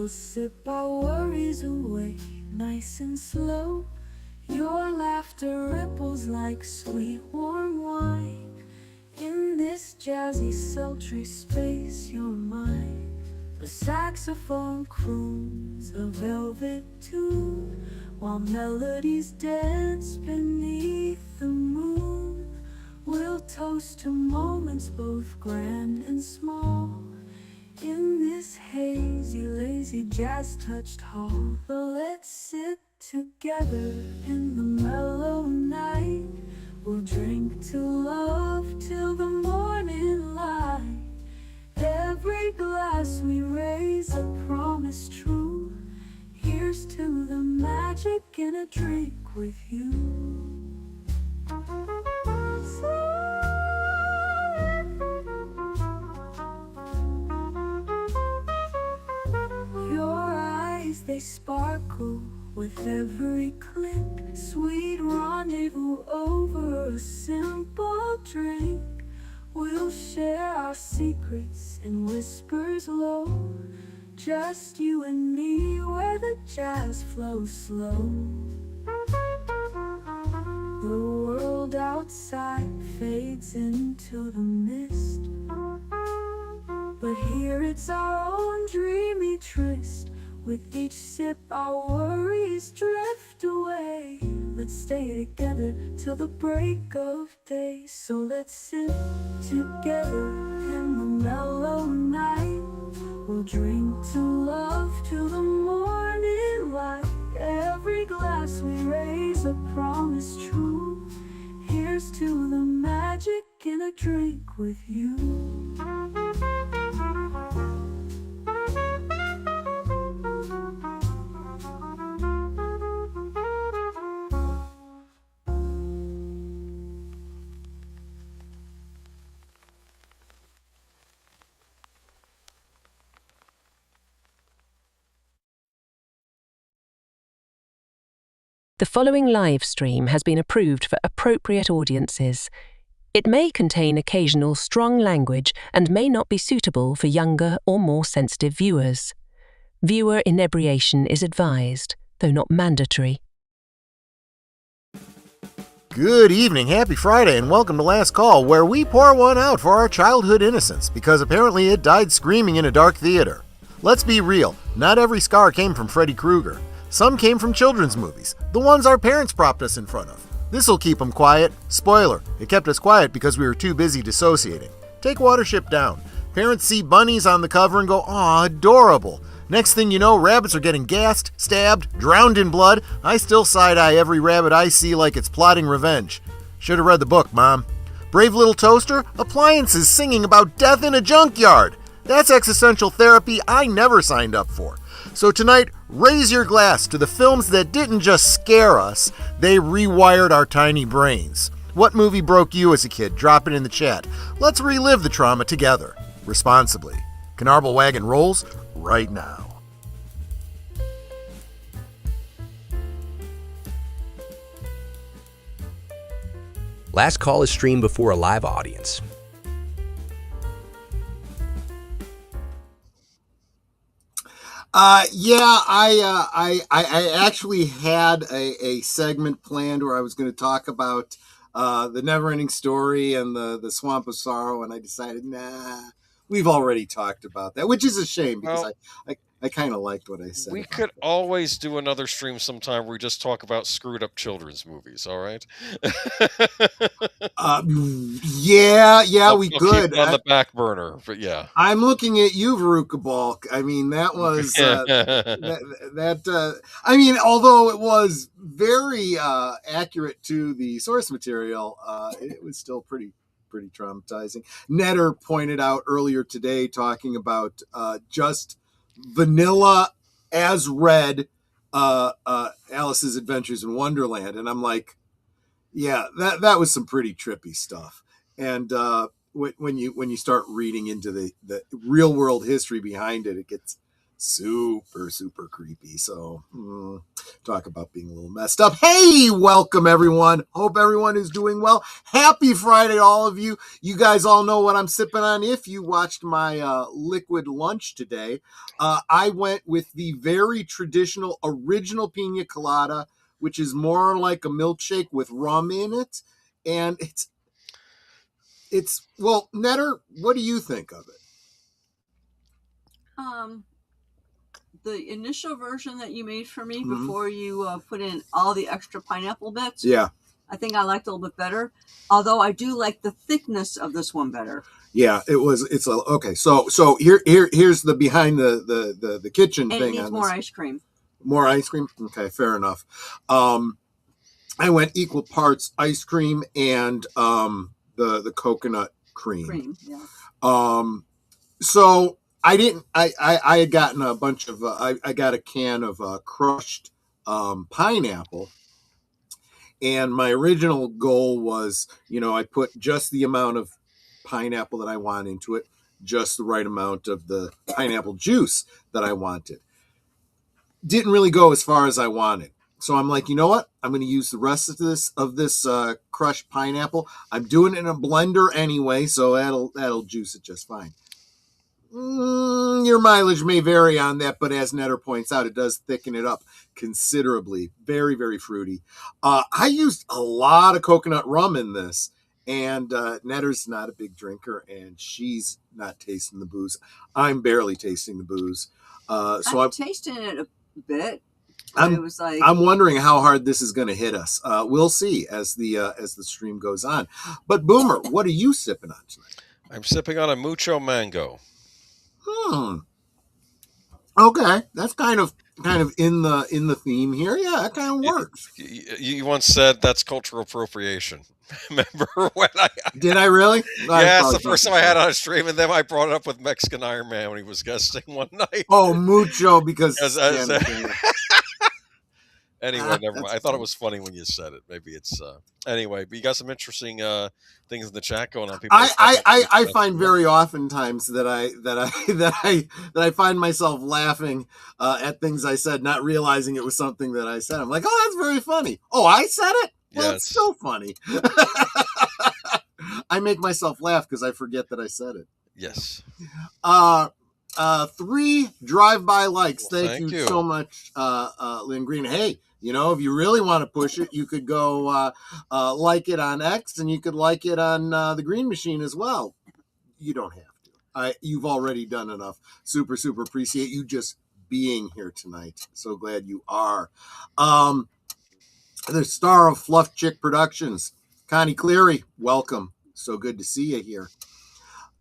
sip our worries away, nice and slow. Your laughter ripples like sweet warm wine. In this jazzy sultry space you're mine. The saxophone croons a velvet tune, while melodies dance beneath the moon. We'll toast to moments both grand and small, in this hazy, lazy, jazz-touched hall. But let's sit together in the mellow night. We'll drink to love till the morning light. Every glass we raise a promise true. Here's to the magic in a drink with you. They sparkle with every click, sweet rendezvous over a simple drink. We'll share our secrets in whispers low, just you and me where the jazz flows slow. The world outside fades into the mist, but here it's our own dreamy tryst. With each sip our worries drift away. Let's stay together till the break of day. So let's sit together in the mellow night. We'll drink to love till the morning light. Every glass we raise a promise true. Here's to the magic in a drink with you. The following live stream has been approved for appropriate audiences. It may contain occasional strong language and may not be suitable for younger or more sensitive viewers. Viewer inebriation is advised, though not mandatory. Good evening, happy Friday, and welcome to Last Call, where we pour one out for our childhood innocence, because apparently it died screaming in a dark theater. Let's be real, not every scar came from Freddy Krueger. Some came from children's movies, the ones our parents propped us in front of. This'll keep them quiet. Spoiler, it kept us quiet because we were too busy dissociating. Take Watership Down. Parents see bunnies on the cover and go, "Aw, adorable." Next thing you know, rabbits are getting gassed, stabbed, drowned in blood. I still side-eye every rabbit I see like it's plotting revenge. Should've read the book, Mom. Brave Little Toaster, appliances singing about death in a junkyard. That's existential therapy I never signed up for. So tonight, raise your glass to the films that didn't just scare us, they rewired our tiny brains. What movie broke you as a kid? Drop it in the chat. Let's relive the trauma together, responsibly. Canarble Wagon Rolls right now. Last Call is streamed before a live audience. I actually had a segment planned where I was going to talk about the never-ending story and the Swamp of Sorrow, and I decided, nah, we've already talked about that, which is a shame because I kind of liked what I said. We could always do another stream sometime where we just talk about screwed up children's movies, all right? We could. Keep it on the back burner, but yeah. I'm looking at you, Veruca Balk. I mean, that was I mean, although it was very accurate to the source material, it was still pretty traumatizing. Netter pointed out earlier today, talking about just vanilla as read Alice's Adventures in Wonderland, and I'm like, yeah, that was some pretty trippy stuff. And when you start reading into the real world history behind it, it super, super creepy. So talk about being a little messed up. Hey, welcome everyone. Hope everyone is doing well. Happy Friday, all of you. You guys all know what I'm sipping on. If you watched my liquid lunch today, I went with the very traditional original pina colada, which is more like a milkshake with rum in it. And it's well, Netter, what do you think of it? The initial version that you made for me before you put in all the extra pineapple bits. Yeah. I think I liked it a little bit better. Although I do like the thickness of this one better. Yeah, okay. So here's the behind the kitchen and thing. It needs more ice cream. More ice cream? Okay, fair enough. I went equal parts ice cream and the coconut cream. Yeah. So I had gotten a bunch of I got a can of crushed pineapple, and my original goal was, I put just the amount of pineapple that I want into it, just the right amount of the pineapple juice that I wanted. Didn't really go as far as I wanted. So I'm like, you know what? I'm going to use the rest of this crushed pineapple. I'm doing it in a blender anyway, so that'll juice it just fine. Your mileage may vary on that, but as Netter points out, it does thicken it up considerably. Very, very fruity. I used a lot of coconut rum in this, and Netter's not a big drinker, and she's not tasting the booze. I'm barely tasting the booze. So I'm tasting it a bit. I'm wondering how hard this is going to hit us. We'll see as the stream goes on. But Boomer, what are you sipping on tonight? I'm sipping on a Mucho Mango. Okay, that's kind of in the theme here. Yeah, that kind of works. You once said that's cultural appropriation. Remember when did I really? Yeah, it's the first time I had on a stream, and then I brought it up with Mexican Iron Man when he was guesting one night. Oh, Mucho, because anyway, never mind. I thought it was funny when you said it. Maybe it's anyway. But you got some interesting things in the chat going on. People I find very oftentimes that I find myself laughing at things I said, not realizing it was something that I said. I'm like, oh, that's very funny. Oh, I said it. Well, it's so funny. I make myself laugh because I forget that I said it. Yes. 3 drive-by likes. Thank you so much, Lynn Green. Hey, if you really want to push it, you could go like it on X, and you could like it on the Green Machine as well. You don't have to. You've already done enough. Super, super appreciate you just being here tonight. So glad you are. The star of Fluff Chick Productions, Connie Cleary, welcome. So good to see you here.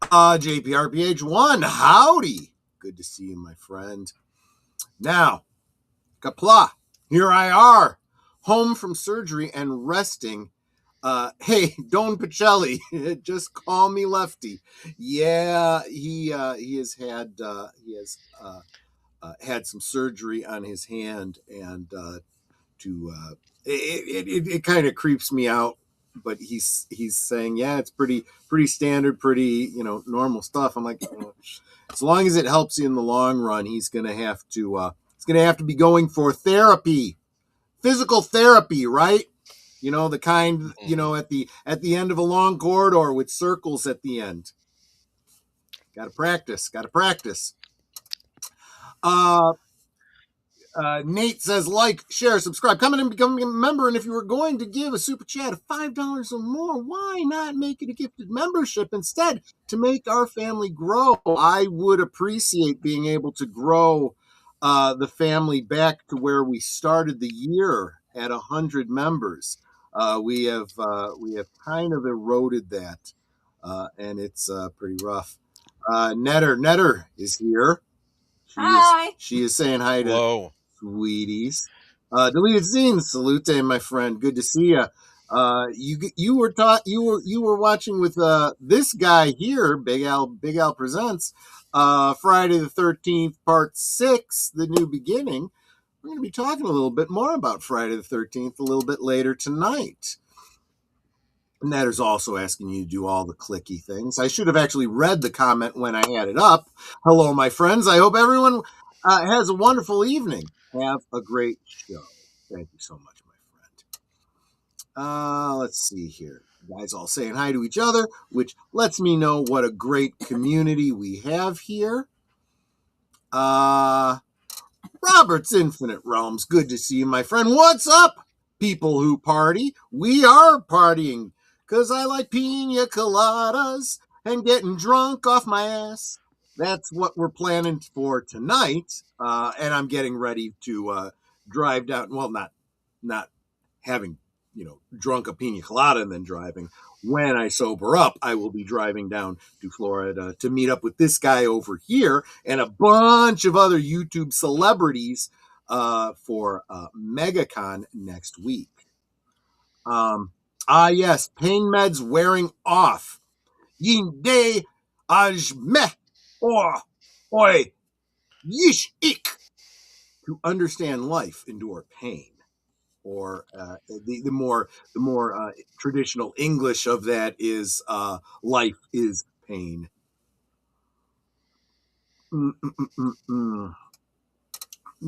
JPRPH1, howdy. Good to see you, my friend. Now, Kapla, here I are, home from surgery and resting. Hey, Don Pacelli, just call me Lefty. Yeah, he has had some surgery on his hand, and it kind of creeps me out. But he's saying, yeah, it's pretty standard, pretty normal stuff. I'm like, as long as it helps you in the long run, he's gonna have to be going for therapy, physical therapy, right? The kind at the end of a long corridor with circles at the end. Got to practice. Nate says, like, share, subscribe, come in and become a member. And if you were going to give a super chat of $5 or more, why not make it a gifted membership instead to make our family grow? I would appreciate being able to grow the family back to where we started the year at 100 members. We have kind of eroded that, and it's pretty rough. Netter is here. Hi. She is saying hi to Hello. Sweeties. Deleted scenes, salute, my friend. Good to see you. You were watching with this guy here, Big Al Presents, Friday the 13th, Part 6, The New Beginning. We're going to be talking a little bit more about Friday the 13th a little bit later tonight. Netter's also asking you to do all the clicky things. I should have actually read the comment when I had it up. Hello, my friends. I hope everyone has a wonderful evening. Have a great show. Thank you so much, my friend. Let's see here. You guys all saying hi to each other, which lets me know what a great community we have here. Robert's Infinite Realms. Good to see you, my friend. What's up, people who party? We are partying because I like pina coladas and getting drunk off my ass. That's what we're planning for tonight. And I'm getting ready to drive down. Well, not having, drunk a pina colada and then driving. When I sober up, I will be driving down to Florida to meet up with this guy over here and a bunch of other YouTube celebrities for MegaCon next week. Yes, pain meds wearing off. Yin de ajme or oi yish ik. To understand life, endure pain. Or the more traditional English of that is life is pain.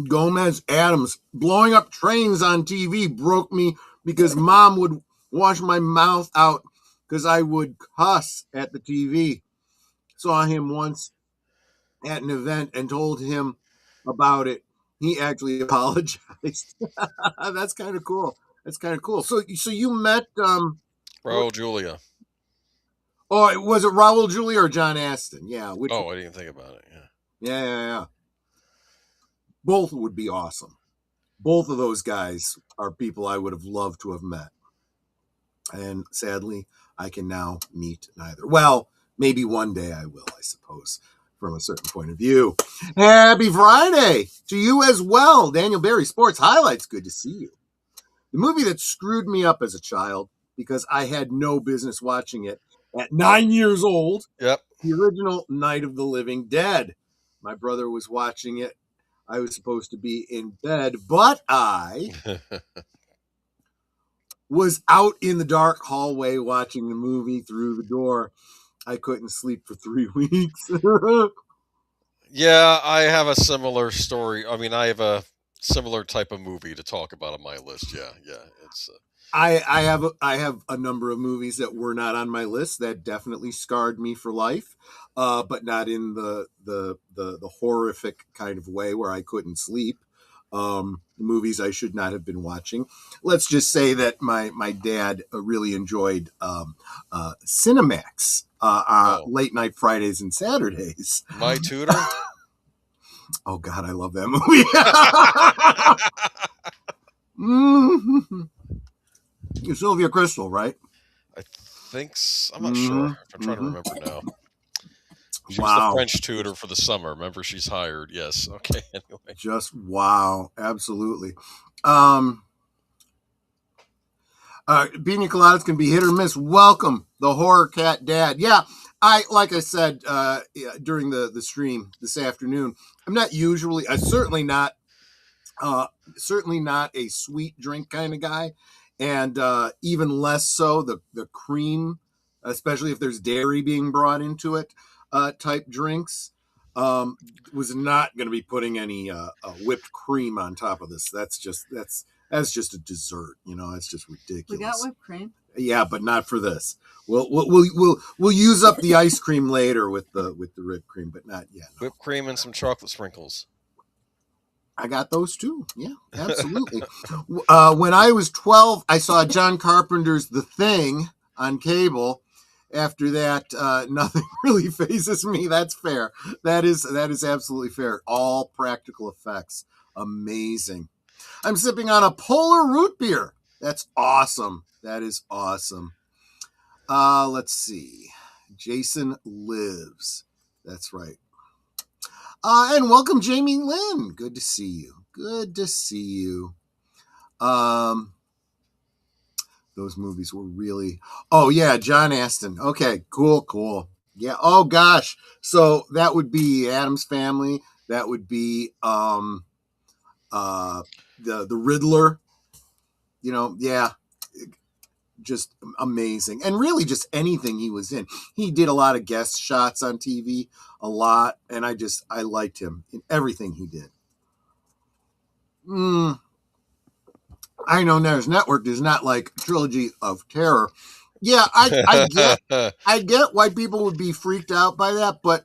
Gomez Adams, blowing up trains on TV broke me because mom would wash my mouth out because I would cuss at the TV. Saw him once at an event and told him about it. He actually apologized. That's kind of cool. So you met Raul Julia. Oh, was it Raul Julia or John Aston? Yeah. I didn't think about it. Yeah. Yeah. Both would be awesome. Both of those guys are people I would have loved to have met. And sadly, I can now meet neither. Well, maybe one day I will, I suppose, from a certain point of view. Happy Friday to you as well. Daniel Berry, Sports Highlights. Good to see you. The movie that screwed me up as a child because I had no business watching it at 9 years old. Yep. The original Night of the Living Dead. My brother was watching it. I was supposed to be in bed, but I was out in the dark hallway watching the movie through the door. I couldn't sleep for 3 weeks. Yeah, I have a similar story. I mean, I have a similar type of movie to talk about on my list. Yeah. It's. I have a number of movies that were not on my list that definitely scarred me for life, but not in the horrific kind of way where I couldn't sleep. Movies I should not have been watching. Let's just say that my dad really enjoyed Cinemax late night Fridays and Saturdays. My Tutor. Oh God, I love that movie. Mm-hmm. You're Sylvia Crystal, right? I think so. I'm not sure. I'm trying to remember now. She's the French tutor for the summer. Remember, she's hired. Yes. Okay. Anyway. Just wow. Absolutely. Pina coladas can be hit or miss. Welcome, the Horror Cat Dad. Yeah, like I said during the stream this afternoon, I'm not usually, certainly not a sweet drink kind of guy. And even less so the cream, especially if there's dairy being brought into it, type drinks. Was not going to be putting any whipped cream on top of this. That's just a dessert. It's just ridiculous. We got whipped cream. Yeah, but not for this. We'll use up the ice cream later with the whipped cream, but not yet. No. Whipped cream and some chocolate sprinkles. I got those too. Yeah, absolutely. When I was 12, I saw John Carpenter's The Thing on cable. After that, nothing really phases me. That's fair. That is absolutely fair. All practical effects. Amazing. I'm sipping on a Polar root beer. That's awesome. That is awesome. Let's see. Jason Lives. That's right. And welcome, Jamie Lynn. Good to see you. Those movies were really... Oh, yeah, John Aston. Okay, cool. Yeah, oh, gosh. So that would be Addams Family. That would be the Riddler. Yeah. just amazing. And really just anything he was in. He did a lot of guest shots on TV, a lot, and I liked him in everything he did. I know Nars Network is not like Trilogy of Terror. Yeah, I get why people would be freaked out by that, but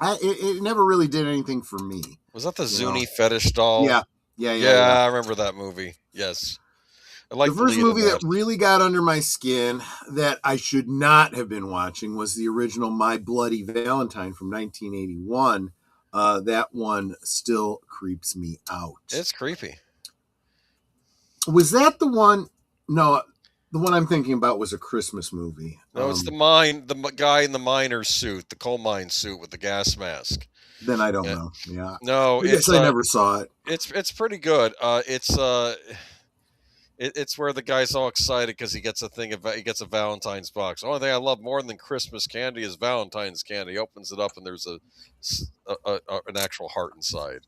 it never really did anything for me. Was that the Zuni fetish doll? Yeah. I remember that movie. Yes. The first movie that really got under my skin that I should not have been watching was the original My Bloody Valentine from 1981. That one still creeps me out. It's creepy. Was that the one? No, the one I'm thinking about was a Christmas movie. No, it's the guy in the miner's suit, the coal mine suit with the gas mask. Then I don't know. Yeah. No, I guess I never saw it. It's pretty good. It's where the guy's all excited because he gets he gets a Valentine's box. Only thing I love more than Christmas candy is Valentine's candy. He opens it up and there's an actual heart inside.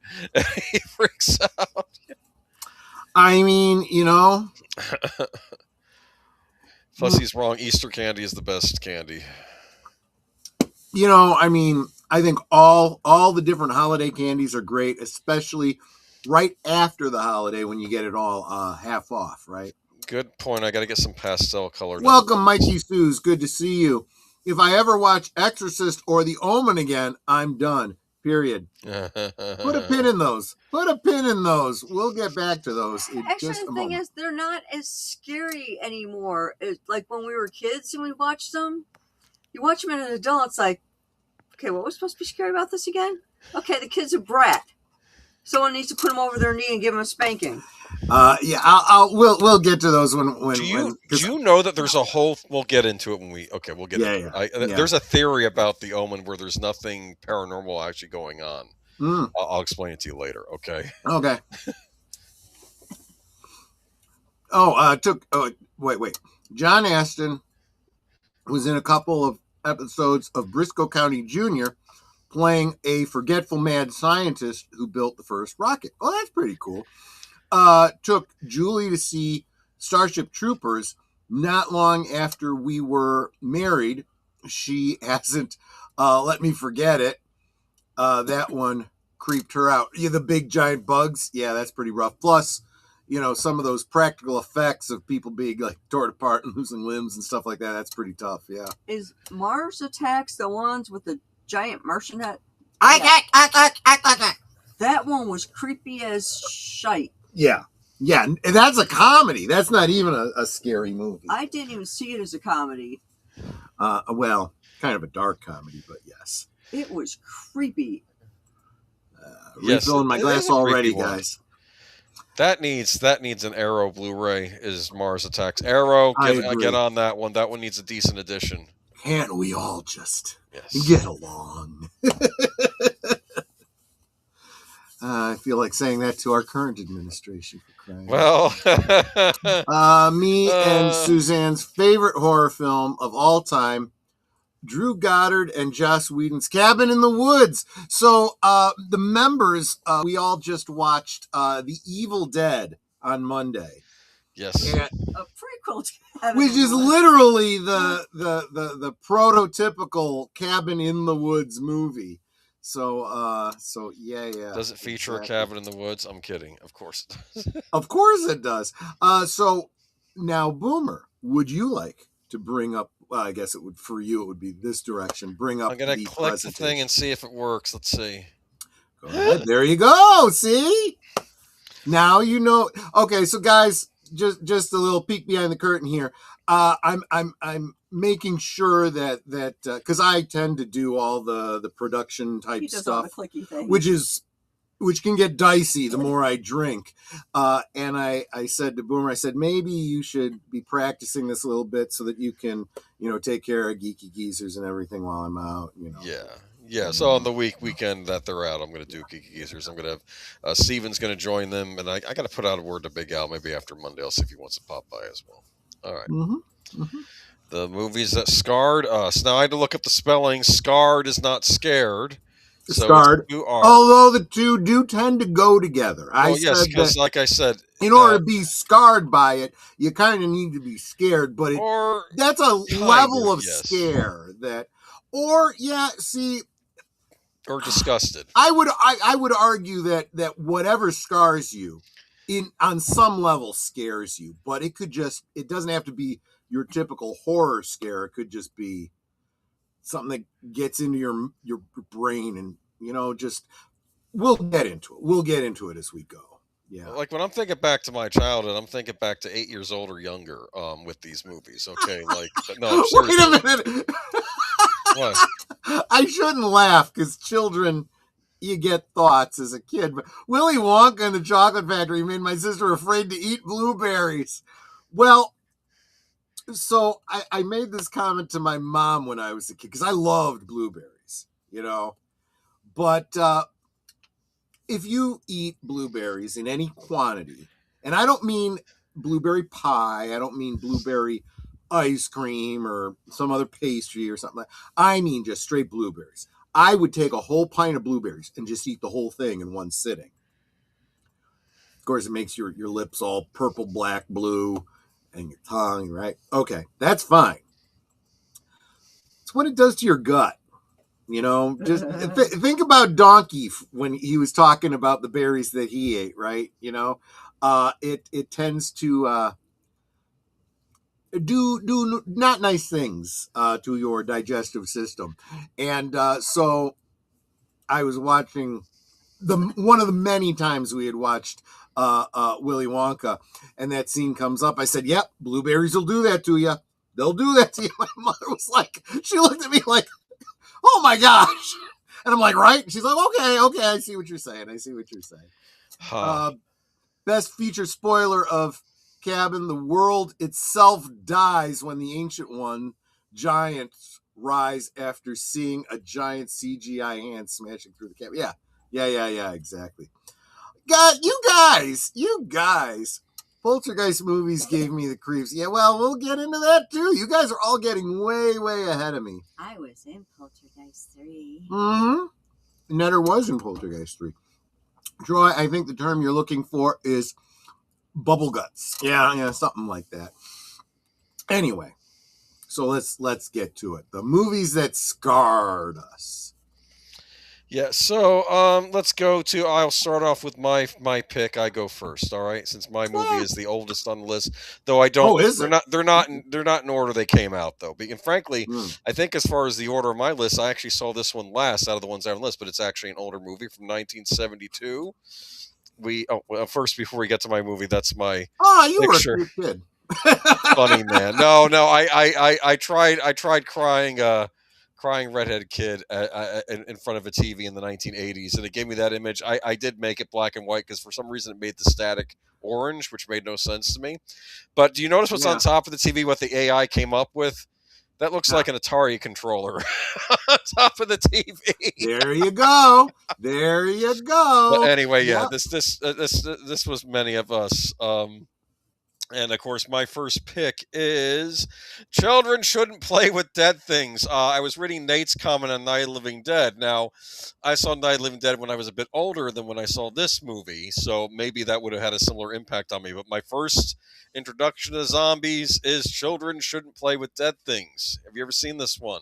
He freaks out. I mean, Plus, he's wrong. Easter candy is the best candy. I mean, I think all the different holiday candies are great, especially right after the holiday when you get it all half off, right? Good point. I got to get some pastel color. Welcome, Mikey Suze. Good to see you. If I ever watch Exorcist or The Omen again, I'm done. Period. Put a pin in those. We'll get back to those. Actually, the thing is, they're not as scary anymore. It's like when we were kids and we watched them. You watch them as an adult, it's like, okay, what was supposed to be scary about this again? Okay, the kid's a brat. Someone needs to put him over their knee and give him a spanking. We'll get to those when. Do you know that there's a whole? We'll get into it when we'll get into it. There's a theory about the Omen where there's nothing paranormal actually going on. I'll explain it to you later. Okay. Okay. Wait. John Aston was in a couple of episodes of Briscoe County Jr., playing a forgetful mad scientist who built the first rocket. Oh, that's pretty cool. Took Julie to see Starship Troopers not long after we were married. She hasn't let me forget it. That one creeped her out. Yeah, the big giant bugs. Yeah, that's pretty rough. Plus, some of those practical effects of people being like torn apart and losing limbs and stuff like that. That's pretty tough. Yeah. Is Mars Attacks the ones with the giant Martian head? That one was creepy as shite. Yeah. And that's a comedy. That's not even a scary movie. I didn't even see it as a comedy. Well, kind of a dark comedy, but yes. It was creepy. Refilling my glass already, guys. That needs an Arrow Blu-ray. Is Mars Attacks Arrow? Get on that one. That one needs a decent edition. Can't we all just get along? I feel like saying that to our current administration, for crying out. Well, me and Suzanne's favorite horror film of all time, Drew Goddard and Joss Whedon's Cabin in the Woods. So the members, we all just watched The Evil Dead on Monday. Yes. A prequel to which is literally the prototypical Cabin in the Woods movie. So yeah. Does it feature a cabin in the woods? I'm kidding. Of course it does. Of course it does. So now, Boomer, would you like to bring up? Well, I guess it would be this direction. Bring up. I'm gonna click the thing and see if it works. Let's see. Go ahead. There you go. See. Now you know. Okay, so guys, just a little peek behind the curtain here. I'm making sure that because I tend to do all the production type stuff, all the clicky things. which can get dicey the more I drink. And I said to Boomer, I said, maybe you should be practicing this a little bit so that you can, take care of geeky geezers and everything while I'm out, Yeah. So on the weekend that they're out, I'm going to do Geeky Geezers. I'm going to have Steven's going to join them, and I got to put out a word to Big Al maybe after Monday. I'll see if he wants to pop by as well. All right. Mm-hmm. The movies that scarred us. Now I had to look up the spelling. Scarred is not scared. So Scarred. it's 2R. Although the two do tend to go together. Well, yes, because like I said, in order to be scarred by it, you kind of need to be scared. But that's a level of scare that, or disgusted. I would argue that whatever scars you, on some level scares you. But it doesn't have to be your typical horror scare. It could just be something that gets into your brain, and we'll get into it as we go. Yeah. Like when I'm thinking back to my childhood, I'm thinking back to 8 years old or younger with these movies. Okay, like no, seriously. Wait a minute. What? I shouldn't laugh because children, you get thoughts as a kid. But Willy Wonka and the Chocolate Factory made my sister afraid to eat blueberries. Well, so I made this comment to my mom when I was a kid because I loved blueberries, But if you eat blueberries in any quantity, and I don't mean blueberry pie, I don't mean blueberry ice cream or some other pastry or something like that. I mean just straight blueberries. I would take a whole pint of blueberries and just eat the whole thing in one sitting. Of course, it makes your lips all purple, black, blue, and your tongue, right? Okay, that's fine. It's what it does to your gut. Just think about Donkey when he was talking about the berries that he ate, right? It tends to do not nice things to your digestive system. And so I was watching one of the many times we had watched Willy Wonka, and that scene comes up. I said, yep, blueberries will do that to you. They'll do that to you. My mother was like, she looked at me like, oh my gosh. And I'm like, right? And she's like, okay, I see what you're saying. Best feature spoiler of Cabin: the world itself dies when the Ancient One giants rise after seeing a giant CGI hand smashing through the cabin. Yeah, exactly. God, you guys. Poltergeist movies gave me the creeps. Yeah, well, we'll get into that too. You guys are all getting way, way ahead of me. I was in Poltergeist 3. Mm-hmm. Netter was in Poltergeist 3. Troy, I think the term you're looking for is bubble guts. Yeah, something like that. Anyway, so let's get to it. The movies that scarred us. Yeah, so let's go to. I'll start off with my pick. I go first. All right, since my movie is the oldest on the list, though I don't. Oh, is they're it? not. They're not in order they came out though. And frankly, I think as far as the order of my list, I actually saw this one last out of the ones I have on the list. But it's actually an older movie from 1972. First, before we get to my movie, that's my picture. Were a kid. Funny man. No. I tried crying redhead kid in front of a TV in the 1980s, and it gave me that image. I did make it black and white because for some reason it made the static orange, which made no sense to me. But do you notice what's on top of the TV? What the AI came up with? That looks like an Atari controller on top of the TV. There you go. But anyway, this was many of us. And of course, my first pick is Children Shouldn't Play with Dead Things. I was reading Nate's comment on Night of the Living Dead. Now, I saw Night of the Living Dead when I was a bit older than when I saw this movie, so maybe that would have had a similar impact on me. But my first introduction to zombies is Children Shouldn't Play with Dead Things. Have you ever seen this one?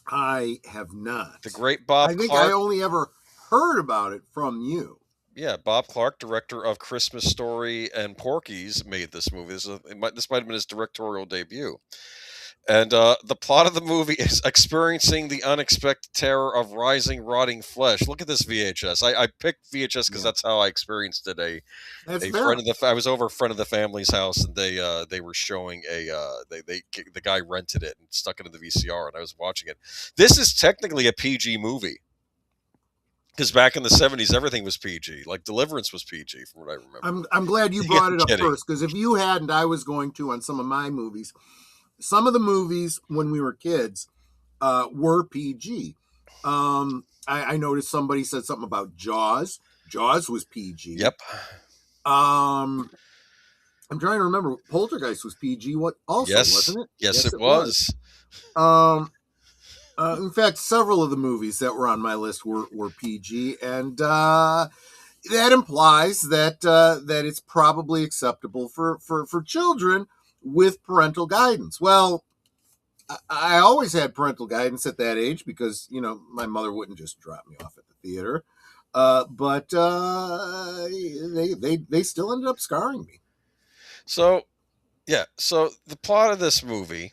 I have not. The great Bob Clark. I only ever heard about it from you. Yeah, Bob Clark, director of Christmas Story and Porky's, made this movie. This might have been his directorial debut. And the plot of the movie is experiencing the unexpected terror of rising, rotting flesh. Look at this VHS. I picked VHS because that's how I experienced it. I was over a friend of the family's house, and they were showing the guy rented it and stuck it in the VCR, and I was watching it. This is technically a PG movie. Because back in the 70s, everything was PG. Like Deliverance was PG, from what I remember. I'm glad you brought it up first, because if you hadn't, I was going to on some of my movies. Some of the movies when we were kids were PG. I noticed somebody said something about Jaws. Jaws was PG. Yep. I'm trying to remember. Poltergeist was PG. Wasn't it? Yes, it was. In fact, several of the movies that were on my list were PG, and that implies that it's probably acceptable for children with parental guidance. Well, I always had parental guidance at that age because my mother wouldn't just drop me off at the theater, but they still ended up scarring me. So yeah, so the plot of this movie.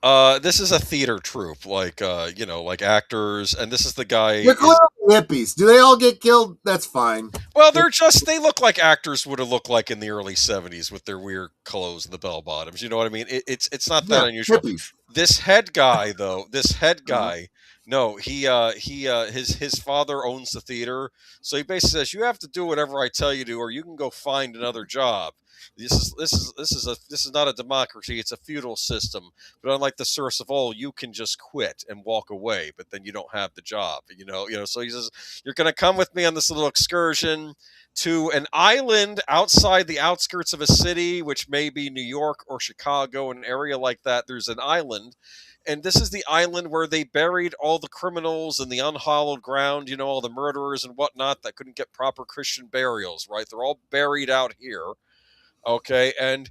This is a theater troupe, like like actors, and this is the guy. They're clearly hippies. Do they all get killed? That's fine. Well, they look like actors would have looked like in the early '70s with their weird clothes and the bell bottoms. You know what I mean? It's not that unusual. Hippies. This head guy, though, Uh-huh. no, his father owns the theater, so he basically says you have to do whatever I tell you to, or you can go find another job. This is not a democracy; it's a feudal system. But unlike the serfs of old, you can just quit and walk away, but then you don't have the job. So he says you're going to come with me on this little excursion to an island outside the outskirts of a city, which may be New York or Chicago, an area like that. There's an island. And this is the island where they buried all the criminals in the unhallowed ground, all the murderers and whatnot that couldn't get proper Christian burials, right? They're all buried out here. Okay. And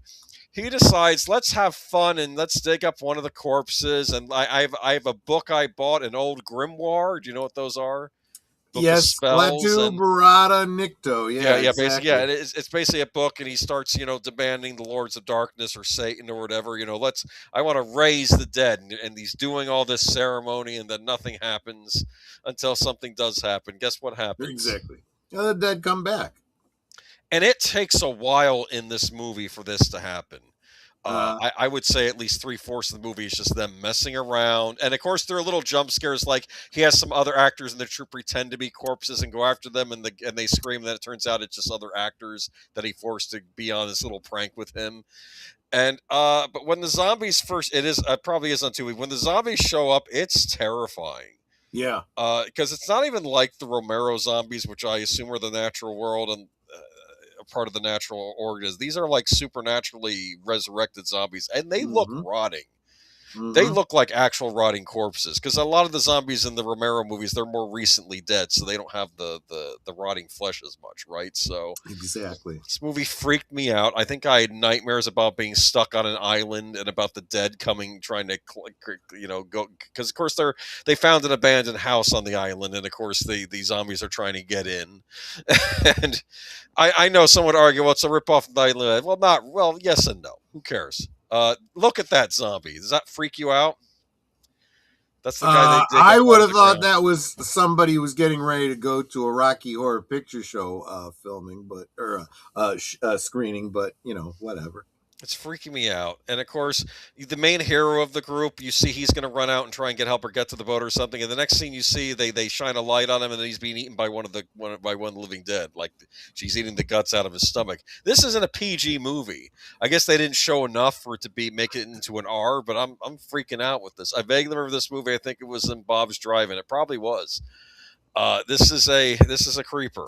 he decides, let's have fun and let's dig up one of the corpses. And I have a book I bought, an old grimoire. Do you know what those are? Book of Yes, spells Latu and Barada Nikto. Yeah, basically, exactly. it's basically a book, and he starts, demanding the lords of darkness or Satan or whatever. I want to raise the dead, and he's doing all this ceremony, and then nothing happens until something does happen. Guess what happens? Exactly. The dead come back. And it takes a while in this movie for this to happen. Uh, I would say at least 3/4 of the movie is just them messing around, and of course there are little jump scares. Like he has some other actors in the troupe pretend to be corpses and go after them, and they scream. And then it turns out it's just other actors that he forced to be on this little prank with him. And but when the zombies first, it is probably is on 2 weeks. When the zombies show up, it's terrifying. yeah. Because it's not even like the Romero zombies, which I assume are the natural world and a part of the natural organisms. These are like supernaturally resurrected zombies, and they look Mm-hmm. rotting. They Mm-hmm. look like actual rotting corpses because a lot of the zombies in the Romero movies, they're more recently dead, so they don't have the rotting flesh as much, right? So Exactly. this movie freaked me out. I think I had nightmares about being stuck on an island and about the dead coming, trying to, go. Because of course they found an abandoned house on the island, and of course the zombies are trying to get in. And I know someone would argue, well, it's a ripoff of Night Live. Well, not well. Yes and no. Who cares? Look at that zombie. Does that freak you out? That's the guy they dig I up would out of have the thought ground. that was somebody who was getting ready to go to a Rocky Horror Picture Show filming, screening, but whatever. It's freaking me out. And of course, the main hero of the group, you see he's going to run out and try and get help or get to the boat or something. And the next scene you see, they shine a light on him, and then he's being eaten by one living dead. Like she's eating the guts out of his stomach. This isn't a PG movie. I guess they didn't show enough for it to make it into an R. But I'm freaking out with this. I vaguely remember this movie. I think it was in Bob's Drive-In. It probably was. This is a creeper.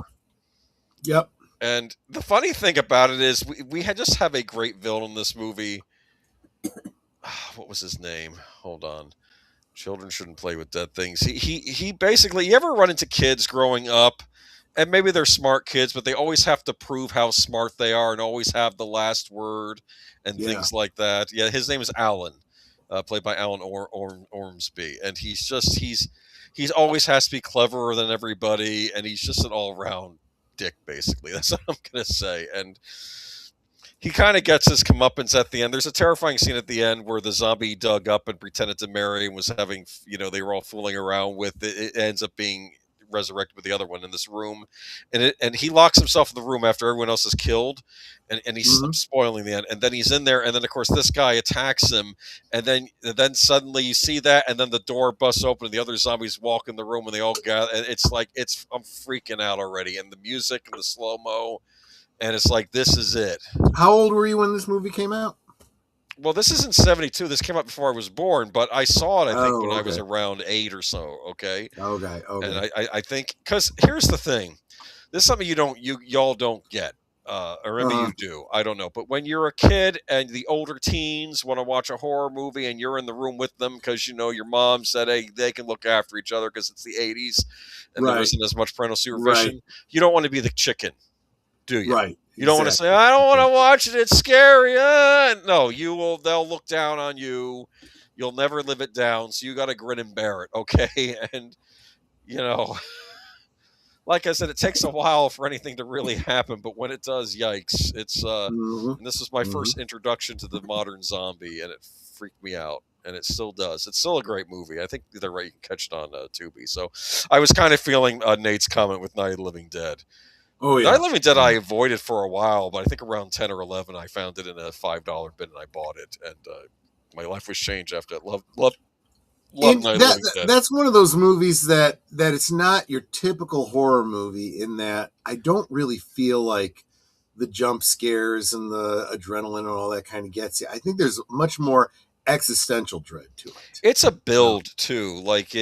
Yep. And the funny thing about it is we just have a great villain in this movie. What was his name? Hold on. Children shouldn't play with dead things. He basically, you ever run into kids growing up, and maybe they're smart kids, but they always have to prove how smart they are and always have the last word and Yeah. things like that. Yeah, his name is Alan, played by Alan Ormsby, and he's always has to be cleverer than everybody, and he's just an all around dick, basically. That's what I'm gonna say. And he kind of gets his comeuppance at the end. There's a terrifying scene at the end where the zombie dug up and pretended to marry and was having, they were all fooling around with it. It ends up being resurrected with the other one in this room, and he locks himself in the room after everyone else is killed, and he's Mhm. spoiling the end. And then he's in there, and then of course this guy attacks him, and then suddenly you see that, and then the door busts open, and the other zombies walk in the room, and they all gather. And it's like I'm freaking out already, and the music and the slow mo. And it's like, this is it. How old were you when this movie came out? Well, this is in '72. This came out before I was born, but I saw it, I think, Oh, when I was okay. around 8 or so. Okay. Okay. And I think, because here's the thing. This is something y'all don't get. Or maybe you do. I don't know. But when you're a kid and the older teens want to watch a horror movie and you're in the room with them because your mom said, hey, they can look after each other because it's the 80s and there isn't as much parental supervision, you don't want to be the chicken, do you? Right. You don't want to say, I don't want to watch it. It's scary. No, they'll look down on you. You'll never live it down. So you got to grin and bear it. Okay. And, like I said, it takes a while for anything to really happen, but when it does, yikes! It's and this was my first introduction to the modern zombie, and it freaked me out, and it still does. It's still a great movie. I think they're right. You can catch it on Tubi. So I was kind of feeling Nate's comment with Night of the Living Dead. Oh yeah, Night of the Living Dead I avoided for a while, but I think around 10 or 11 I found it in a $5 bin and I bought it, and my life was changed after that. Love that's one of those movies that it's not your typical horror movie in that I don't really feel like the jump scares and the adrenaline and all that kind of gets you. I think there's much more existential dread to it. It's a build too, like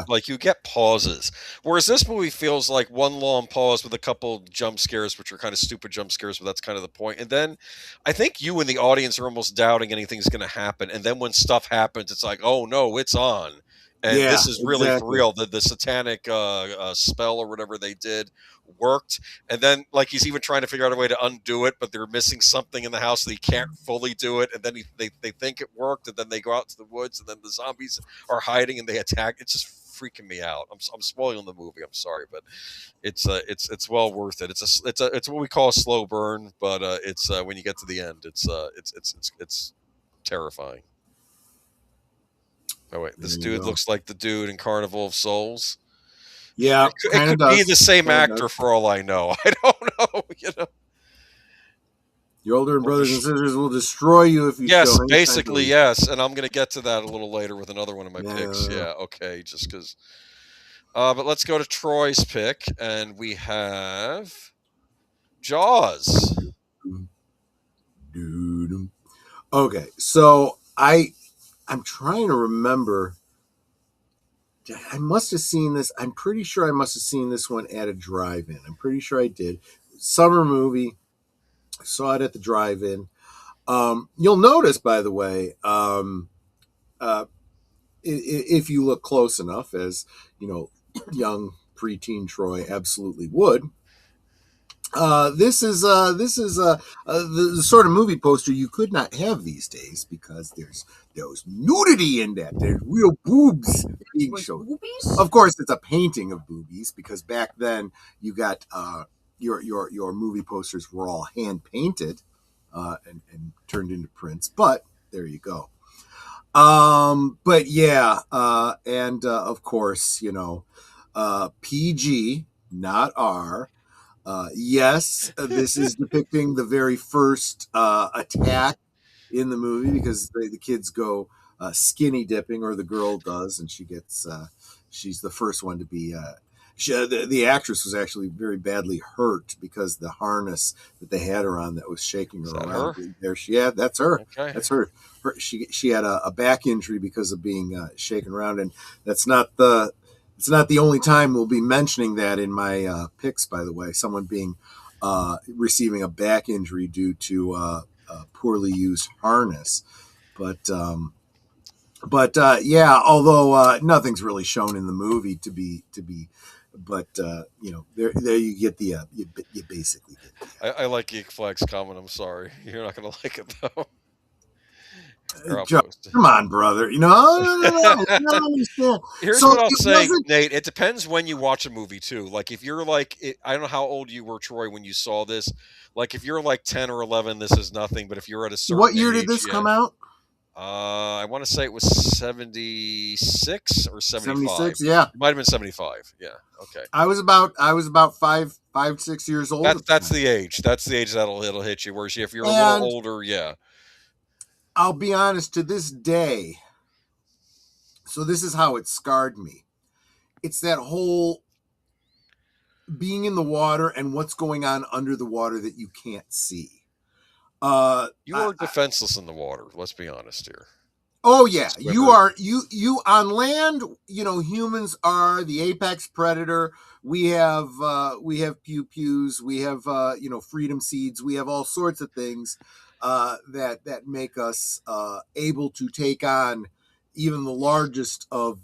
like you get pauses, whereas this movie feels like one long pause with a couple jump scares, which are kind of stupid jump scares, but that's kind of the point. And then I think you and the audience are almost doubting anything's going to happen, and then when stuff happens, it's like, oh no, it's on. And this is really for real. The satanic spell or whatever they did worked. And then, like, he's even trying to figure out a way to undo it, but they're missing something in the house, so he can't fully do it. And then they think it worked, and then they go out to the woods, and then the zombies are hiding, and they attack. It's just freaking me out. I'm spoiling the movie. I'm sorry, but it's well worth it. It's what we call a slow burn, but it's when you get to the end, it's terrifying. Oh wait, this dude looks like the dude in Carnival of Souls. Yeah, it could be the same actor for all I know. I don't know. Your older brothers and sisters will destroy you if you. Yes, basically yes, and I'm going to get to that a little later with another one of my picks. Yeah, okay, just because. But let's go to Troy's pick, and we have Jaws. Okay, so I'm trying to remember. I must have seen this. I'm pretty sure I must have seen this one at a drive-in. I'm pretty sure I did. Summer movie. I saw it at the drive-in. You'll notice, by the way, if you look close enough, as young preteen Troy absolutely would. This is the sort of movie poster you could not have these days because there's nudity in that. There's real boobs being shown. Boobies? Of course, it's a painting of boobies because back then you got your movie posters were all hand painted and turned into prints. But there you go. But yeah, and of course, PG, not R. Yes, this is depicting the very first attack in the movie because the kids go skinny dipping, or the girl does, and she's the first one to be. The actress was actually very badly hurt because the harness that they had her on that was shaking her around. Her? There, that's her. Okay. That's her. She had a back injury because of being shaken around, and that's not the. It's not the only time we'll be mentioning that in my picks, by the way. Someone being receiving a back injury due to a poorly used harness, but yeah. Although nothing's really shown in the movie to be, but there you get the you basically get. I like Geek Flag's comment. I'm sorry, you're not going to like it though. Come on, brother. I don't understand. Here's what I'll say, Nate. It depends when you watch a movie, too. Like, if you're like, I don't know how old you were, Troy, when you saw this. Like, if you're like 10 or 11, this is nothing. But if you're at a certain What year did this come out? I want to say it was 76 or 75. 76, yeah. It might have been 75. Yeah, okay. I was about 5, 6 years old. That's the age. That's the age it'll hit you. Whereas if you're a little older, yeah. I'll be honest, to this day, so this is how it scarred me. It's that whole being in the water and what's going on under the water that you can't see. You are defenseless in the water. Let's be honest here. Oh yeah, you swimmer. are you on land. Humans are the apex predator. We have pew pews. We have freedom seeds. We have all sorts of things that make us able to take on even the largest of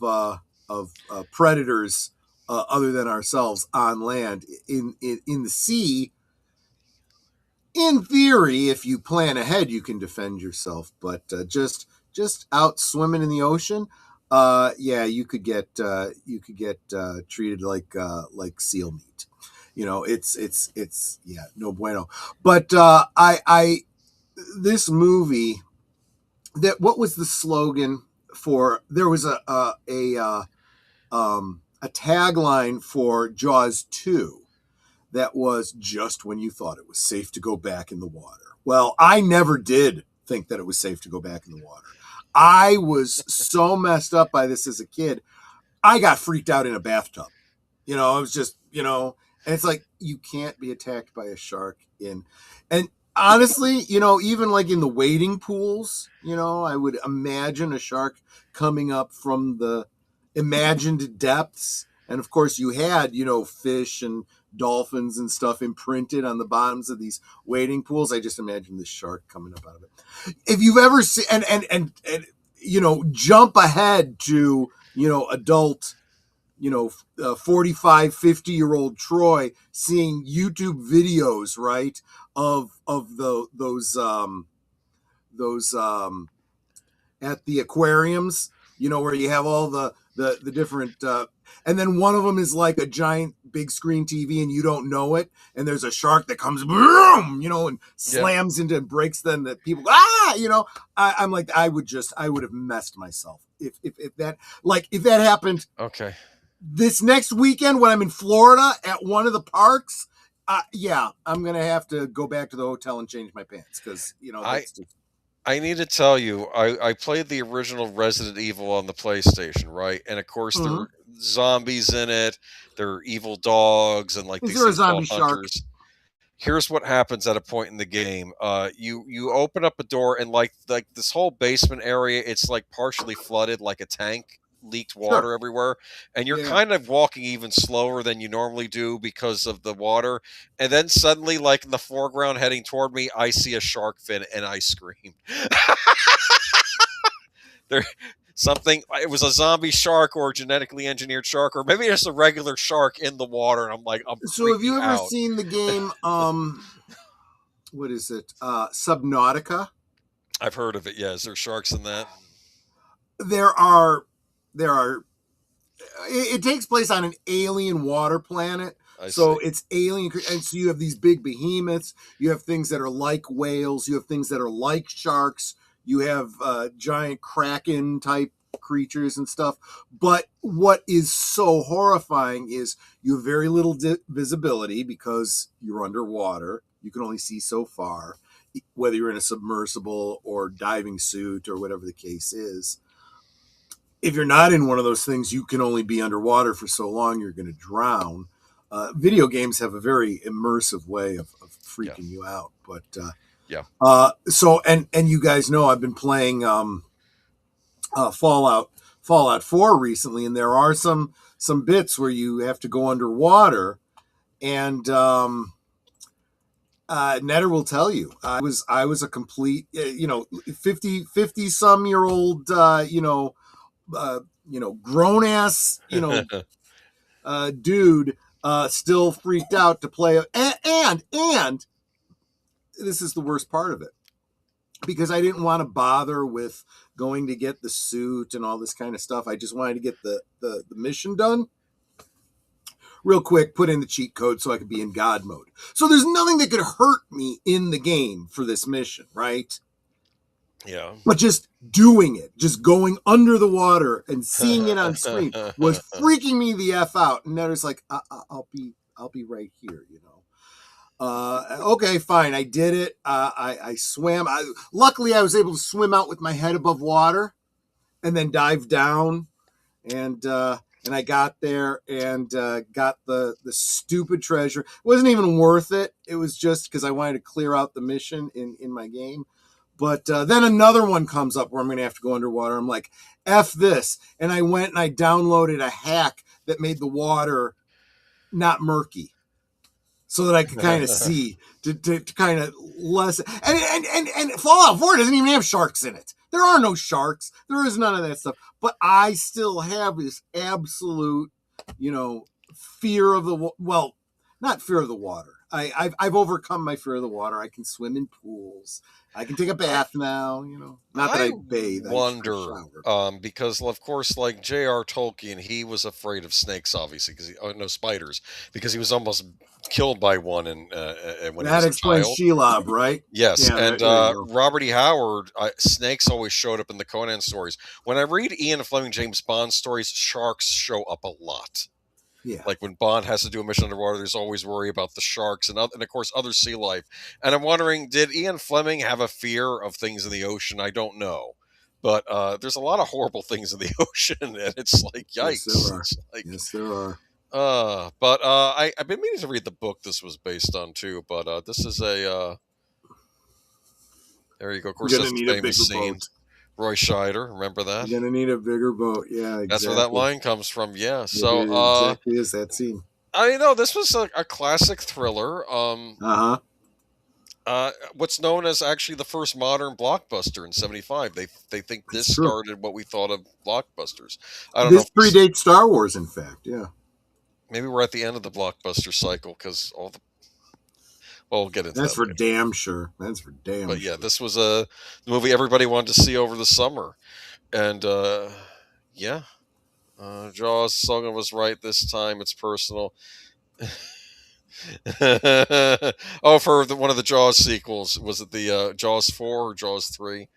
predators other than ourselves on land. In the sea, in theory, if you plan ahead, you can defend yourself. But just out swimming in the ocean, yeah, you could get treated like seal meat. It's yeah, no bueno. But I this movie, what was the slogan for? There was a tagline for Jaws 2 that was just when you thought it was safe to go back in the water. Well, I never did think that it was safe to go back in the water. I was so messed up by this as a kid. I got freaked out in a bathtub. It was just, and it's like, you can't be attacked by a shark and honestly, even like in the wading pools, I would imagine a shark coming up from the imagined depths. And of course you had, fish and dolphins and stuff imprinted on the bottoms of these wading pools. I just imagine this shark coming up out of it. If you've ever seen, and jump ahead to, adult, 45, 50-year-old Troy seeing YouTube videos, right, of those at the aquariums, where you have all the different, and then one of them is like a giant big screen TV and you don't know it. And there's a shark that comes, boom, and slams into and breaks them that people, I'm like, I would have messed myself. If that happened. Okay. This next weekend when I'm in Florida at one of the parks, yeah, I'm going to have to go back to the hotel and change my pants. Cause that's just, I need to tell you, I played the original Resident Evil on the PlayStation, right? And of course, there are zombies in it. There are evil dogs and like is these there a things called zombie shark? hunters. Here's what happens at a point in the game. You open up a door and like this whole basement area, it's like partially flooded, like a tank, leaked water everywhere, and you're kind of walking even slower than you normally do because of the water. And then suddenly, like in the foreground heading toward me, I see a shark fin and I scream. There something, it was a zombie shark or a genetically engineered shark, or maybe just a regular shark in the water, and I'm so have you ever out. seen the game what is it, Subnautica? I've heard of it. Yeah, is there sharks in that? There are it takes place on an alien water planet. So it's alien, and so you have these big behemoths, you have things that are like whales, you have things that are like sharks, you have giant kraken type creatures and stuff. But what is so horrifying is you have very little visibility because you're underwater. You can only see so far, whether you're in a submersible or diving suit or whatever the case is. If you're not in one of those things, you can only be underwater for so long, you're going to drown. Video games have a very immersive way of freaking you out. But so you guys know I've been playing Fallout 4 recently, and there are some bits where you have to go underwater, and Netter will tell you I was a complete 50 some year old grown ass dude still freaked out to play, and this is the worst part of it, because I didn't want to bother with going to get the suit and all this kind of stuff. I just wanted to get the mission done real quick, put in the cheat code so I could be in God mode. So there's nothing that could hurt me in the game for this mission, right? Yeah. But just doing it, just going under the water and seeing it on screen was freaking me the F out. And Netter's like, I'll be right here, Okay, fine. I did it. I swam. Luckily, I was able to swim out with my head above water and then dive down. And I got there and got the stupid treasure. It wasn't even worth it. It was just because I wanted to clear out the mission in my game. But then another one comes up where I'm going to have to go underwater. I'm like, F this. And I went and I downloaded a hack that made the water not murky so that I could kind of see to kind of less. And Fallout 4 doesn't even have sharks in it. There are no sharks. There is none of that stuff. But I still have this absolute, fear of not fear of the water. I've overcome my fear of the water. I can swim in pools. I can take a bath now, Not that I bathe. Wonder, because of course, like J.R. Tolkien, he was afraid of snakes, obviously, no spiders, because he was almost killed by one, and when he was that a explains child. Shelob, right? Yes, Yeah, and there you go. Robert E. Howard, snakes always showed up in the Conan stories. When I read Ian Fleming James Bond stories, sharks show up a lot. Yeah. Like when Bond has to do a mission underwater, there's always worry about the sharks and of course other sea life. And I'm wondering, did Ian Fleming have a fear of things in the ocean? I don't know, but there's a lot of horrible things in the ocean, and it's like yikes. Yes, there are. It's like, Yes, there are. but I've been meaning to read the book this was based on too. But this is a there you go. Of course, You're that's gonna the need a bigger famous scene. boat. Roy Scheider, remember that? You're gonna need a bigger boat. Yeah, exactly. That's where that line comes from. Yeah. It So exactly is that scene. I know this was a classic thriller. What's known as actually the first modern blockbuster in '75. They think this That's true. started what we thought of blockbusters. I don't This know. predates Star Wars, in fact. Yeah. Maybe we're at the end of the blockbuster cycle because all the. Well, we'll get into That's that for later. damn sure. That's for damn But sure. yeah, this was a movie everybody wanted to see over the summer, and yeah, Jaws slogan was right this time. It's personal. Oh, for one of the Jaws sequels, was it the Jaws 4 or Jaws 3?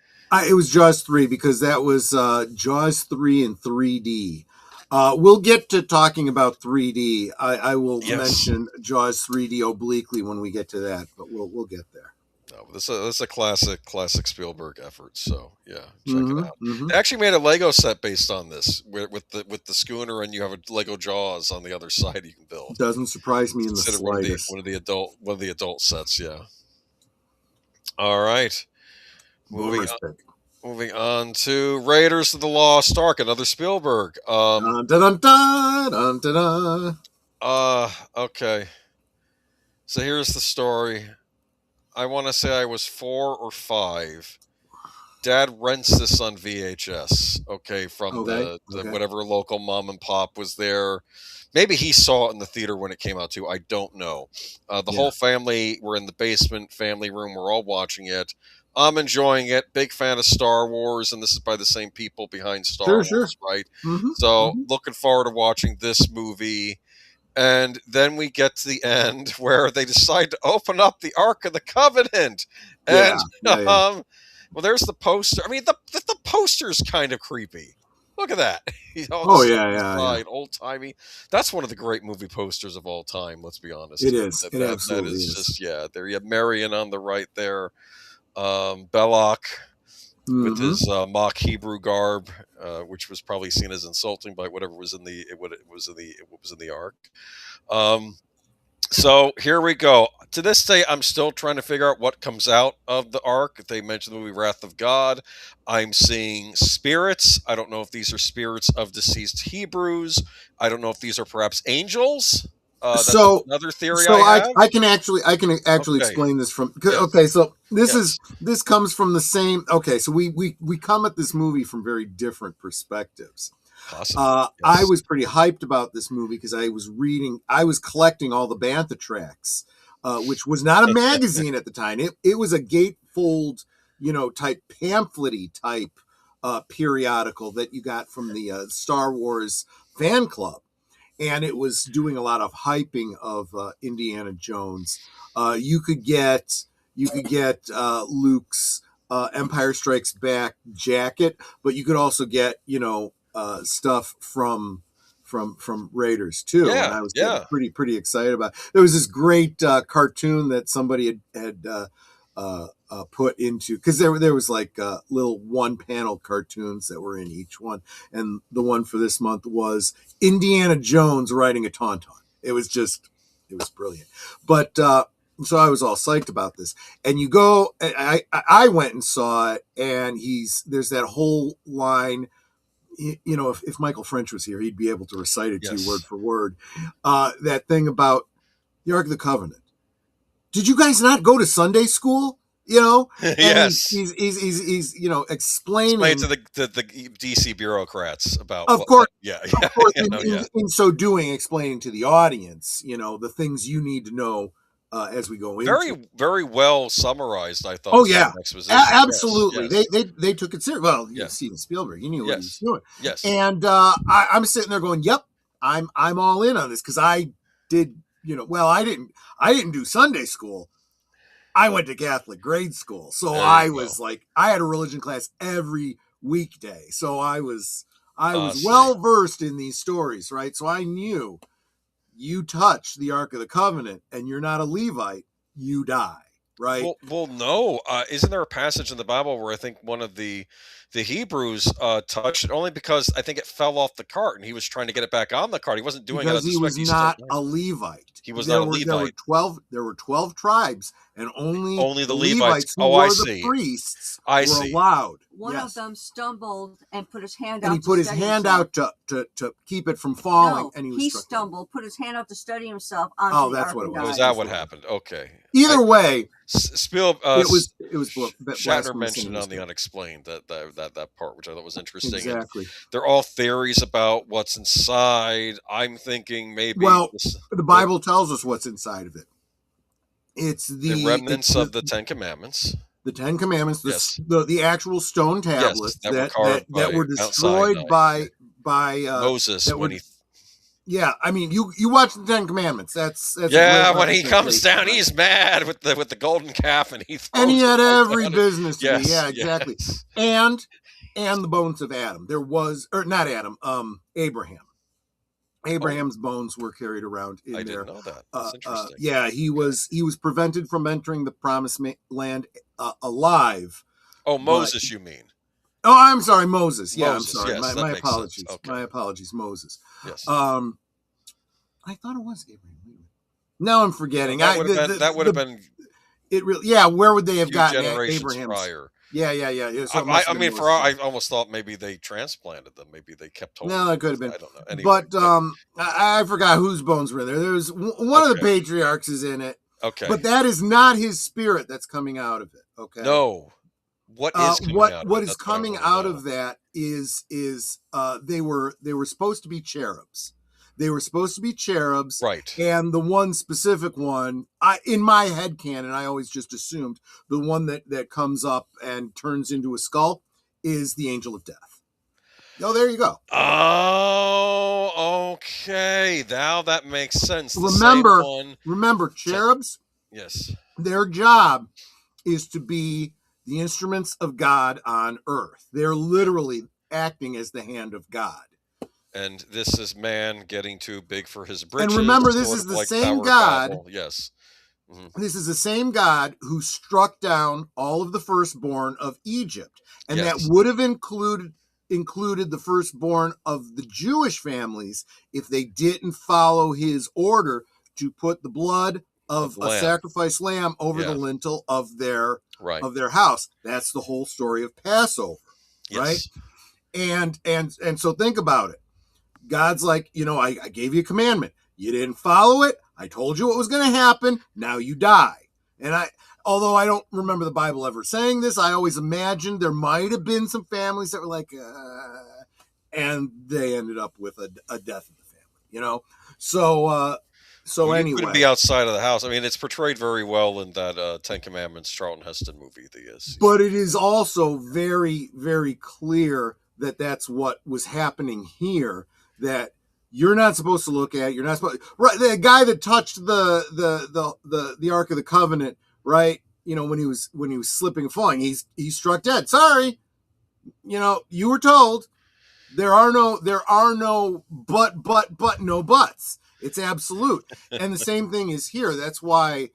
It was Jaws 3 because that was Jaws 3 in 3D. We'll get to talking about 3D. I will mention Jaws 3D obliquely when we get to that, but we'll get there. No, this is a classic Spielberg effort. So yeah, check it out. Mm-hmm. They actually made a Lego set based on this, with the schooner, and you have a Lego Jaws on the other side you can build. Doesn't surprise me in the Considered slightest. one of the adult sets. Yeah. All right. Moving on to Raiders of the Lost Ark, another Spielberg. Dun, dun, dun, dun, dun, dun. Okay. So here's the story. I want to say I was 4 or 5. Dad rents this on VHS. Okay, from the whatever local mom and pop was there. Maybe he saw it in the theater when it came out too. I don't know. The whole family were in the basement family room. We're all watching it. I'm enjoying it. Big fan of Star Wars, and this is by the same people behind Star Wars, right? Mm-hmm. So looking forward to watching this movie. And then we get to the end where they decide to open up the Ark of the Covenant. And well, there's the poster. I mean, the poster's kind of creepy. Look at that. Old timey. That's one of the great movie posters of all time. Let's be honest. It is. It absolutely is. Just There you have Marion on the right there. Belloc with his mock Hebrew garb, which was probably seen as insulting by whatever was in the what was in the Ark. So here we go. To this day, I'm still trying to figure out what comes out of the Ark. They mentioned the movie Wrath of God. I'm seeing spirits. I don't know if these are spirits of deceased Hebrews. I don't know if these are perhaps angels. That's another theory. So I can actually explain this from. Okay, so this comes from the same. Okay, so we come at this movie from very different perspectives. I was pretty hyped about this movie because I was collecting all the Bantha tracks, which was not a magazine at the time. It was a gatefold, type pamphlet-y type periodical that you got from the Star Wars fan club. And it was doing a lot of hyping of Indiana Jones. You could get Luke's Empire Strikes Back jacket, but you could also get stuff from Raiders too. Yeah, and I was pretty excited about it. There was this great cartoon that somebody had put into, because there was like little one panel cartoons that were in each one, and the one for this month was Indiana Jones riding a tauntaun. It was brilliant. But So I was all psyched about this. And you go, I went and saw it, and there's that whole line. You know, if Michael French was here, he'd be able to recite it to you word for word. That thing about the Ark of the Covenant. Did you guys not go to Sunday school? You know, and yes, he's you know explaining to the DC bureaucrats about. Of course, of course. In so doing, explaining to the audience, you know, the things you need to know as we go into. Very well summarized, I thought. Oh yeah, absolutely. Yes. They took it serious. Well, Steven Spielberg, he knew what he was doing. Yes, and I'm sitting there going, "Yep, I'm all in on this," because I did. You know, well, I didn't do Sunday school. I went to Catholic grade school. So I was like, I had a religion class every weekday. So I was well versed in these stories, right? So I knew you touch the Ark of the Covenant and you're not a Levite, you die, right? Well, no. Isn't there a passage in the Bible where I think one of the Hebrews touched it only because I think it fell off the cart and he was trying to get it back on the cart. He wasn't doing because it. He was not a Levite. He was not a Levite. There were 12 tribes, and only the Levites who were the priests were allowed. One of them stumbled and put his hand out. And he put his hand out to keep it from falling. No, and he stumbled, put his hand out to steady himself. That's what it was. Was that what happened? Okay. Either way, it was Shatner mentioned on the Unexplained that part, which I thought was interesting. Exactly. They're all theories about what's inside. I'm thinking maybe. Well, the Bible tells us what's inside of it. It's the remnants of the Ten Commandments. The Ten Commandments, the actual stone tablets that were destroyed by Moses when he. Yeah, I mean, you watch the Ten Commandments. That's when he comes down, he's mad with the golden calf, and he had every business to be. Yeah, exactly. Yes. And the bones of Adam. There was, or not Adam, Abraham. Abraham's bones were carried around in there. I didn't know that. That's interesting. Yeah, he was prevented from entering the promised land alive. Oh, Moses, you mean? Oh, I'm sorry, Moses. Yeah, Moses, I'm sorry. Yes, my apologies. Okay. My apologies, Moses. Yes. I thought it was Abraham. Now I'm forgetting. That would have been. It really. Yeah, where would they have gotten Abraham prior? Yeah. So I almost thought maybe they transplanted them. Maybe they kept holding. No, that could have been. I don't know. Anyway, but I forgot whose bones were there. There's one of the patriarchs is in it. Okay. But that is not his spirit that's coming out of it. Okay. No. What is coming out of that is they were supposed to be cherubs. They were supposed to be cherubs, right? And the one specific one, in my head canon, I always just assumed the one that comes up and turns into a skull is the angel of death. Oh, there you go. Oh, okay. Now that makes sense. Remember, cherubs. Yes. Their job is to be the instruments of God on earth. They're literally acting as the hand of God. And this is man getting too big for his britches. And remember, this is the same God. Yes. Mm-hmm. This is the same God who struck down all of the firstborn of Egypt. And that would have included the firstborn of the Jewish families if they didn't follow his order to put the blood of a sacrificed lamb over the lintel of their house. That's the whole story of Passover, right? And so think about it. God's like, I gave you a commandment. You didn't follow it. I told you what was going to happen. Now you die. And although I don't remember the Bible ever saying this, I always imagined there might have been some families that were like, and they ended up with a death in the family, So anyway, you couldn't be outside of the house. I mean, it's portrayed very well in that Ten Commandments Charlton Heston movie. But it is also very, very clear that that's what was happening here. That you're not supposed to look at. You're not supposed. Right, the guy that touched the Ark of the Covenant, right? When he was slipping and falling, he struck dead. Sorry, you were told there are no but no buts. It's absolute. And the same thing is here. That's why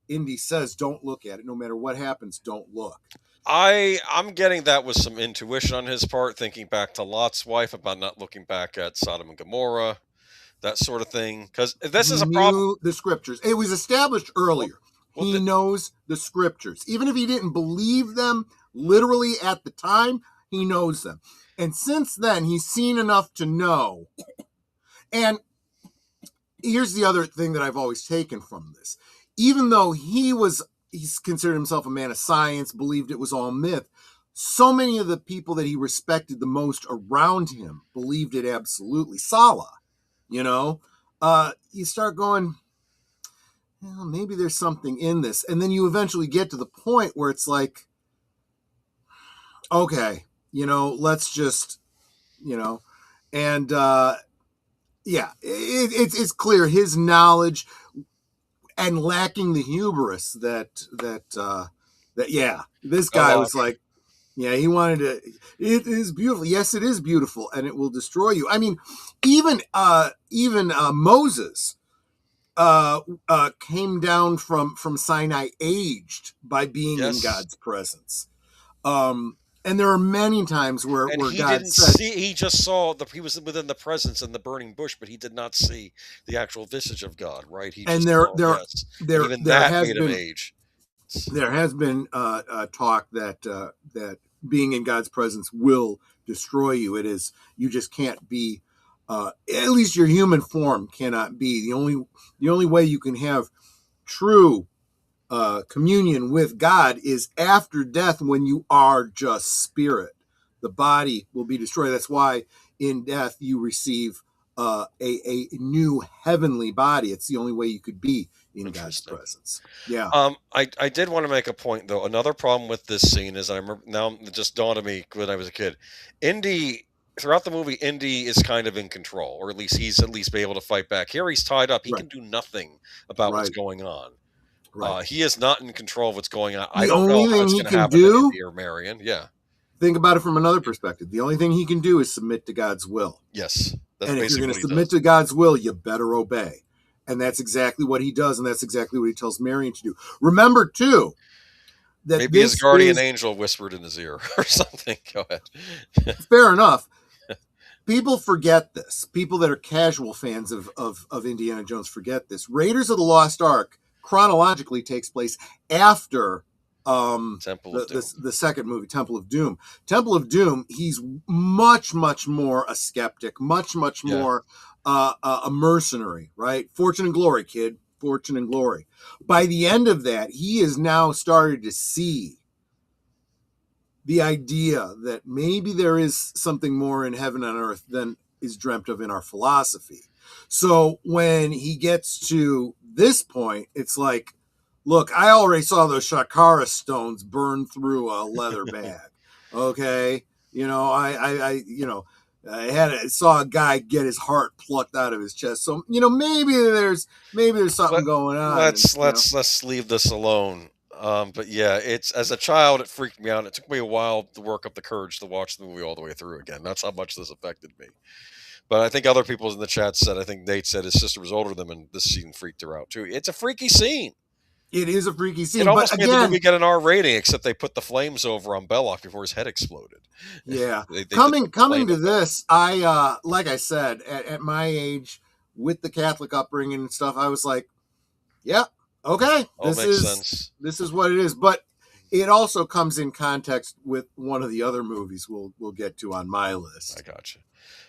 Indy says don't look at it. No matter what happens, don't look. I'm getting that with some intuition on his part, thinking back to Lot's wife about not looking back at Sodom and Gomorrah. that sort of thing. Because this is He a problem. knew the scriptures. It was established earlier. He knows the scriptures. Even if he didn't believe them literally at the time, he knows them. And since then, he's seen enough to know. And here's the other thing that I've always taken from this. Even though he's considered himself a man of science, believed it was all myth, so many of the people that he respected the most around him believed it absolutely. Sala, you start going, well, maybe there's something in this. And then you eventually get to the point where it's like, okay, let's just, and it's clear his knowledge and lacking the hubris that this guy was like, he wanted to, it is beautiful. Yes, it is beautiful, and it will destroy you. I mean, even Moses came down from Sinai aged by being in God's presence. And there are many times where he God didn't said, he just saw he was within the presence in the burning bush, but he did not see the actual visage of God, right? There has been age. There has been talk that being in God's presence will destroy you. It is, you just can't be, at least your human form cannot be. The only way you can have true communion with God is after death, when you are just spirit. The body will be destroyed. That's why in death you receive a new heavenly body. It's the only way you could be in God's presence. Yeah. I did want to make a point though. Another problem with this scene is, I remember now, it just dawned on me when I was a kid. Indy, throughout the movie, Indy is kind of in control, or at least he's be able to fight back. Here he's tied up. He can do nothing about what's going on. Right. He is not in control of what's going on. I don't know how it's going to happen to Indy or Marion. Yeah. Think about it from another perspective. The only thing he can do is submit to God's will. Yes. And if you're going to submit to God's will, you better obey. And that's exactly what he does, and that's exactly what he tells Marion to do. Remember, too, that maybe his guardian angel whispered in his ear or something. Go ahead. Fair enough. People forget this. People that are casual fans of Indiana Jones forget this. Raiders of the Lost Ark chronologically takes place after the second movie, Temple of Doom. Temple of Doom, he's much, much more a skeptic, much, much more a mercenary, right? Fortune and glory, kid. Fortune and glory. By the end of that, he has now started to see the idea that maybe there is something more in heaven and earth than is dreamt of in our philosophy. So when he gets to this point, it's like, look, I already saw those Shakara stones burn through a leather bag. Okay. I saw a guy get his heart plucked out of his chest. So, maybe there's something going on. Let's leave this alone. But yeah, it's, as a child, it freaked me out. It took me a while to work up the courage to watch the movie all the way through again. That's how much this affected me. But I think other people in the chat said, I think Nate said his sister was older than him, and this scene freaked her out too. It's a freaky scene. It is a freaky scene. It almost made the movie get an R rating, except they put the flames over on Belloc before his head exploded. Yeah. they coming to this, I like I said, at my age, with the Catholic upbringing and stuff, I was like, yeah, okay, this makes sense. This is what it is. But it also comes in context with one of the other movies we'll get to on my list. I gotcha.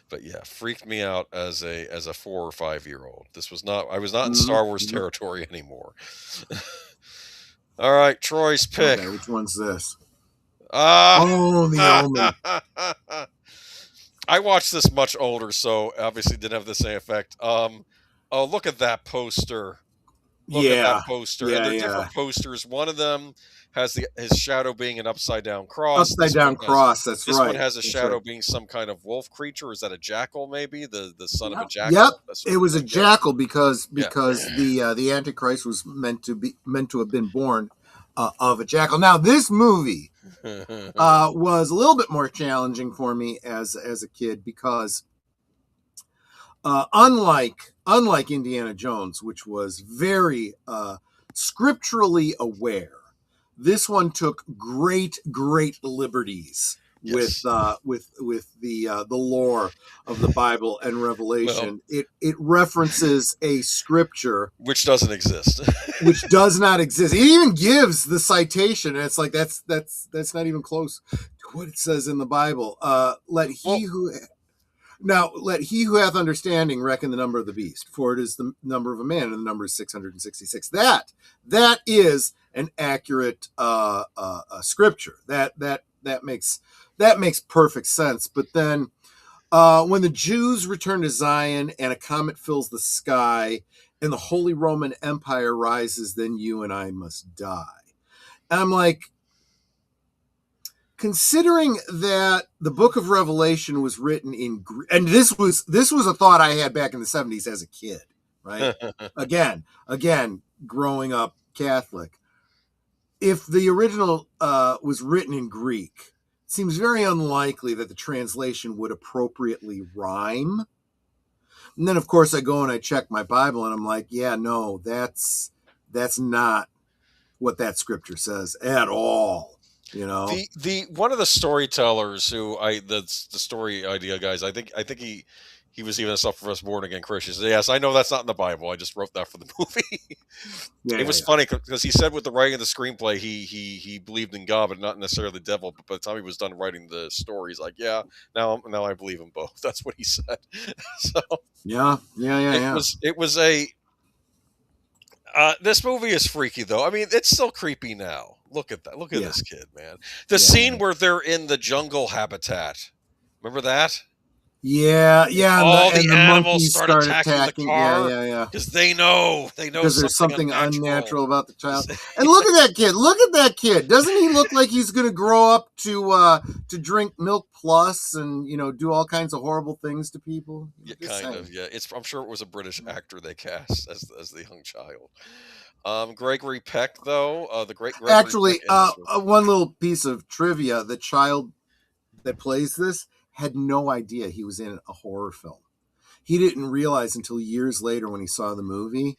But yeah, freaked me out as a 4 or 5 year old. I was not in Star Wars territory anymore. All right, Troy's pick. Okay, which one's this? The Omen. I watched this much older, so obviously didn't have the same effect. Look at that poster. Look at that poster. And they're different posters. One of them has his shadow being an upside down cross. That's right. This one has a shadow being some kind of wolf creature. Is that a jackal? Maybe the son of a jackal. Yep, it was a jackal because the Antichrist was meant to have been born of a jackal. Now this movie was a little bit more challenging for me as a kid because unlike Indiana Jones, which was very scripturally aware, this one took great liberties with the lore of the Bible and Revelation. Well, it references a scripture which doesn't exist, which does not exist. It even gives the citation, and it's like that's not even close to what it says in the Bible. Let he who hath understanding reckon the number of the beast, for it is the number of a man, and the number is 666. That is an accurate scripture. That makes perfect sense. But then when the Jews return to Zion and a comet fills the sky and the Holy Roman Empire rises, then you and I must die. And I'm like, considering that the book of Revelation was written in Greek, and this was a thought I had back in the 70s as a kid, right? again, growing up Catholic. If the original was written in Greek, it seems very unlikely that the translation would appropriately rhyme. And then, of course, I go and I check my Bible, and I'm like, yeah, no, that's not what that scripture says at all. You know, the one of the storytellers who the story idea guys, I think he was even a stuff for us born again Christians. Yes, I know that's not in the Bible. I just wrote that for the movie. It was funny because he said with the writing of the screenplay, he believed in God, but not necessarily the devil. But by the time he was done writing the story, he's like, yeah, now I believe in both. That's what he said. So yeah. It was a. This movie is freaky, though. I mean, it's still creepy now. Look at that. Look at this kid, man. The scene where they're in the jungle habitat. Remember that? Yeah. All the animals start attacking the car. Yeah. Because they know because there's something unnatural about the child. And look at that kid. Look at that kid. Doesn't he look like he's going to grow up to drink Milk Plus and do all kinds of horrible things to people? Yeah, kind of. Yeah, I'm sure it was a British actor they cast as the young child. Gregory Peck, though, the great Gregory actually, Peck one little piece of trivia: the child that plays this had no idea he was in a horror film. He didn't realize until years later when he saw the movie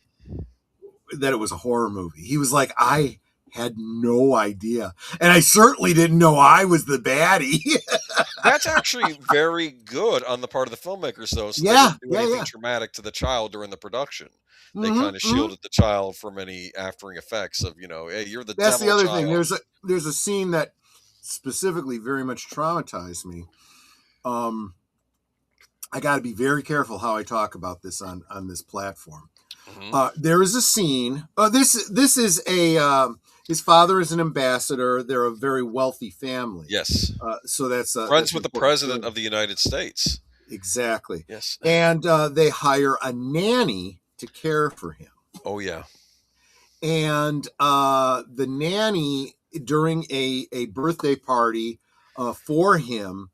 that it was a horror movie. He was like, I had no idea. And I certainly didn't know I was the baddie. That's actually very good on the part of the filmmakers, though. So they didn't do anything traumatic to the child during the production. They kind of shielded the child from any after effects of, hey, you're the devil. That's the other child. thing. There's a scene that specifically very much traumatized me. I got to be very careful how I talk about this on this platform. There is a scene. This is his father is an ambassador. They're a very wealthy family. Yes. So that's friends with the president of the United States. Exactly. Yes. And they hire a nanny to care for him. Oh yeah. And the nanny during a birthday party for him.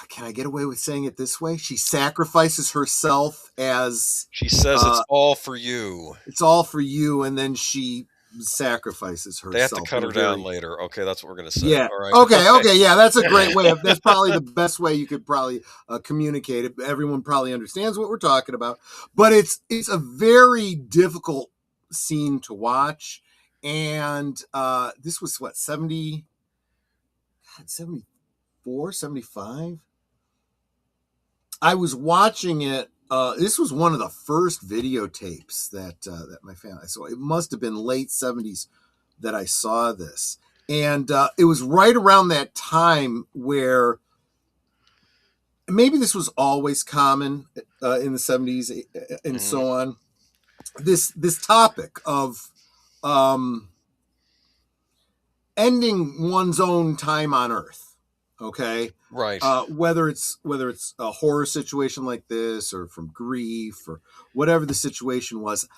Can I get away with saying it this way? She sacrifices herself as she says, "It's all for you. It's all for you," and then she sacrifices herself. They have to cut her down later. Okay, that's what we're gonna say. Yeah. All right. Okay. Yeah, that's a great way. That's probably the best way you could probably communicate it. Everyone probably understands what we're talking about, but it's a very difficult scene to watch. And this was what 74, 75. I was watching it. This was one of the first videotapes that my family. So it must have been late 70s that I saw this, and it was right around that time where maybe this was always common in the 70s and so on. This topic of ending one's own time on Earth. Okay. Right. Whether it's a horror situation like this or from grief or whatever the situation was,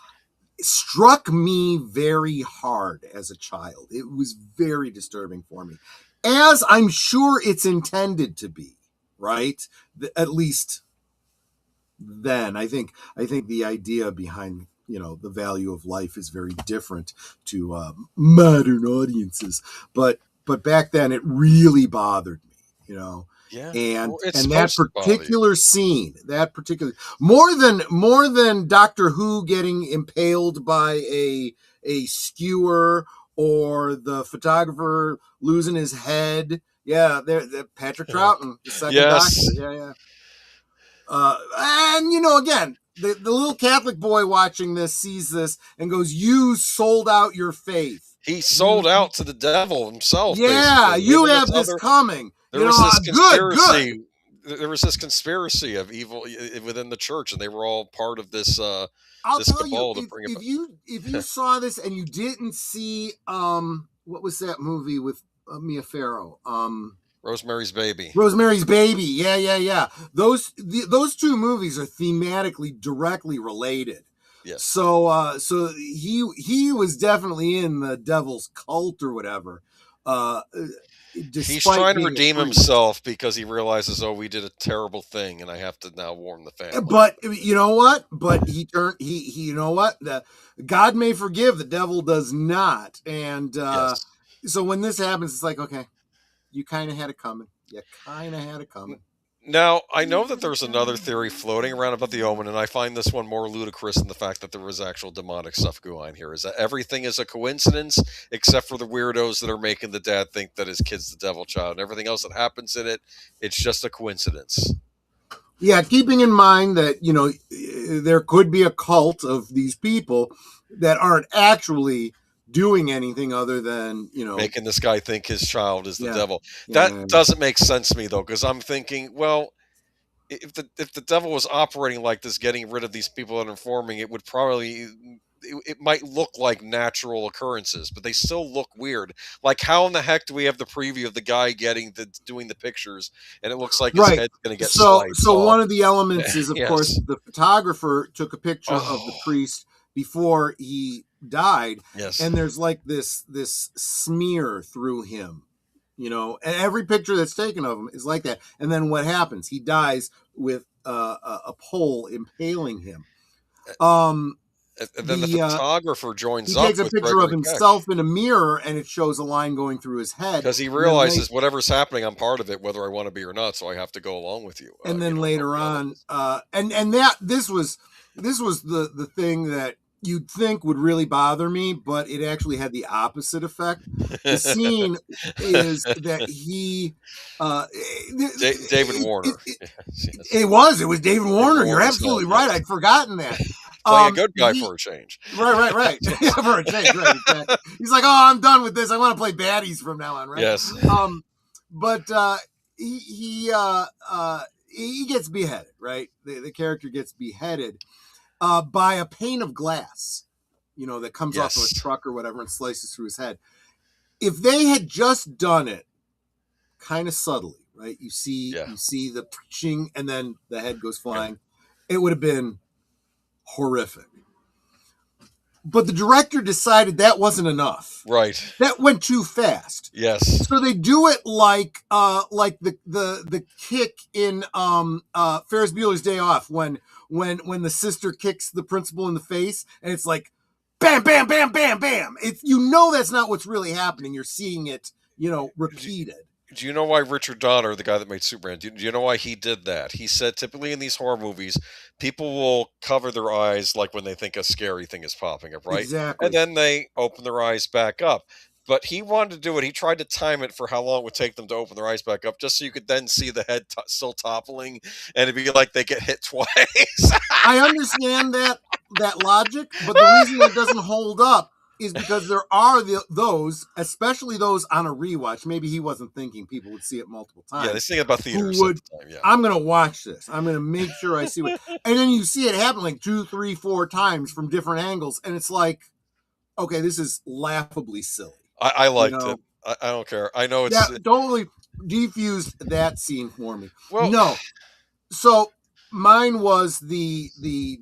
it struck me very hard as a child. It was very disturbing for me, as I'm sure it's intended to be, right? At least then. I think the idea behind the value of life is very different to modern audiences, but back then it really bothered me. Yeah. And that particular scene, more than Doctor Who getting impaled by a skewer or the photographer losing his head. Yeah, they're Patrick Troughton, the second Doctor. Yeah. And again, the little Catholic boy watching this sees this and goes, "You sold out your faith. He sold out to the devil himself." Yeah, basically. you have this coming. There was this conspiracy. There was this conspiracy of evil within the church, and they were all part of this. I'll tell you, if you saw this and you didn't see what was that movie with Mia Farrow? Rosemary's Baby. Rosemary's Baby. Yeah. Those two movies are thematically directly related. Yes. So he was definitely in the devil's cult or whatever. He's trying to redeem himself because he realizes, we did a terrible thing, and I have to now warn the family. But you know what? But he you know what? God may forgive, the devil does not. And so when this happens, it's like, okay, you kind of had it coming. Now, I know that there's another theory floating around about the Omen, and I find this one more ludicrous than the fact that there was actual demonic stuff going on here. Is that everything is a coincidence, except for the weirdos that are making the dad think that his kid's the devil child, and everything else that happens in it, it's just a coincidence. Yeah, keeping in mind that, there could be a cult of these people that aren't actually doing anything other than making this guy think his child is the devil. That doesn't make sense to me, though, because I'm thinking, well, if the devil was operating like this, getting rid of these people that are informing, it would probably it might look like natural occurrences, but they still look weird. Like, how in the heck do we have the preview of the guy doing the pictures, and it looks like his head's going to get sliced off? One of the elements is, of course, the photographer took a picture of the priest before he died, and there's like this smear through him, and every picture that's taken of him is like that. And then what happens? He dies with a pole impaling him. And then the photographer joins up. He takes a picture of himself in a mirror, and it shows a line going through his head. Because he realizes whatever's happening, I'm part of it, whether I want to be or not. So I have to go along with you. And then later on, this was the thing that you'd think would really bother me, but it actually had the opposite effect. The scene is that he, David Warner. It was David Warner. You're absolutely right. I'd forgotten that. Playing a good guy for a change. Right. Yeah, for a change, right. Exactly. He's like, I'm done with this. I want to play baddies from now on, right? Yes. But he gets beheaded, right? The character gets beheaded by a pane of glass, that comes off of a truck or whatever and slices through his head. If they had just done it kind of subtly, right? You see the preaching and then the head goes flying. It would have been horrific. But the director decided that wasn't enough. Right. That went too fast. Yes. So they do it like the kick in Ferris Bueller's Day Off when the sister kicks the principal in the face, and it's like bam, bam, bam, bam, bam. It's that's not what's really happening. You're seeing it, repeated. Do you know why Richard Donner, the guy that made Superman, do you know why he did that? He said typically in these horror movies, people will cover their eyes like when they think a scary thing is popping up, right? Exactly. And then they open their eyes back up. But he wanted to do it. He tried to time it for how long it would take them to open their eyes back up, just so you could then see the head still toppling, and it'd be like they get hit twice. I understand that logic, but the reason it doesn't hold up is because there are those, especially those on a rewatch. Maybe he wasn't thinking people would see it multiple times. Yeah, they're thinking about theaters. I'm going to watch this. I'm going to make sure I see what. And then you see it happen like 2, 3, 4 times from different angles, and it's like, okay, this is laughably silly. I liked it. I don't care. I know it's totally defused that scene for me. Well, no. So mine was the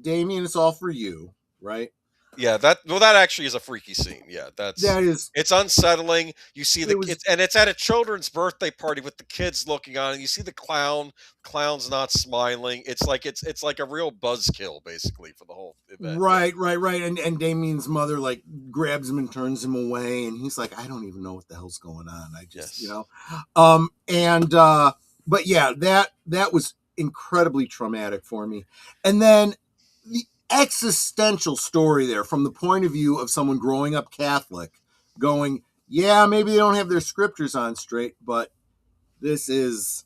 Damien, it's all for you, right? Yeah, that actually is a freaky scene. Yeah, it's unsettling. You see it's at a children's birthday party with the kids looking on, and you see the clown's not smiling. It's like a real buzzkill basically for the whole event. Right. And Damien's mother like grabs him and turns him away, and he's like, I don't even know what the hell's going on. I just but yeah, that was incredibly traumatic for me. And then the existential story there from the point of view of someone growing up Catholic, going, yeah, maybe they don't have their scriptures on straight, but this is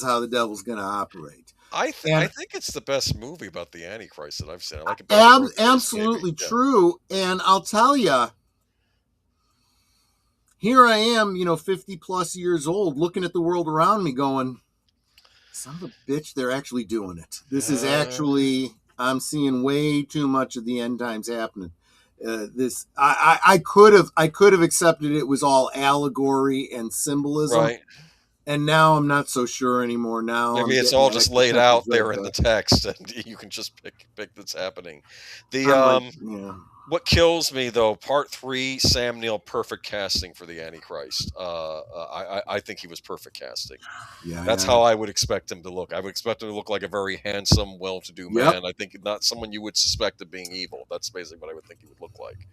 how the devil's going to operate. I think it's the best movie about the Antichrist that I've seen. I like it better than absolutely true. And I'll tell you, here I am, 50 plus years old, looking at the world around me going, son of a bitch, they're actually doing it. This is actually, I'm seeing way too much of the end times happening. I could have accepted it was all allegory and symbolism. Right. And now I'm not so sure anymore. Now maybe it's all just laid out there in the text, and you can just pick that's happening. What kills me though, part 3, Sam Neill, perfect casting for the Antichrist. I think he was perfect casting. Yeah, that's how I would expect him to look. I would expect him to look like a very handsome, well-to-do man. I think not someone you would suspect of being evil. That's basically what I would think he would look like.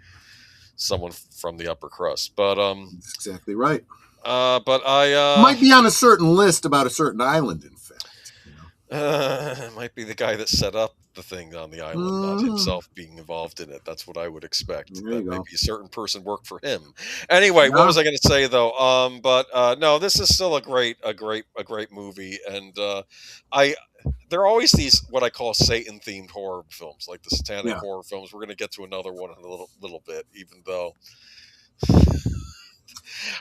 Someone from the upper crust. But that's exactly right. But I might be on a certain list about a certain island, in fact. Might be the guy that set up the thing on the island, not himself being involved in it. That's what I would expect. That maybe a certain person worked for him. Anyway, what was I going to say though? No, this is still a great movie, and there are always these what I call Satan-themed horror films, like the satanic horror films. We're going to get to another one in a little bit, even though.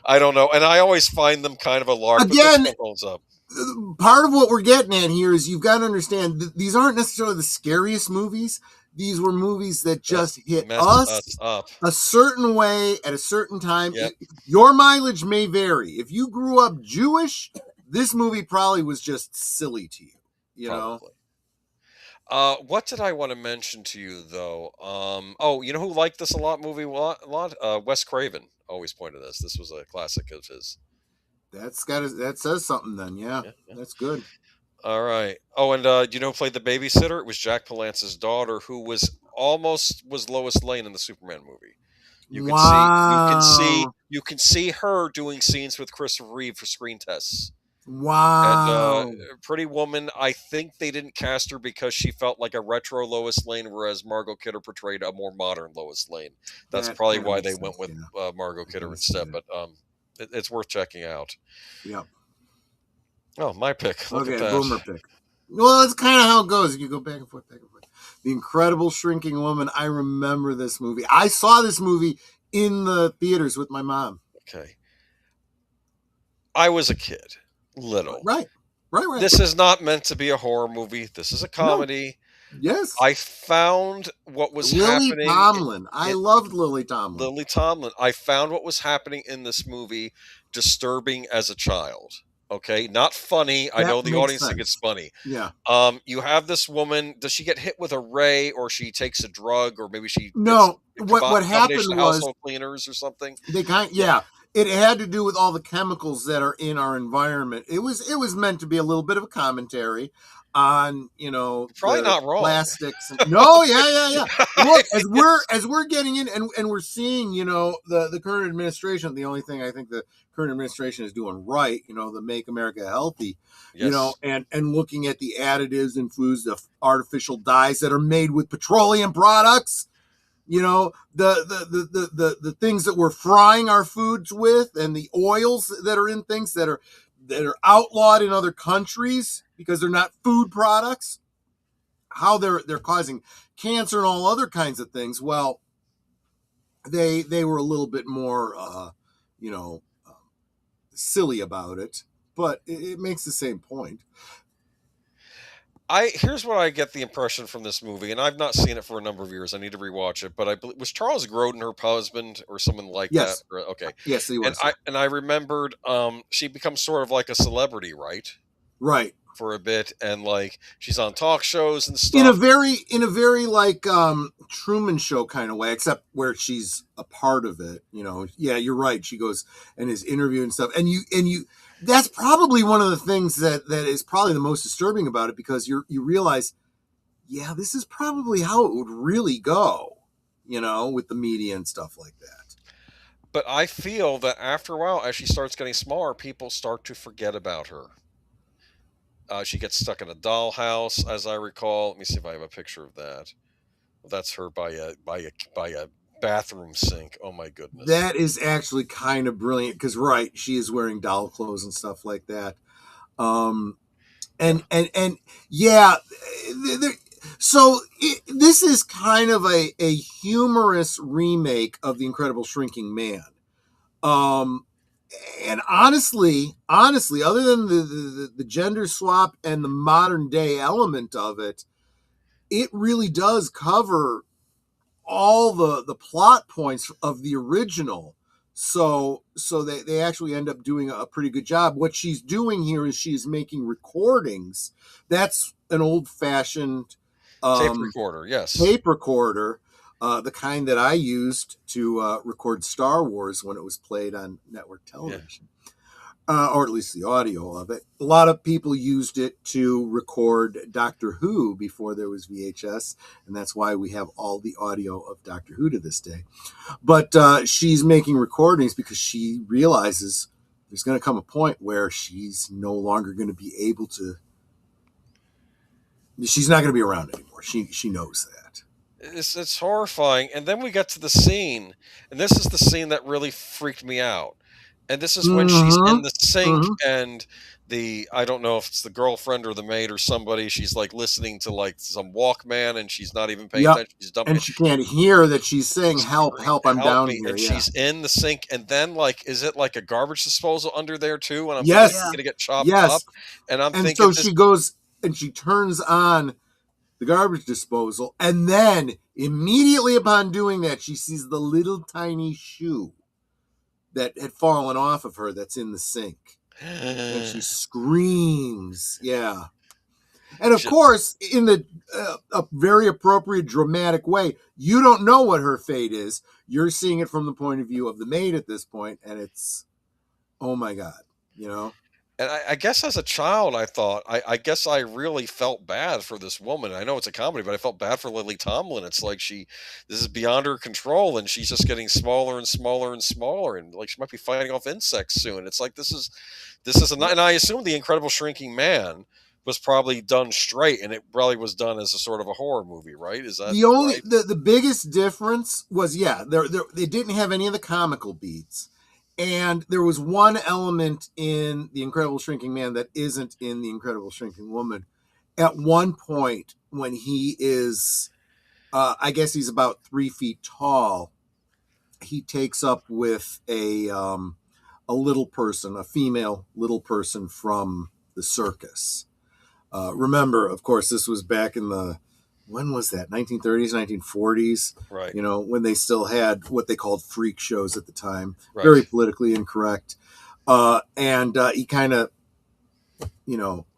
I don't know, and I always find them kind of a lark. Again, but this one holds up. Part of what we're getting at here is you've got to understand that these aren't necessarily the scariest movies. These were movies that just hit us up a certain way at a certain time. Your mileage may vary. If you grew up Jewish, this movie probably was just silly to you. You know. What did I want to mention to you though? You know who liked this a lot? Wes Craven always pointed this. This was a classic of his. That says something then. Yeah. That's good. All right. Oh, and you know who played the babysitter? It was Jack Palance's daughter, who was Lois Lane in the Superman movie. You can see her doing scenes with Christopher Reeve for screen tests. Wow. And Pretty Woman, I think they didn't cast her because she felt like a retro Lois Lane, whereas Margot Kidder portrayed a more modern Lois Lane. That's probably why they went with Margot Kidder instead. But it's worth checking out. Yeah. Oh, my pick. Look at that. Boomer pick. Well, that's kind of how it goes. You go back and forth, back and forth. The Incredible Shrinking Woman. I remember this movie. I saw this movie in the theaters with my mom. Okay. I was a kid. Little. Right. This is not meant to be a horror movie. This is a comedy. No. Yes. I found what was happening. Lily Tomlin. I loved Lily Tomlin. Lily Tomlin. I found what was happening in this movie disturbing as a child. Okay, not funny. I know the audience thinks it's funny. Yeah. You have this woman. Does she get hit with a ray, or she takes a drug, or maybe she? No. What happened was household cleaners or something. It had to do with all the chemicals that are in our environment. It was meant to be a little bit of a commentary on, probably not wrong. Plastics. No, yeah. Look, as we're getting in and we're seeing, the current administration, the only thing I think the current administration is doing right, the Make America Healthy, and looking at the additives and foods, the artificial dyes that are made with petroleum products. The things that we're frying our foods with, and the oils that are in things that are outlawed in other countries because they're not food products, how they're causing cancer and all other kinds of things. Well, they were a little bit more silly about it, but it makes the same point. Here's what I get the impression from this movie, and I've not seen it for a number of years. I need to rewatch it, but I believe was Charles Grodin her husband or someone like that. Okay, yes, he was. And I remembered she becomes sort of like a celebrity, right? Right. For a bit, and like she's on talk shows and stuff in a very like Truman Show kind of way, except where she's a part of it. Yeah, you're right. She goes and is interviewed and stuff, and you. That's probably one of the things that is probably the most disturbing about it, because you realize, yeah, this is probably how it would really go, with the media and stuff like that. But I feel that after a while, as she starts getting smaller, people start to forget about her. She gets stuck in a dollhouse, as I recall. Let me see if I have a picture of that. That's her by a bathroom sink. Oh my goodness. That is actually kind of brilliant because, right, she is wearing doll clothes and stuff like that. And yeah, so this is kind of a humorous remake of The Incredible Shrinking Man. And honestly, other than the gender swap and the modern day element of it, it really does cover all the plot points of the original. So they actually end up doing a pretty good job. What she's doing here is she's making recordings. That's an old-fashioned tape recorder, yes. Tape recorder, the kind that I used to record Star Wars when it was played on network television. Or at least the audio of it. A lot of people used it to record Doctor Who before there was VHS, and that's why we have all the audio of Doctor Who to this day. But she's making recordings because she realizes there's going to come a point where she's no longer going to be able to. She's not going to be around anymore. She knows that. It's horrifying. And then we get to the scene, and this is the scene that really freaked me out. And this is when she's in the sink and I don't know if it's the girlfriend or the maid or somebody, she's like listening to like some Walkman and she's not even paying attention. She's dumping. And she can't hear that she's saying, help, I'm down here. And she's in the sink. And then like, is it like a garbage disposal under there too? And I'm thinking it's going to get chopped up. And I'm thinking. So she goes and she turns on the garbage disposal. And then immediately upon doing that, she sees the little tiny shoe that had fallen off of her that's in the sink. And she screams. Yeah. And of course, in a very appropriate dramatic way, you don't know what her fate is. You're seeing it from the point of view of the maid at this point, and it's, oh my God, you know? And I guess as a child, I thought, I guess I really felt bad for this woman. I know it's a comedy, but I felt bad for Lily Tomlin. It's like this is beyond her control, and she's just getting smaller and smaller and smaller, and like she might be fighting off insects soon. It's like this is and I assume The Incredible Shrinking Man was probably done straight, and it probably was done as a sort of a horror movie, right? Is that right? The biggest difference was they didn't have any of the comical beats. And there was one element in The Incredible Shrinking Man that isn't in The Incredible Shrinking Woman. At one point, when he is, I guess he's about 3 feet tall, he takes up with a little person, a female little person from the circus. Remember, of course, this was back in when was that? 1930s, 1940s, right? You know, when they still had what they called freak shows at the time, right. Very politically incorrect. And he kind of,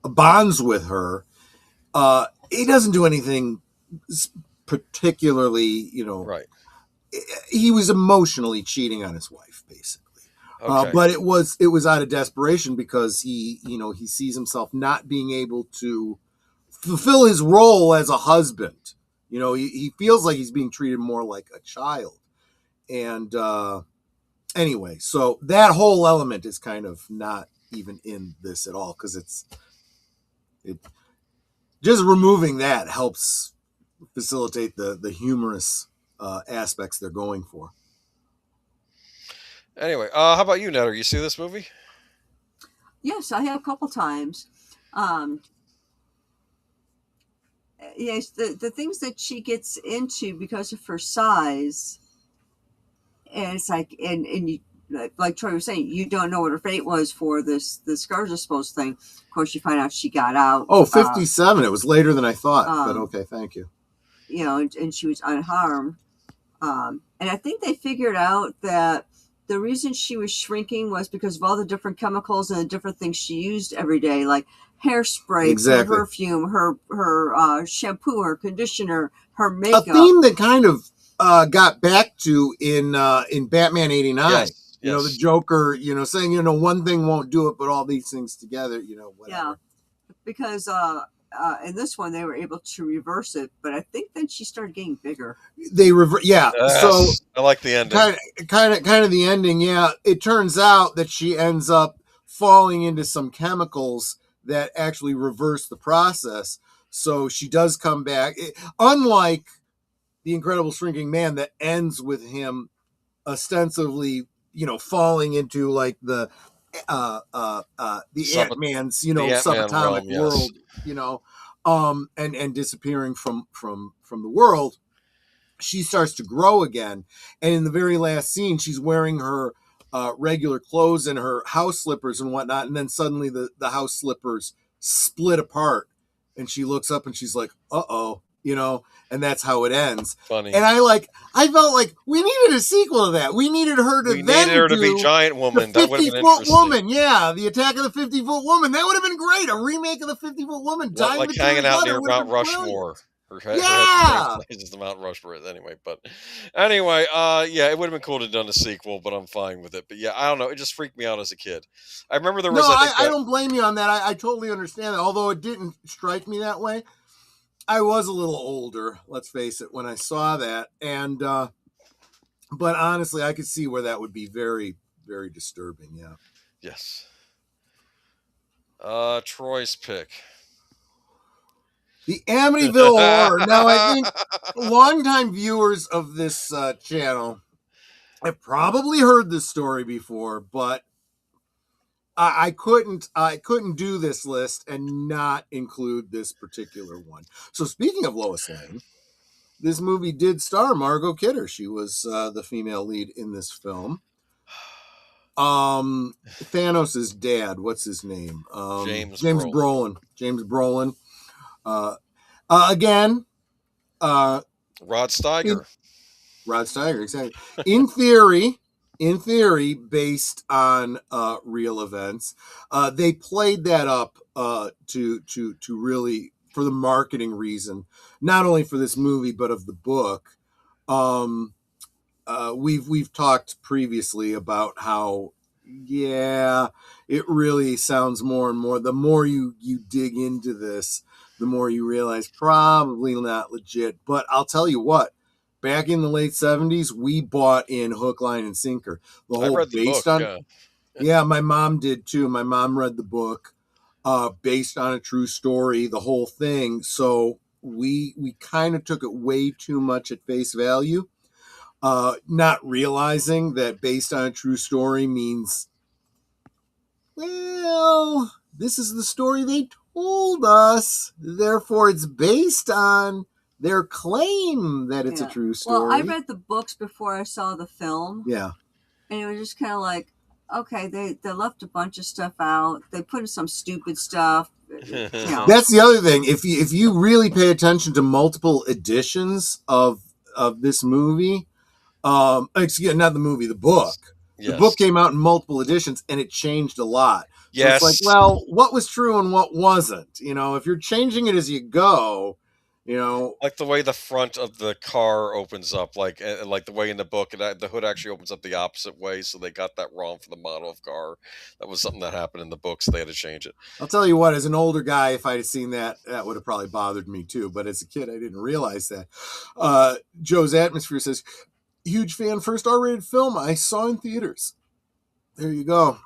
bonds with her. He doesn't do anything particularly, right. He was emotionally cheating on his wife, basically. Okay. But it was out of desperation because he sees himself not being able to fulfill his role as a husband. He feels like he's being treated more like a child. And anyway, so that whole element is kind of not even in this at all because it just removing that helps facilitate the humorous aspects they're going for. Anyway, how about you, Netter? You see this movie? Yes, I have a couple times. Yes, the things that she gets into because of her size, and it's like, and you, like Troy was saying, you don't know what her fate was for this garbage disposal thing. Of course, you find out she got out. Oh, 57. It was later than I thought, but okay, thank you. And she was unharmed. And I think they figured out that the reason she was shrinking was because of all the different chemicals and the different things she used every day, like hairspray, exactly. Perfume, her shampoo, her conditioner, her makeup. A theme that kind of got back to in Batman '89. Yes. The Joker, saying, one thing won't do it, but all these things together, whatever. Yeah, because in this one they were able to reverse it, but I think then she started getting bigger. Yeah. Yes. So I like the ending. Kind of the ending. Yeah. It turns out that she ends up falling into some chemicals that actually reverse the process. So she does come back. Unlike The Incredible Shrinking Man that ends with him ostensibly, falling into like the Ant-Man's, subatomic realm, world, and disappearing from the world. She starts to grow again, and in the very last scene, she's wearing her regular clothes and her house slippers and whatnot, and then suddenly the house slippers split apart, and she looks up and she's like, "Uh-oh," and that's how it ends. Funny. And I felt like we needed a sequel to that. We needed her to be Giant Woman. The 50-foot woman, yeah, the Attack of the 50-Foot Woman. That would have been great. A remake of the 50-foot woman, like hanging out near Mount Rushmore. Yeah, the Mount Rushmore anyway. But anyway, it would have been cool to have done a sequel, but I'm fine with it. But yeah, I don't know. It just freaked me out as a kid. I remember there was. I don't blame you on that. I totally understand that. Although it didn't strike me that way. I was a little older, let's face it, when I saw that, and but honestly, I could see where that would be very, very disturbing. Yeah. Yes. Troy's pick. The Amityville Horror. Now, I think longtime viewers of this channel have probably heard this story before, but I couldn't do this list and not include this particular one. So speaking of Lois Lane, this movie did star Margot Kidder. She was the female lead in this film. Thanos' dad, what's his name? James Brolin. James Brolin. Again, Rod Steiger. Rod Steiger, exactly. In theory, based on real events, they played that up to really, for the marketing reason, not only for this movie but of the book. We've talked previously about how, it really sounds more and more. The more you dig into this, the more you realize probably not legit. But I'll tell you what. Back in the late 70s, we bought in hook, line, and sinker. The whole I read the book, yeah, my mom did too. My mom read the book, based on a true story, the whole thing. So we kind of took it way too much at face value, not realizing that based on a true story means, well, this is the story they told us. Therefore, it's based on their claim that it's a true story. Well, I read the books before I saw the film. Yeah. And it was just kind of like, okay, they left a bunch of stuff out. They put in some stupid stuff. That's the other thing. If you really pay attention to multiple editions of this movie, excuse me, not the movie, the book. Yes. The book came out in multiple editions and it changed a lot. So yes. It's like, well, what was true and what wasn't? If you're changing it as you go, like the way the front of the car opens up, like the way in the book, the hood actually opens up the opposite way, so they got that wrong for the model of car. That was something that happened in the book, so they had to change it. I'll tell you what, as an older guy, if I had seen that would have probably bothered me too. But as a kid, I didn't realize that. Joe's Atmosphere says, huge fan, first R-rated film I saw in theaters. There you go.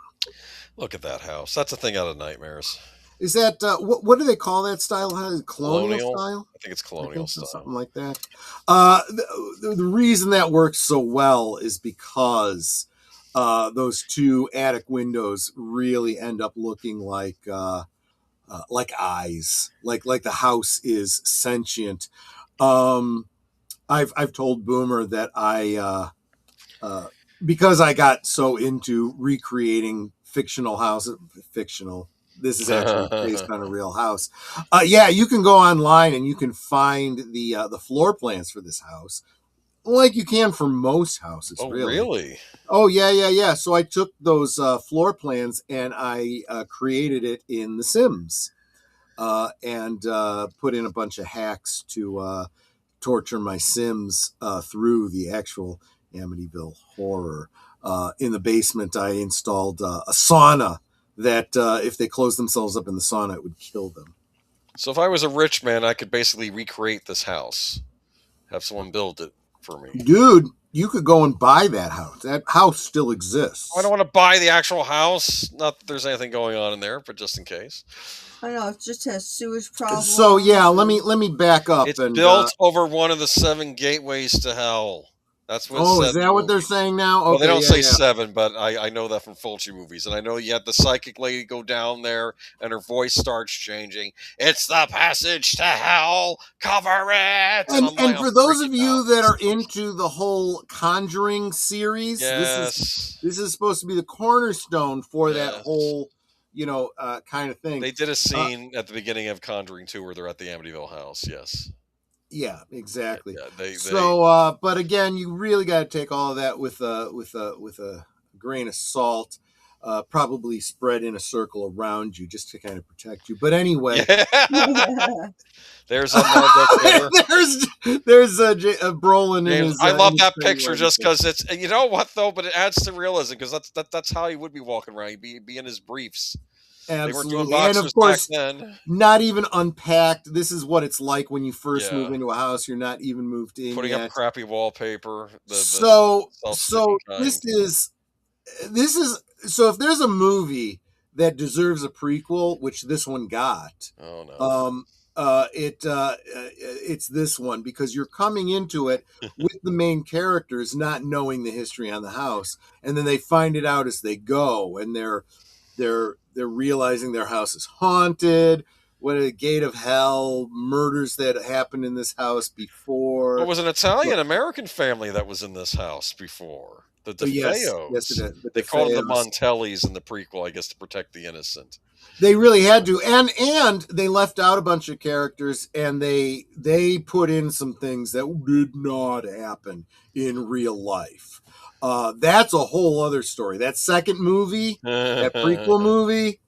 Look at that house. That's a thing out of nightmares. Is that, what do they call that style? How is it, colonial style? I think it's colonial style. Something like that. The reason that works so well is because those two attic windows really end up looking like eyes, like the house is sentient. I've told Boomer that I because I got so into recreating fictional houses. This is actually based on a real house. You can go online and you can find the floor plans for this house, like you can for most houses. Oh, really? Oh, yeah. So I took those floor plans and I created it in The Sims, and put in a bunch of hacks to torture my Sims through the actual Amityville Horror. In the basement, I installed a sauna that if they closed themselves up in the sauna, it would kill them. So if I was a rich man, I could basically recreate this house, have someone build it for me. Dude, you could go and buy that house. That house still exists. I don't want to buy the actual house. Not that there's anything going on in there, but just in case. I know it just has sewage problems. So yeah, let me back up. It's built over one of the 7 gateways to hell. That's what. Oh, is that what they're saying now? Okay, well, they don't say 7, but I know that from Fulci movies, and I know you had the psychic lady go down there, and her voice starts changing. It's the passage to hell. Cover it. And for those of you that are into the whole Conjuring series, yes, this is supposed to be the cornerstone for that whole, kind of thing. They did a scene at the beginning of Conjuring 2 where they're at the Amityville house. Yes. Yeah, exactly. Yeah, but again, you really got to take all of that with a grain of salt. Probably spread in a circle around you just to kind of protect you. But anyway, there's a there's a Brolin in his. I love that picture just because it's, you know what though, but it adds to realism because that's how he would be walking around. He'd be in his briefs. Absolutely, and of course, not even unpacked. This is what it's like when you first move into a house. You're not even moved in. Putting up crappy wallpaper. So this is so if there's a movie that deserves a prequel, which this one got, it's this one, because you're coming into it with the main characters not knowing the history on the house, and then they find it out as they go, and they're realizing their house is haunted. What a gate of hell, murders that happened in this house before. It was an Italian-American family that was in this house before. The DeFeos. Yes, it is. They called them the Montellis in the prequel, I guess, to protect the innocent. They really had to. And they left out a bunch of characters, and they put in some things that did not happen in real life. That's a whole other story. That second movie, that prequel movie,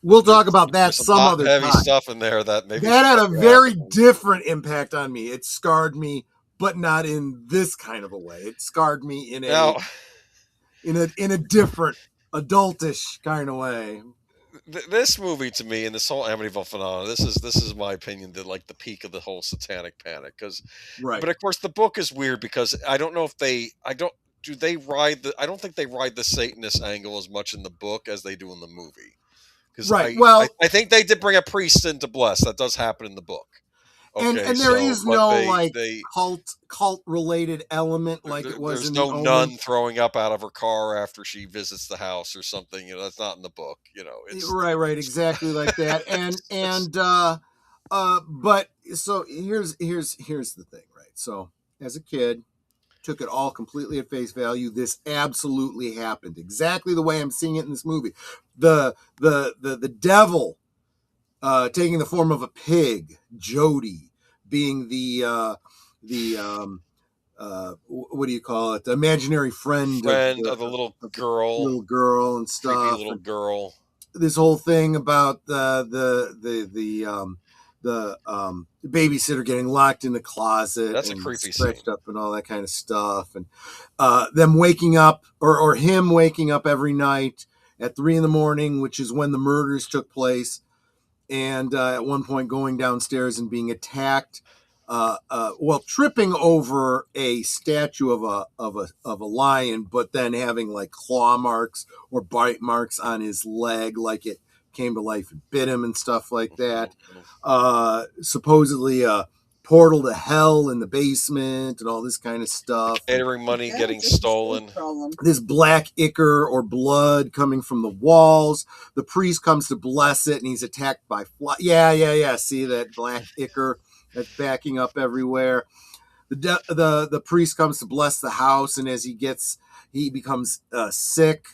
we'll talk about that some other time. Heavy stuff in there that had a very different impact on me. It scarred me, but not in this kind of a way. It scarred me in a different adultish kind of way. This movie, to me, and this whole Amityville phenomenon, this is my opinion, like the peak of the whole satanic panic. But of course, the book is weird because I don't know if I don't think they ride the Satanist angle as much in the book as they do in the movie. I think they did bring a priest in to bless. That does happen in the book. Okay, and there is no cult related element like it was in the There's no nun throwing up out of her car after she visits the house or something. That's not in the book. It's right, exactly like that. But so here's the thing, right? So as a kid, took it all completely at face value. This absolutely happened exactly the way I'm seeing it in this movie. The devil. Taking the form of a pig, Jody being the what do you call it? The imaginary friend of the little girl and stuff. Creepy little girl. This whole thing about the babysitter getting locked in the closet. That's a creepy scene. Up and all that kind of stuff, and them waking up or him waking up every night at 3 a.m, which is when the murders took place. And at one point going downstairs and being attacked, tripping over a statue of a lion, but then having like claw marks or bite marks on his leg, like it came to life and bit him and stuff like that. Supposedly a portal to hell in the basement and all this kind of stuff. Catering money getting stolen. This black ichor or blood coming from the walls. The priest comes to bless it and he's attacked by flies. Yeah. See that black ichor that's backing up everywhere. The priest comes to bless the house, and as he becomes sick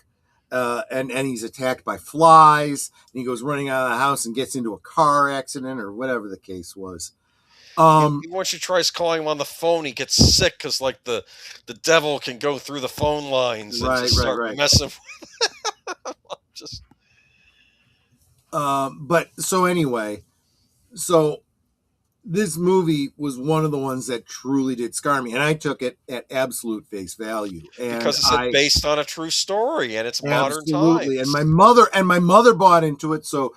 and he's attacked by flies, and he goes running out of the house and gets into a car accident or whatever the case was. Once he tries calling him on the phone, he gets sick because like the devil can go through the phone lines and just start messing with but so anyway, this movie was one of the ones that truly did scar me, and I took it at absolute face value. And because it's based on a true story and it's modern times. Absolutely, and my mother bought into it, so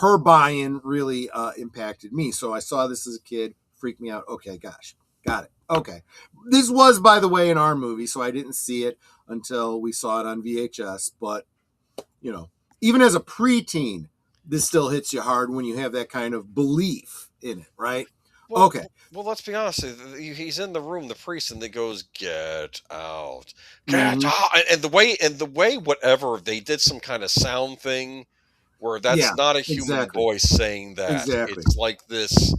her buy-in really impacted me. So I saw this as a kid, freaked me out. Okay, gosh, Got it. Okay. This was, by the way, in our movie, so I didn't see it until we saw it on VHS. But, even as a preteen, this still hits you hard when you have that kind of belief in it, right? Well, okay. Well, let's be honest. He's in the room, the priest, and he goes, "Get out, get out!" And the way, whatever they did some kind of sound thing, where that's not a human voice saying that. Exactly. It's like this.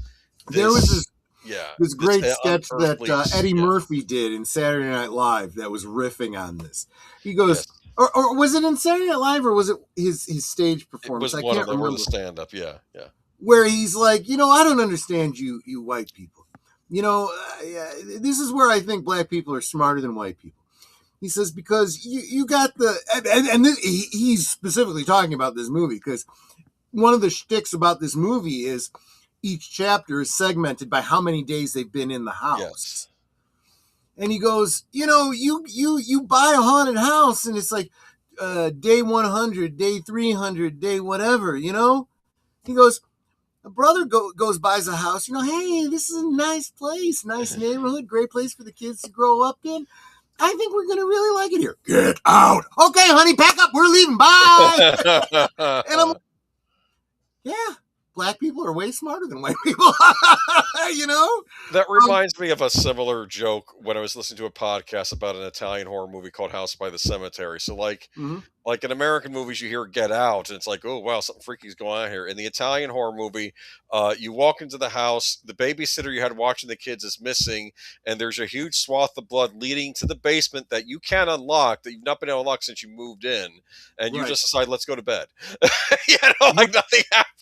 There was this great sketch that Eddie Murphy did in Saturday Night Live that was riffing on this. He goes, or was it in Saturday Night Live, or was it his stage performance? It was one of them, or the stand-up, yeah. Where he's like, I don't understand you white people. This is where I think black people are smarter than white people. He says, because you got he's specifically talking about this movie, because one of the shticks about this movie is each chapter is segmented by how many days they've been in the house. Yes. And he goes, you buy a haunted house and it's like day 100, day 300, day whatever, He goes, a brother goes buys a house, hey, this is a nice place, nice neighborhood, great place for the kids to grow up in. I think we're going to really like it here. Get out. Okay, honey, pack up. We're leaving. Bye. And I'm like, yeah, black people are way smarter than white people. That reminds me of a similar joke when I was listening to a podcast about an Italian horror movie called House by the Cemetery. So like in American movies, you hear Get Out, and it's like, oh, wow, something freaky is going on here. In the Italian horror movie, you walk into the house, the babysitter you had watching the kids is missing, and there's a huge swath of blood leading to the basement that you can't unlock, that you've not been able to unlock since you moved in, and you just decide, let's go to bed. Like nothing happened.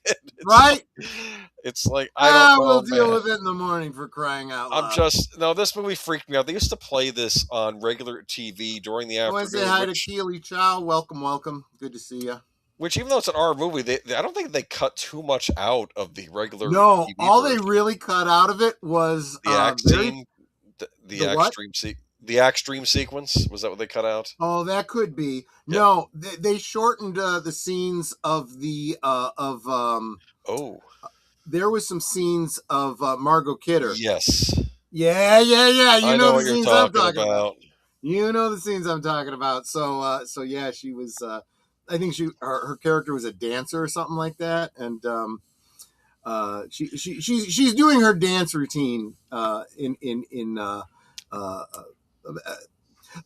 It's like, I don't know, we'll deal with it in the morning, for crying out loud. This movie freaked me out. They used to play this on regular TV during the afternoon. I want to say hi to Keely Chow. Welcome. Good to see you. Which, even though it's an R movie, I don't think they cut too much out of the regular No, TV all version. they really cut out of it was the axe scene. The axe dream sequence. Was that what they cut out? Oh, that could be. Yeah. No, they shortened the scenes of the there was some scenes of Margot Kidder. Yes. Yeah. You know the scenes I'm talking about. You know the scenes I'm talking about. So yeah, she was. I think her character was a dancer or something like that, and she's doing her dance routine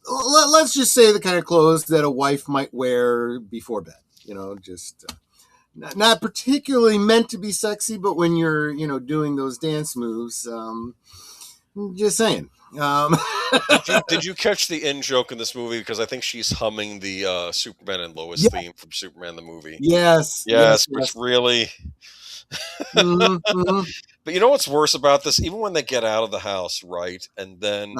let's just say the kind of clothes that a wife might wear before bed. Just. Not particularly meant to be sexy, but when you're, doing those dance moves, just saying. Did you catch the in joke in this movie? Because I think she's humming the Superman and Lois theme from Superman the movie. Yes. Which really. But you know what's worse about this? Even when they get out of the house, right, and then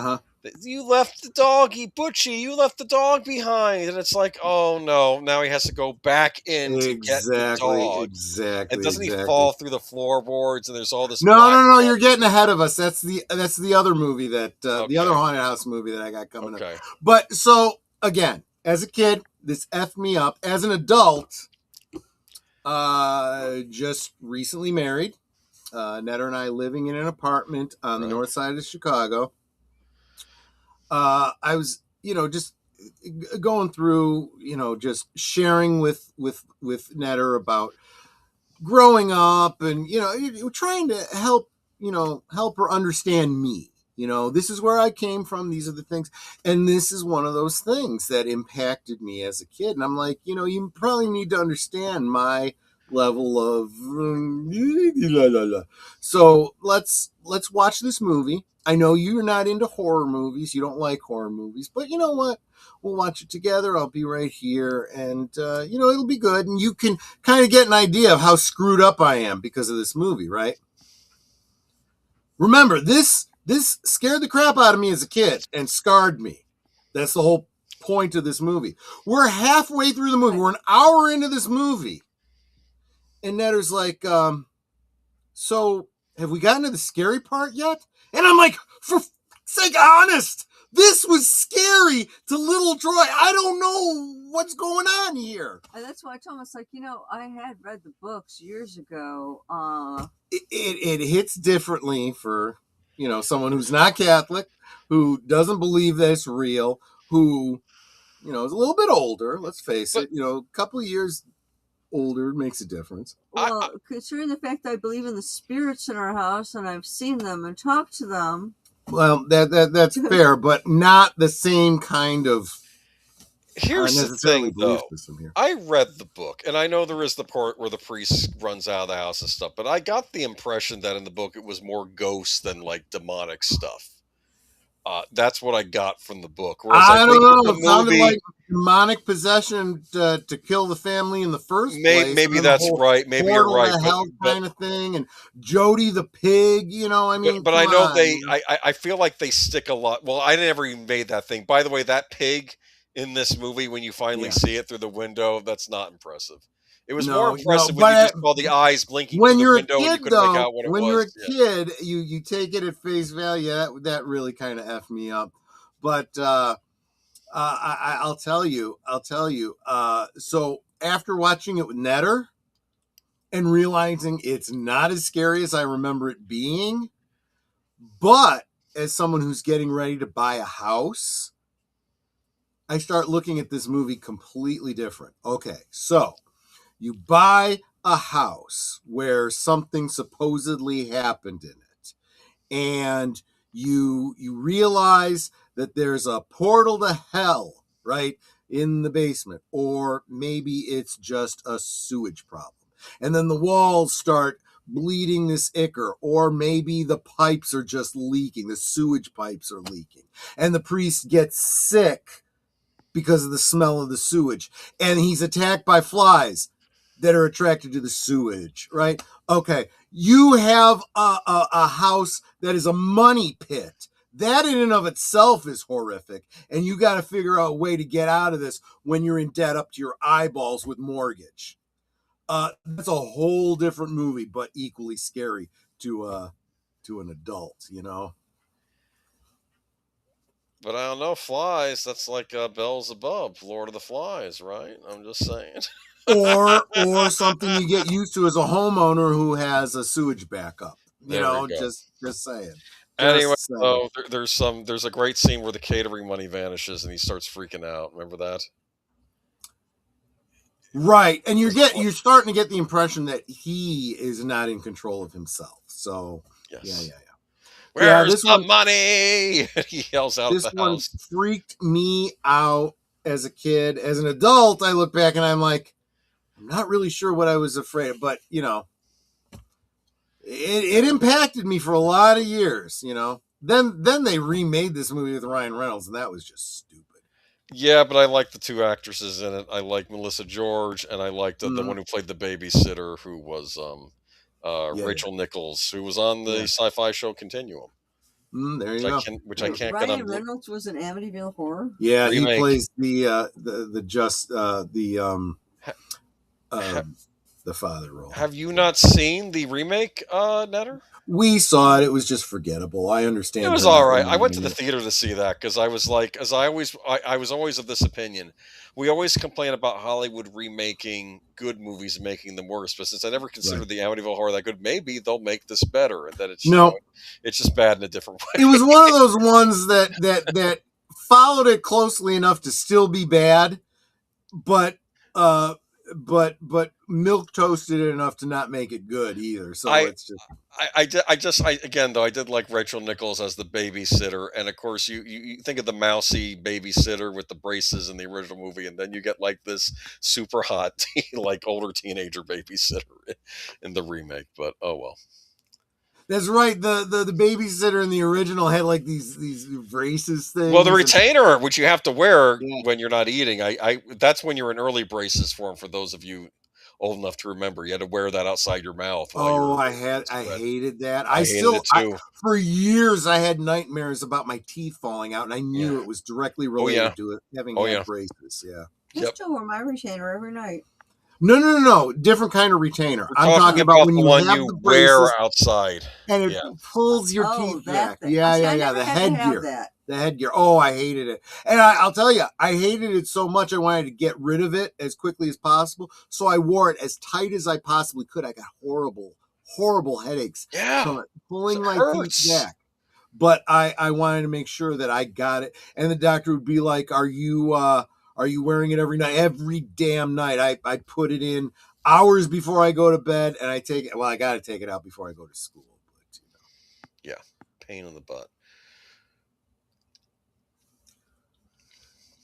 you left the doggy, Butchie. You left the dog behind, and it's like, oh no! Now he has to go back in to get the dog. Exactly. And doesn't he fall through the floorboards? And there's all this. No! You're getting ahead of us. That's the other movie that the other haunted house movie that I got coming up. But so again, as a kid, this effed me up. As an adult, just recently married. Netta and I living in an apartment on the north side of Chicago. I was, just going through, just sharing with Netta about growing up and, trying to help her understand me. This is where I came from. These are the things. And this is one of those things that impacted me as a kid. And I'm like, you probably need to understand my level of so let's watch this movie. I know you're not into horror movies, you don't like horror movies, but you know what, we'll watch it together. I'll be right here, and it'll be good, and you can kind of get an idea of how screwed up I am because of this movie, right? Remember, this scared the crap out of me as a kid and scarred me. That's the whole point of this movie. We're halfway through the movie, we're an hour into this movie. And Netta's like, so have we gotten to the scary part yet? And I'm like, for sake, honest, this was scary to little Troy. I don't know what's going on here. And that's why I told him, it's like, I had read the books years ago. It hits differently for someone who's not Catholic, who doesn't believe that it's real, who, is a little bit older, let's face it, a couple of years older makes a difference. Well, considering the fact that I believe in the spirits in our house and I've seen them and talked to them. Well, that's fair, but not the same kind of. Here's the thing, though. I read the book, and I know there is the part where the priest runs out of the house and stuff, but I got the impression that in the book it was more ghosts than like demonic stuff. That's what I got from the book. Whereas I don't know. It sounded like demonic possession to kill the family in the first place. Maybe that's right. Maybe you're right. Hell kind of thing, and Jody the pig. But I know I feel like they stick a lot. Well, I never even made that thing. By the way, that pig in this movie, when you finally see it through the window, that's not impressive. It was more impressive when you just saw the eyes blinking through the window and you couldn't make out what it was. When you're a kid, you take it at face value. That really kind of effed me up. But I'll tell you. So after watching it with Netter and realizing it's not as scary as I remember it being, but as someone who's getting ready to buy a house, I start looking at this movie completely different. Okay, so you buy a house where something supposedly happened in it, and you realize that there's a portal to hell, right, in the basement, or maybe it's just a sewage problem. And then the walls start bleeding this ichor, or maybe the pipes are just leaking, the sewage pipes are leaking, and the priest gets sick because of the smell of the sewage, and he's attacked by flies that are attracted to the sewage, right? Okay, you have a house that is a money pit. That in and of itself is horrific, and you got to figure out a way to get out of this when you're in debt up to your eyeballs with mortgage. That's a whole different movie, but equally scary to an adult, But I don't know, flies, that's like Beelzebub, Lord of the Flies, right? I'm just saying. or something you get used to as a homeowner who has a sewage backup. Just saying. Anyway, so there's a great scene where the catering money vanishes and he starts freaking out. Remember that? Right. And you're starting to get the impression that he is not in control of himself. So yes. Yeah. Where's the money? He yells out of the house. This one freaked me out as a kid. As an adult, I look back and I'm like, I'm not really sure what I was afraid of, but it impacted me for a lot of years, Then they remade this movie with Ryan Reynolds, and that was just stupid. Yeah, but I like the two actresses in it. I like Melissa George, and I liked the one who played the babysitter, who was Rachel Nichols, who was on the sci-fi show Continuum. There you go. I can't Ryan get on. Reynolds was in Amityville Horror. Yeah, he plays the father role. Have you not seen the remake, Netter? We saw it. It was just forgettable. I understand. It was all right. I went to the theater to see that because I was like, I was always of this opinion. We always complain about Hollywood remaking good movies and making them worse, but since I never considered the Amityville Horror that good, maybe they'll make this better. And that it's it's just bad in a different way. It was one of those ones that followed it closely enough to still be bad, but milk toasted it enough to not make it good either. So it's just. I did like Rachel Nichols as the babysitter, and of course you think of the mousy babysitter with the braces in the original movie, and then you get like this super hot like older teenager babysitter in the remake. But oh well. That's right. The babysitter in the original had like these braces things. Well, the retainer, which you have to wear when you're not eating, that's when you're in early braces form. For those of you old enough to remember, you had to wear that outside your mouth. I hated that. I hated it too. For years, I had nightmares about my teeth falling out, and I knew it was directly related to it having braces. Yeah. I still wear my retainer every night. No. Different kind of retainer. I'm talking about when you have the braces wear outside. And it pulls your teeth back. Thing. Yeah. The headgear. The headgear. Oh, I hated it. And I'll tell you, I hated it so much I wanted to get rid of it as quickly as possible. So I wore it as tight as I possibly could. I got horrible headaches. Yeah. From it, pulling my teeth back. but I wanted to make sure that I got it. And the doctor would be like, are you wearing it every night? Every damn night. I put it in hours before I go to bed, and I take it. Well, I got to take it out before I go to school. But, Yeah, pain in the butt.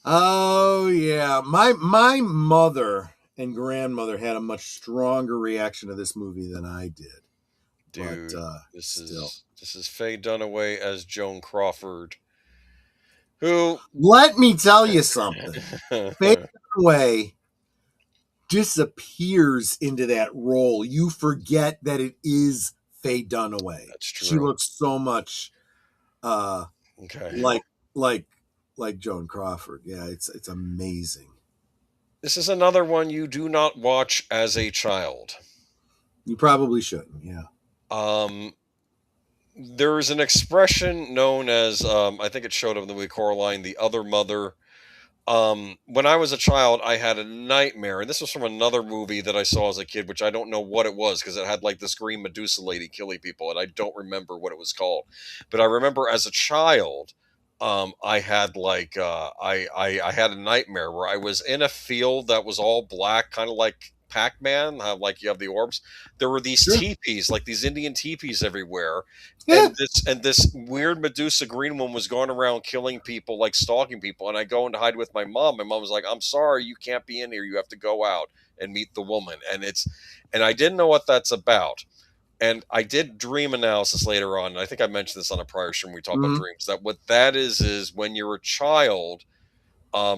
Oh yeah, my mother and grandmother had a much stronger reaction to this movie than I did. Dude, but, this is Faye Dunaway as Joan Crawford, who, let me tell you something. Faye Dunaway disappears into that role. You forget that it is Faye Dunaway. That's true. She looks so much like Joan Crawford. Yeah, it's amazing. This is another one you do not watch as a child. You probably shouldn't, yeah. There's an expression known as, I think it showed up in the movie Coraline, the other mother. When I was a child, I had a nightmare, and this was from another movie that I saw as a kid, which I don't know what it was, because it had like this green Medusa lady killing people, and I don't remember what it was called. But I remember as a child, I had like I had a nightmare where I was in a field that was all black, kind of like Pac-Man, how like you have the orbs. There were these teepees, like these Indian teepees everywhere, and this weird Medusa green one was going around killing people, like stalking people. And I go and hide with my mom. My mom was like, "I'm sorry, you can't be in here. You have to go out and meet the woman." And I didn't know what that's about. And I did dream analysis later on. And I think I mentioned this on a prior stream. We talked about dreams. That what that is when you're a child,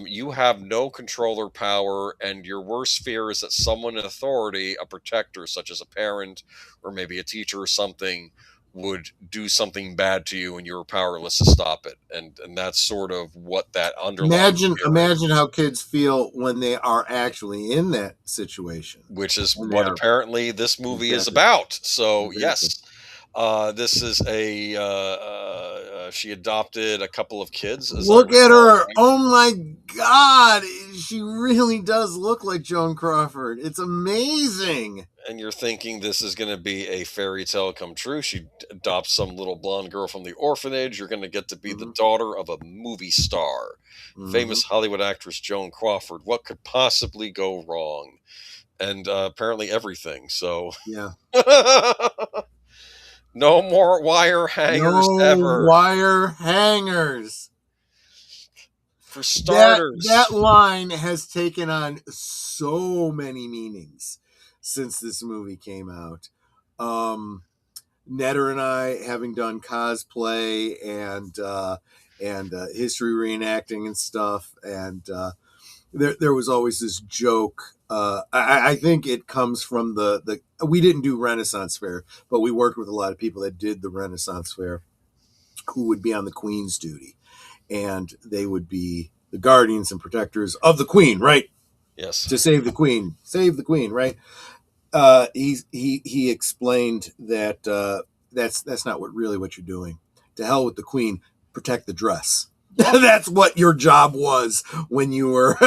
you have no control or power, and your worst fear is that someone in authority, a protector, such as a parent or maybe a teacher or something, would do something bad to you, and you were powerless to stop it. And that's sort of what that underlying imagine how kids feel when they are actually in that situation, which is what apparently this movie is about. So yes, this is she adopted a couple of kids. Look at her. Oh my God. She really does look like Joan Crawford. It's amazing. And you're thinking this is going to be a fairy tale come true. She adopts some little blonde girl from the orphanage. You're going to get to be the daughter of a movie star, famous Hollywood actress Joan Crawford. What could possibly go wrong? And apparently everything. So yeah. No more wire hangers ever. Wire hangers. For starters. That line has taken on so many meanings since this movie came out. Netter and I, having done cosplay and history reenacting and stuff, and there was always this joke. I think it comes from the we didn't do Renaissance Fair, but we worked with a lot of people that did the Renaissance Fair who would be on the Queen's duty, and they would be the guardians and protectors of the Queen, right? Yes. To save the Queen, right? He explained that that's not what you're doing. To hell with the Queen, protect the dress. That's what your job was when you were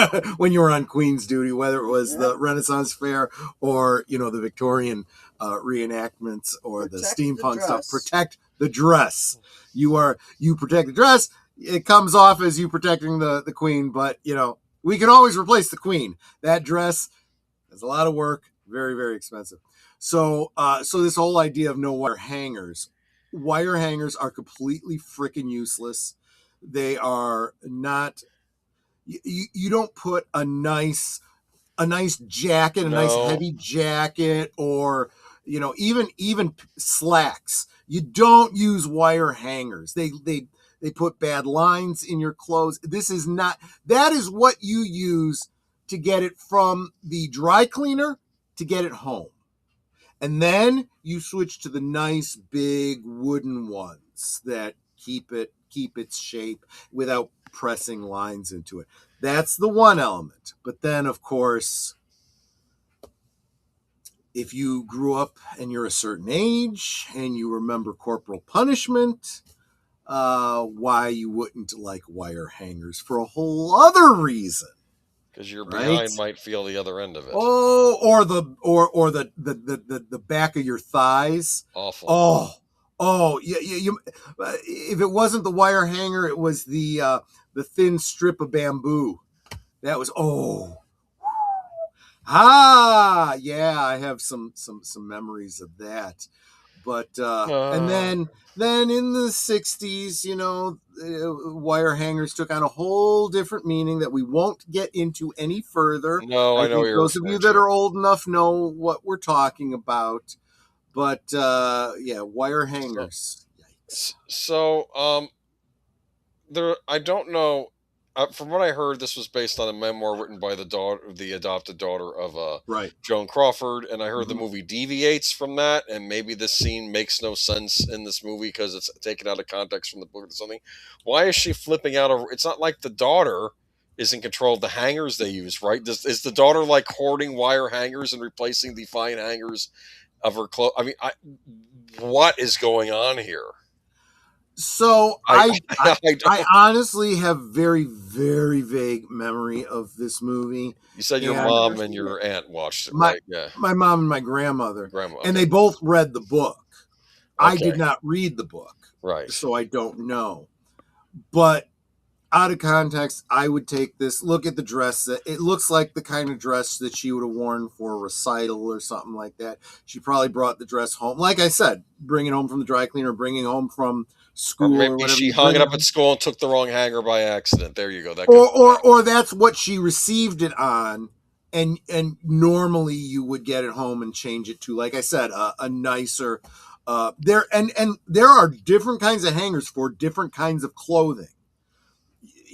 on Queen's duty, whether it was the Renaissance Fair or the Victorian reenactments or the steampunk stuff. Protect the dress. You protect the dress. It comes off as you protecting the Queen, but we can always replace the Queen. That dress is a lot of work, very, very expensive. So this whole idea of no wire hangers are completely freaking useless. They are not. You don't put a nice jacket, a nice heavy jacket, or even slacks. You don't use wire hangers. They put bad lines in your clothes. This is not. That is what you use to get it from the dry cleaner to get it home, and then you switch to the nice big wooden ones that keep its shape without pressing lines into it. That's the one element. But then, of course, if you grew up and you're a certain age and you remember corporal punishment, why you wouldn't like wire hangers for a whole other reason. Because your behind might feel the other end of it. Oh, or the back of your thighs. Awful. Oh, yeah, if it wasn't the wire hanger, it was the thin strip of bamboo. That was yeah, I have some memories of that. But and then in the 60s, wire hangers took on a whole different meaning that we won't get into any further. No, I know think those of you that are old enough know what we're talking about. But yeah, wire hangers. So there, I don't know. From what I heard, this was based on a memoir written by the adopted daughter of right. Joan Crawford, and I heard the movie deviates from that, and maybe this scene makes no sense in this movie because it's taken out of context from the book or something. Why is she flipping out over? It's not like the daughter is in control of the hangers they use, right? Is the daughter like hoarding wire hangers and replacing the fine hangers of her clothes? I mean, what is going on here? So I honestly have very, very vague memory of this movie. You said your mom and your aunt watched it, right? Yeah. My mom and my grandmother. And they both read the book. Okay. I did not read the book. Right. So I don't know. But out of context, I would take this, look at the dress. It looks like the kind of dress that she would have worn for a recital or something like that. She probably brought the dress home. Like I said, bringing it home from the dry cleaner, bringing it home from school, or maybe she hung it up at school and took the wrong hanger by accident. There you go. Or that's what she received it on, and normally you would get it home and change it to, like I said, a nicer. There are different kinds of hangers for different kinds of clothing.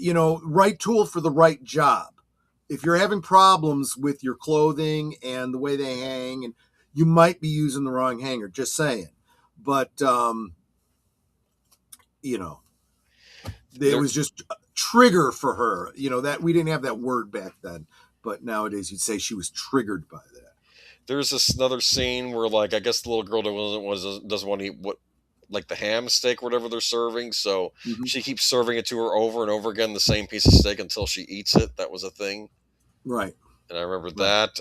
Right tool for the right job. If you're having problems with your clothing and the way they hang, and you might be using the wrong hanger. Just saying, but. It was just a trigger for her, that we didn't have that word back then, but nowadays you'd say she was triggered by that. There's another scene where, like, I guess the little girl doesn't want to eat like the ham steak, whatever they're serving. So she keeps serving it to her over and over again, the same piece of steak until she eats it. That was a thing. Right. And I remember that.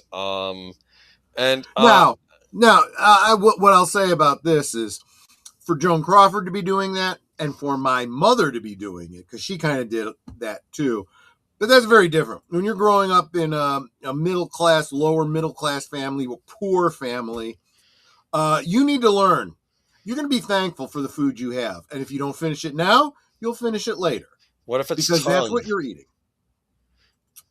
And what I'll say about this is, for Joan Crawford to be doing that, and for my mother to be doing it, because she kind of did that too. But that's very different. When you're growing up in a middle-class, lower middle-class family, a poor family, you need to learn. You're going to be thankful for the food you have. And if you don't finish it now, you'll finish it later. What if it's because that's what you're eating.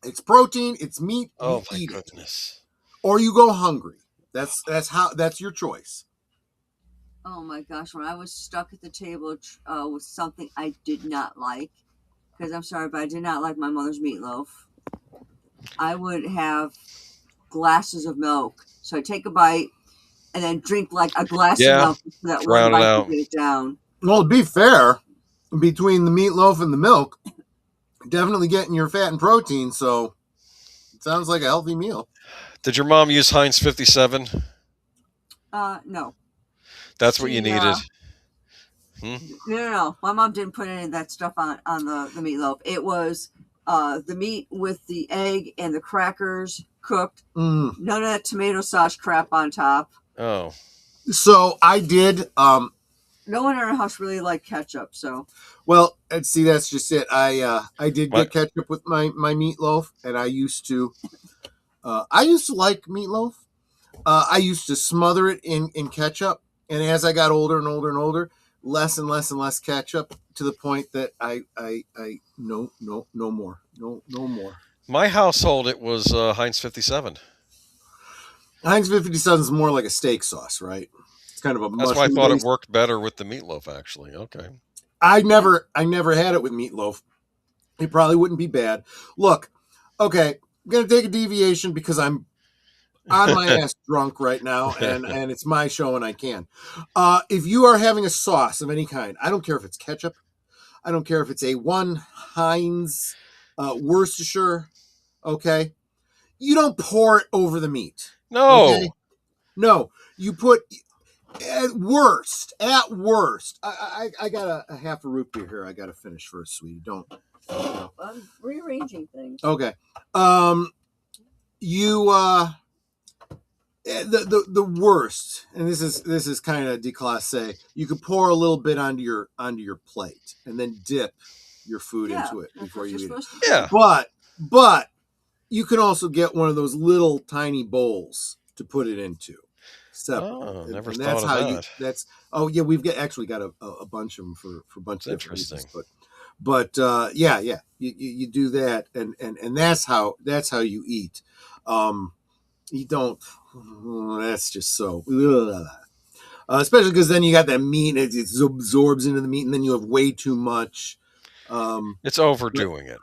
It's protein, it's meat, oh my goodness. Or you go hungry. That's your choice. Oh my gosh, when I was stuck at the table with something I did not like, because I'm sorry, but I did not like my mother's meatloaf, I would have glasses of milk. So I'd take a bite and then drink like a glass of milk so that one bite would get it down. Well, to be fair, between the meatloaf and the milk, definitely getting your fat and protein, so it sounds like a healthy meal. Did your mom use Heinz 57? No. That's what you needed. No. My mom didn't put any of that stuff on the meatloaf. It was the meat with the egg and the crackers cooked. None of that tomato sauce crap on top. Oh. So I did. No one in our house really liked ketchup. So. Well, and see, that's just it. I did get ketchup with my meatloaf, and I used to like meatloaf. I used to smother it in ketchup. And as I got older and older and older, less and less and less ketchup, to the point that no more. My household, it was Heinz 57. Heinz 57 is more like a steak sauce, right? It's kind of a. That's why I thought it worked better with the meatloaf. Actually, okay. I never had it with meatloaf. It probably wouldn't be bad. Look, okay, I'm gonna take a deviation because I'm on my ass drunk right now, and it's my show and I can. If you are having a sauce of any kind, I don't care if it's ketchup, I don't care if it's A1, Heinz, Worcestershire, okay? You don't pour it over the meat. No. Okay? No. You put, at worst, I got a half a root beer here I got to finish first, sweetie. Don't. I'm rearranging things. Okay. The worst, and this is kind of déclassé. You could pour a little bit onto your plate and then dip your food into it before you eat it. Yeah, but you can also get one of those little tiny bowls to put it into. Separate. Oh, never and thought that's of how that. you. We've got a bunch of them for a bunch of different Interesting. reasons, but you do that, and that's how you eat. You don't. That's just so. Especially because then you got that meat, it absorbs into the meat, and then you have way too much. It's overdoing it.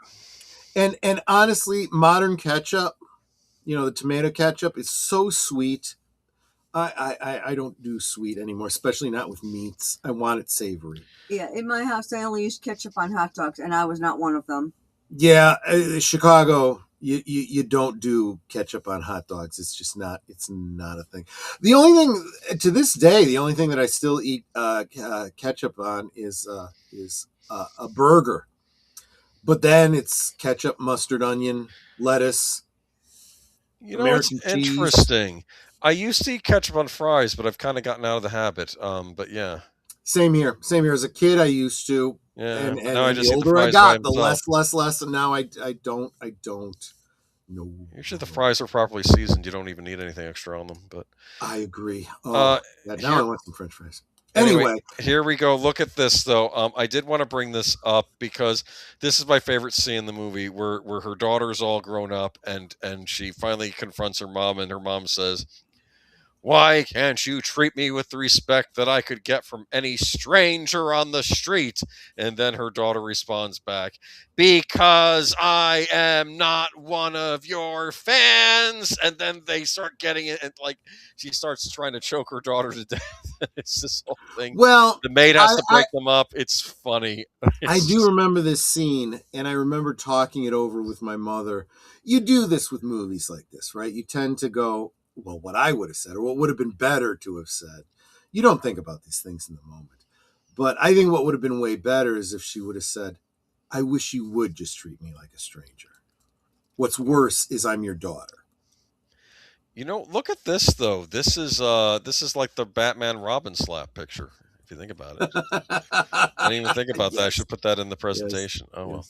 And honestly, modern ketchup, the tomato ketchup is so sweet. I don't do sweet anymore, especially not with meats. I want it savory. Yeah, in my house, I only use ketchup on hot dogs, and I was not one of them. Yeah, Chicago, you don't do ketchup on hot dogs. It's just not. It's not a thing. The only thing to this day, the only thing that I still eat ketchup on is a burger. But then it's ketchup, mustard, onion, lettuce. American it's cheese. Interesting. I used to eat ketchup on fries, but I've kind of gotten out of the habit. But yeah. Same here. As a kid, I used to. Yeah. And now I just the older I got, the less. And now I don't. No. Usually the fries are properly seasoned. You don't even need anything extra on them. But I agree. Now I want some French fries. Anyway, here we go. Look at this, though. I did want to bring this up because this is my favorite scene in the movie where her daughter's all grown up and she finally confronts her mom, and her mom says, "Why can't you treat me with the respect that I could get from any stranger on the street?" And then her daughter responds back, "Because I am not one of your fans." And then they start getting it, and she starts trying to choke her daughter to death. It's this whole thing. Well, the maid has to break them up. It's funny. I do remember this scene, and I remember talking it over with my mother. You do this with movies like this, right? You tend to go, well, what I would have said, or what would have been better to have said. You don't think about these things in the moment. But I think what would have been way better is if she would have said, "I wish you would just treat me like a stranger. What's worse is I'm your daughter." Look at this, though. This is like the Batman Robin slap picture, if you think about it. I didn't even think about that. I should put that in the presentation. Yes. Oh, well.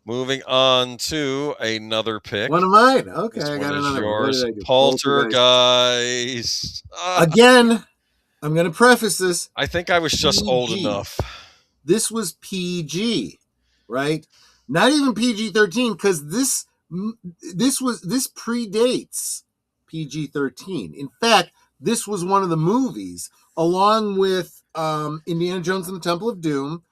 Moving on to another pick. One of mine. Okay, this I got another yours. Poltergeist. Again, I'm going to preface this. I think I was just PG. Old enough. This was PG, right? Not even PG-13, because this predates PG-13. In fact, this was one of the movies, along with Indiana Jones and the Temple of Doom,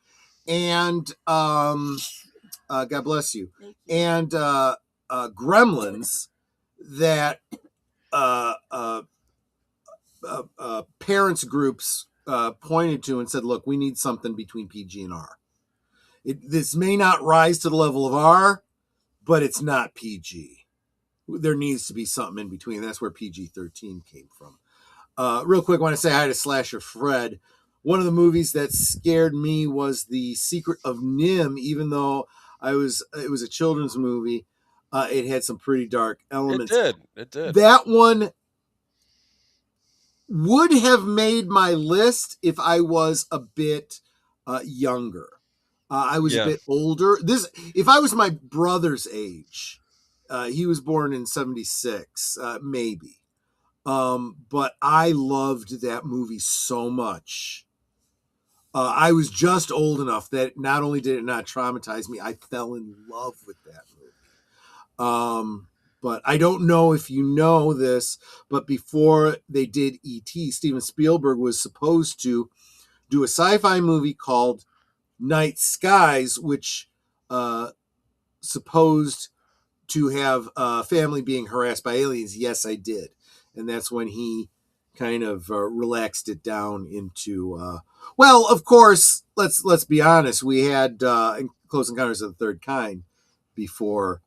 and God bless you, and Gremlins, that parents groups pointed to and said, "Look, we need something between PG and R. This may not rise to the level of R, but it's not PG. There needs to be something in between." That's where PG-13 came from. Real quick, I want to say hi to Slasher Fred. One of the movies that scared me was The Secret of Nim, even though it was a children's movie. It had some pretty dark elements. It did. That one would have made my list if I was a bit younger. I was a bit older. If I was my brother's age, he was born in 1976, maybe. But I loved that movie so much. I was just old enough that not only did it not traumatize me, I fell in love with that movie. But I don't know if you know this, but before they did E.T., Steven Spielberg was supposed to do a sci-fi movie called Night Skies, which supposed to have a family being harassed by aliens. Yes, I did. And that's when he kind of relaxed it down into, well, of course, let's be honest. We had Close Encounters of the Third Kind before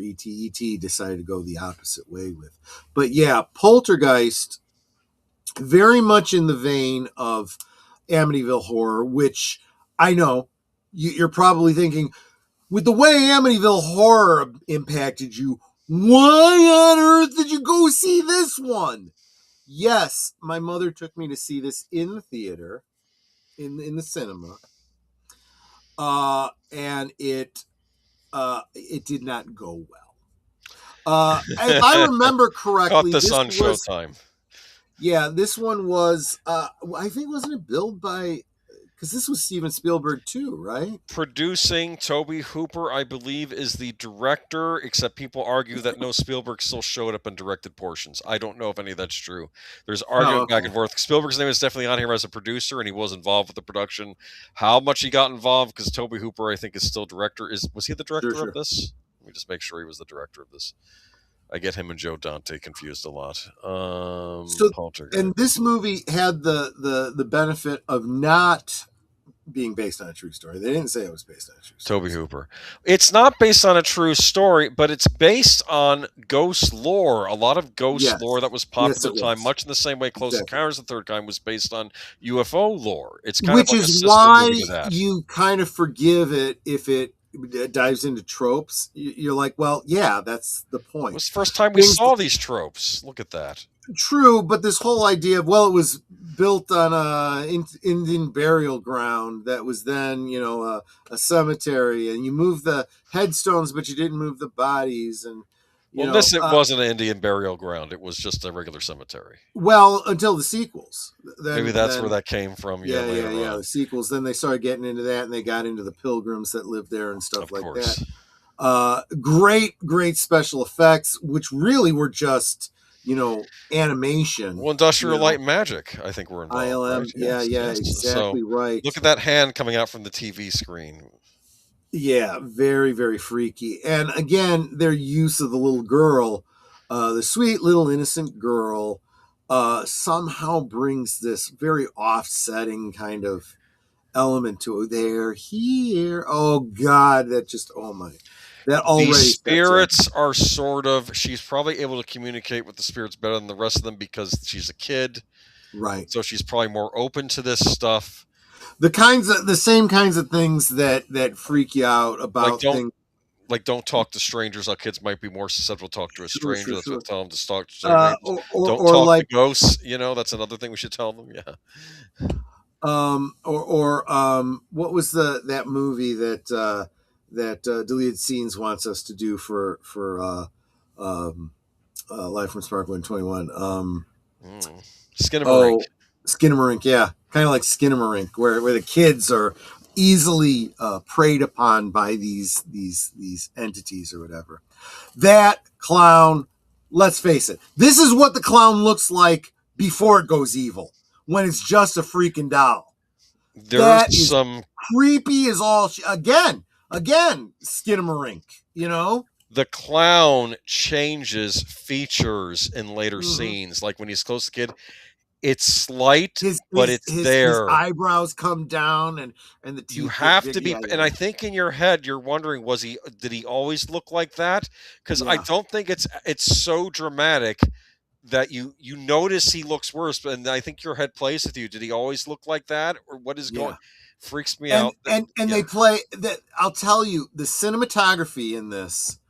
E.T. E.T. decided to go the opposite way with. But yeah, Poltergeist, very much in the vein of Amityville Horror, which I know you're probably thinking, with the way Amityville Horror impacted you, Why on earth did you go see this one? Yes, my mother took me to see this in the theater, in the cinema, and it did not go well. If I remember correctly, Caught this on Showtime. Yeah, this one was, I think, wasn't it billed by, because this was Steven Spielberg too, right? Producing, Tobe Hooper, I believe, is the director, except people argue that no, Spielberg still showed up and directed portions. I don't know if any of that's true. There's argument back and forth. Spielberg's name is definitely on here as a producer, and he was involved with the production. How much he got involved, because Tobe Hooper, I think, is still director. Was he the director of this? Let me just make sure he was the director of this. I get him and Joe Dante confused a lot. And this movie had the benefit of not being based on a true story. They didn't say it was based on a true story. Tobe Hooper. It's not based on a true story, but it's based on ghost lore. A lot of ghost lore that was popular at the time, much in the same way Close Encounters of the Third Kind was based on UFO lore. It's kind Which of like is why you kind of forgive it if it dives into tropes. You're like, well, yeah, that's the point. It was the first time we saw these tropes. Look at that. True, but this whole idea of, well, it was built on a Indian burial ground that was then, a cemetery, and you moved the headstones, but you didn't move the bodies. And it wasn't an Indian burial ground. It was just a regular cemetery. Well, until the sequels. Maybe that's where that came from. Yeah. The sequels. Then they started getting into that, and they got into the pilgrims that lived there and stuff like that. Great special effects, which really were just, animation. Well, Industrial Light and Magic, I think, were involved. ILM, right? Yes. Exactly right. Look at that hand coming out from the TV screen. Yeah, very, very freaky. And again, their use of the little girl, the sweet little innocent girl, somehow brings this very offsetting kind of element to it. They're here. Oh, God, that just, oh my. That already. The spirits are sort of, she's probably able to communicate with the spirits better than the rest of them because she's a kid. Right. So she's probably more open to this stuff. The same kinds of things that freak you out about things. Like, don't talk to strangers. How kids might be more susceptible to talk to a stranger. That's what tell them to talk to strangers. Don't talk to ghosts. That's another thing we should tell them. Yeah. What was that movie that Deleted Scenes wants us to do for Live from Sparkle in 21? Skinamarink. Skinamarink, yeah. Kind of like Skinamarink, where the kids are easily preyed upon by these entities or whatever. That clown, let's face it, this is what the clown looks like before it goes evil, when it's just a freaking doll. There's some creepy as all again, Skinamarink, The clown changes features in later scenes, like when he's close to the kid. It's slight, but it's there. His eyebrows come down, and the teeth. You have to be, and I think in your head you're wondering, did he always look like that? Because I don't think it's so dramatic that you notice he looks worse, and I think your head plays with you. Did he always look like that, or what is going? Freaks me out. And they play that. I'll tell you, the cinematography in this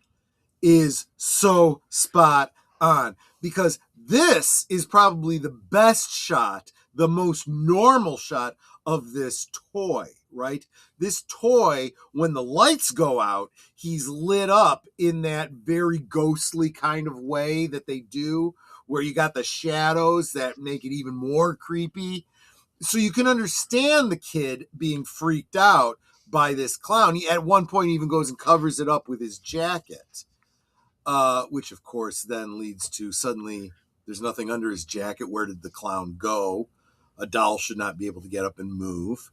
is so spot on, because this is probably the best shot, the most normal shot of this toy, right? This toy, when the lights go out, he's lit up in that very ghostly kind of way that they do, where you got the shadows that make it even more creepy. So you can understand the kid being freaked out by this clown. He at one point even goes and covers it up with his jacket, which of course then leads to suddenly there's nothing under his jacket. Where did the clown go? A doll should not be able to get up and move.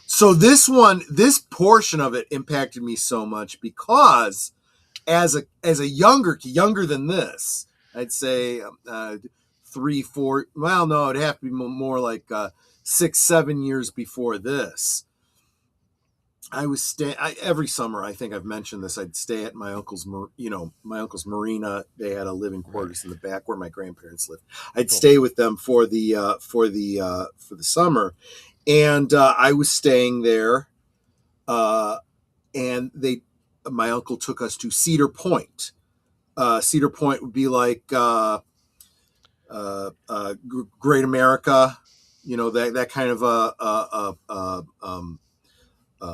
So this portion of it impacted me so much because as a younger than this, I'd say 3, 4. Well, no, it'd have to be more like 6, 7 years before this. I was every summer. I think I've mentioned this. I'd stay at my uncle's marina. They had a living quarters in the back where my grandparents lived. I'd stay with them for the summer, and I was staying there. And my uncle took us to Cedar Point, Cedar Point would be like Great America, that kind of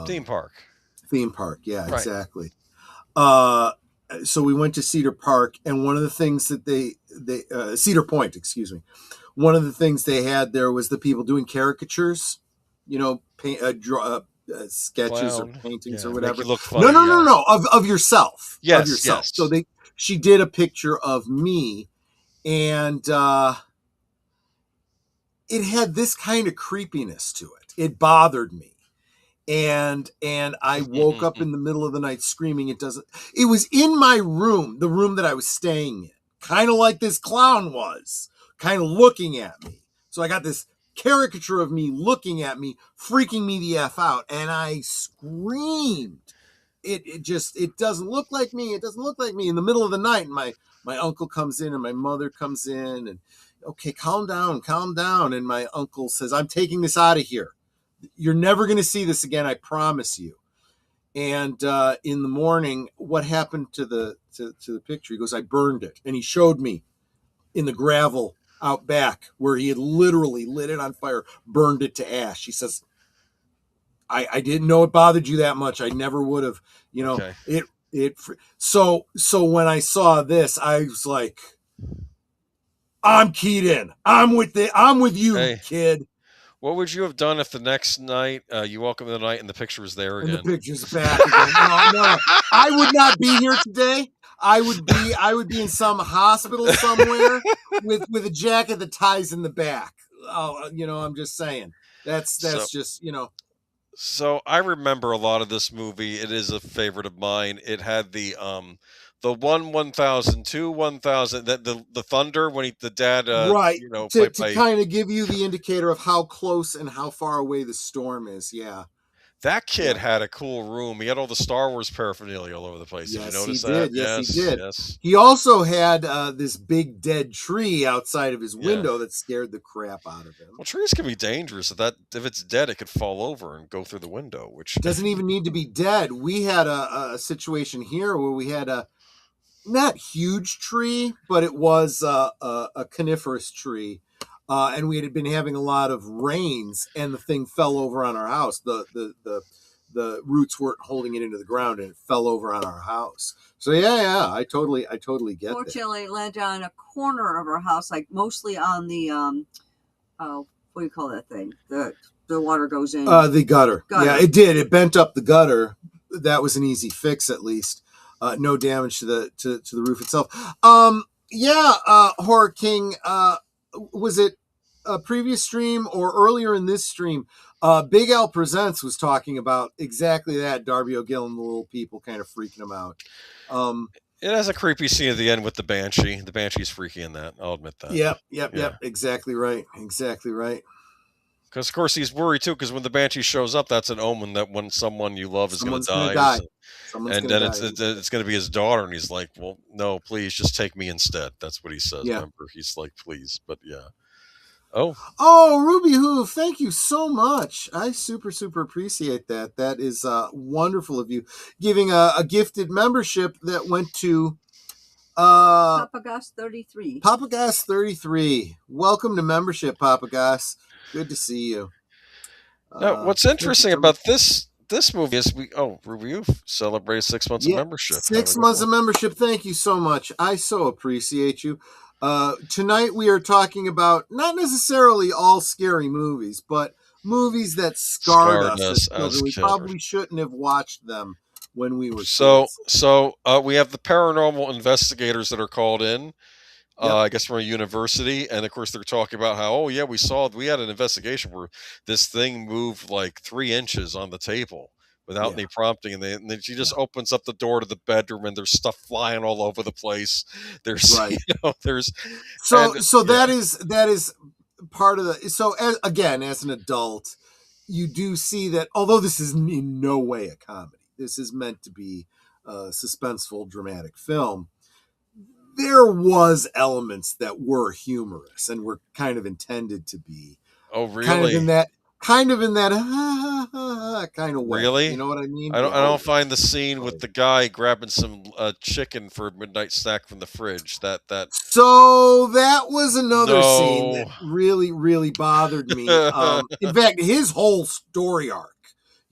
Theme park. Theme park, yeah, Right. exactly. So we went to Cedar Park, and one of the things that they Cedar Point, excuse me, one of the things they had there was the people doing caricatures, sketches Clown. or paintings or Make whatever. you look funny, No, of yourself. Yes, of yourself. yes. So she did a picture of me, and it had this kind of creepiness to it. It bothered me. And I woke up in the middle of the night screaming. It was in my room, the room that I was staying in, kind of like this clown was, kind of looking at me. So I got this caricature of me looking at me, freaking me the F out. And I screamed. It doesn't look like me. It doesn't look like me in the middle of the night. And my uncle comes in and my mother comes in and, okay, calm down. And my uncle says, I'm taking this out of here. You're never going to see this again, I promise you. And in the morning, what happened to the picture? He goes, I burned it. And he showed me in the gravel out back where he had literally lit it on fire, burned it to ash. He says, I didn't know it bothered you that much. I never would have, Okay. So when I saw this, I was like, I'm keyed in. I'm with you, kid. What would you have done if the next night you woke up in the night and the picture was there again? And the picture's back again. No. I would not be here today. I would be in some hospital somewhere with a jacket that ties in the back. Oh, I'm just saying. That's just. So I remember a lot of this movie. It is a favorite of mine. It had the 1,000, 1,000, that the thunder when the dad right to kind of give you the indicator of how close and how far away the storm is. Yeah, that kid had a cool room. He had all the Star Wars paraphernalia all over the place. Yes, did you notice he that? Did. Yes, he did. Yes. He also had this big dead tree outside of his window that scared the crap out of him. Well, trees can be dangerous. If it's dead, it could fall over and go through the window, which doesn't even need to be dead. We had a situation here where we had a not huge tree, but it was a coniferous tree. And we had been having a lot of rains, and the thing fell over on our house. The roots weren't holding it into the ground, and it fell over on our house. So yeah, I totally get that. Fortunately, it landed on a corner of our house, like mostly on the what do you call that thing? The water goes in. The gutter. Yeah, it did. It bent up the gutter. That was an easy fix, at least. No damage to the roof itself. Horror King. Was it a previous stream or earlier in this stream? Big Al Presents was talking about exactly that. Darby O'Gill and the little people kind of freaking him out. It has a creepy scene at the end with the banshee. The banshee's freaky in that. I'll admit that. Yep. Exactly right. Because of course he's worried too. Because when the banshee shows up, that's an omen that when someone you love is going to die. And then it's going to be his daughter, and he's like, "Well, no, please, just take me instead." That's what he says. Yeah. Remember, he's like, "Please," but yeah. Oh, Ruby Hoof, thank you so much. I super appreciate that. That is wonderful of you, giving a gifted membership that went to Papa Gas 33. Papa Gas 33. Welcome to membership, Papa Gas. Good to see you. Now, what's interesting about this movie is Ruby Hoof celebrated 6 months of membership. 6 months of membership. Thank you so much. I so appreciate you. Tonight we are talking about not necessarily all scary movies, but movies that scarred us as children. We probably shouldn't have watched them when we were kids. So we have the paranormal investigators that are called in, I guess from a university, and of course they're talking about how, we had an investigation where this thing moved like 3 inches on the table without any prompting, and then she just opens up the door to the bedroom, and there's stuff flying all over the place. There's that is part of the. So as an adult, you do see that although this is in no way a comedy, this is meant to be a suspenseful, dramatic film. There was elements that were humorous and were kind of intended to be. Oh, really? Kind of in that. kind of in that kind of way. Really? You know what I mean? I don't find the scene with the guy grabbing some chicken for a midnight snack from the fridge. So that was another scene that No. really, really bothered me. In fact, his whole story arc.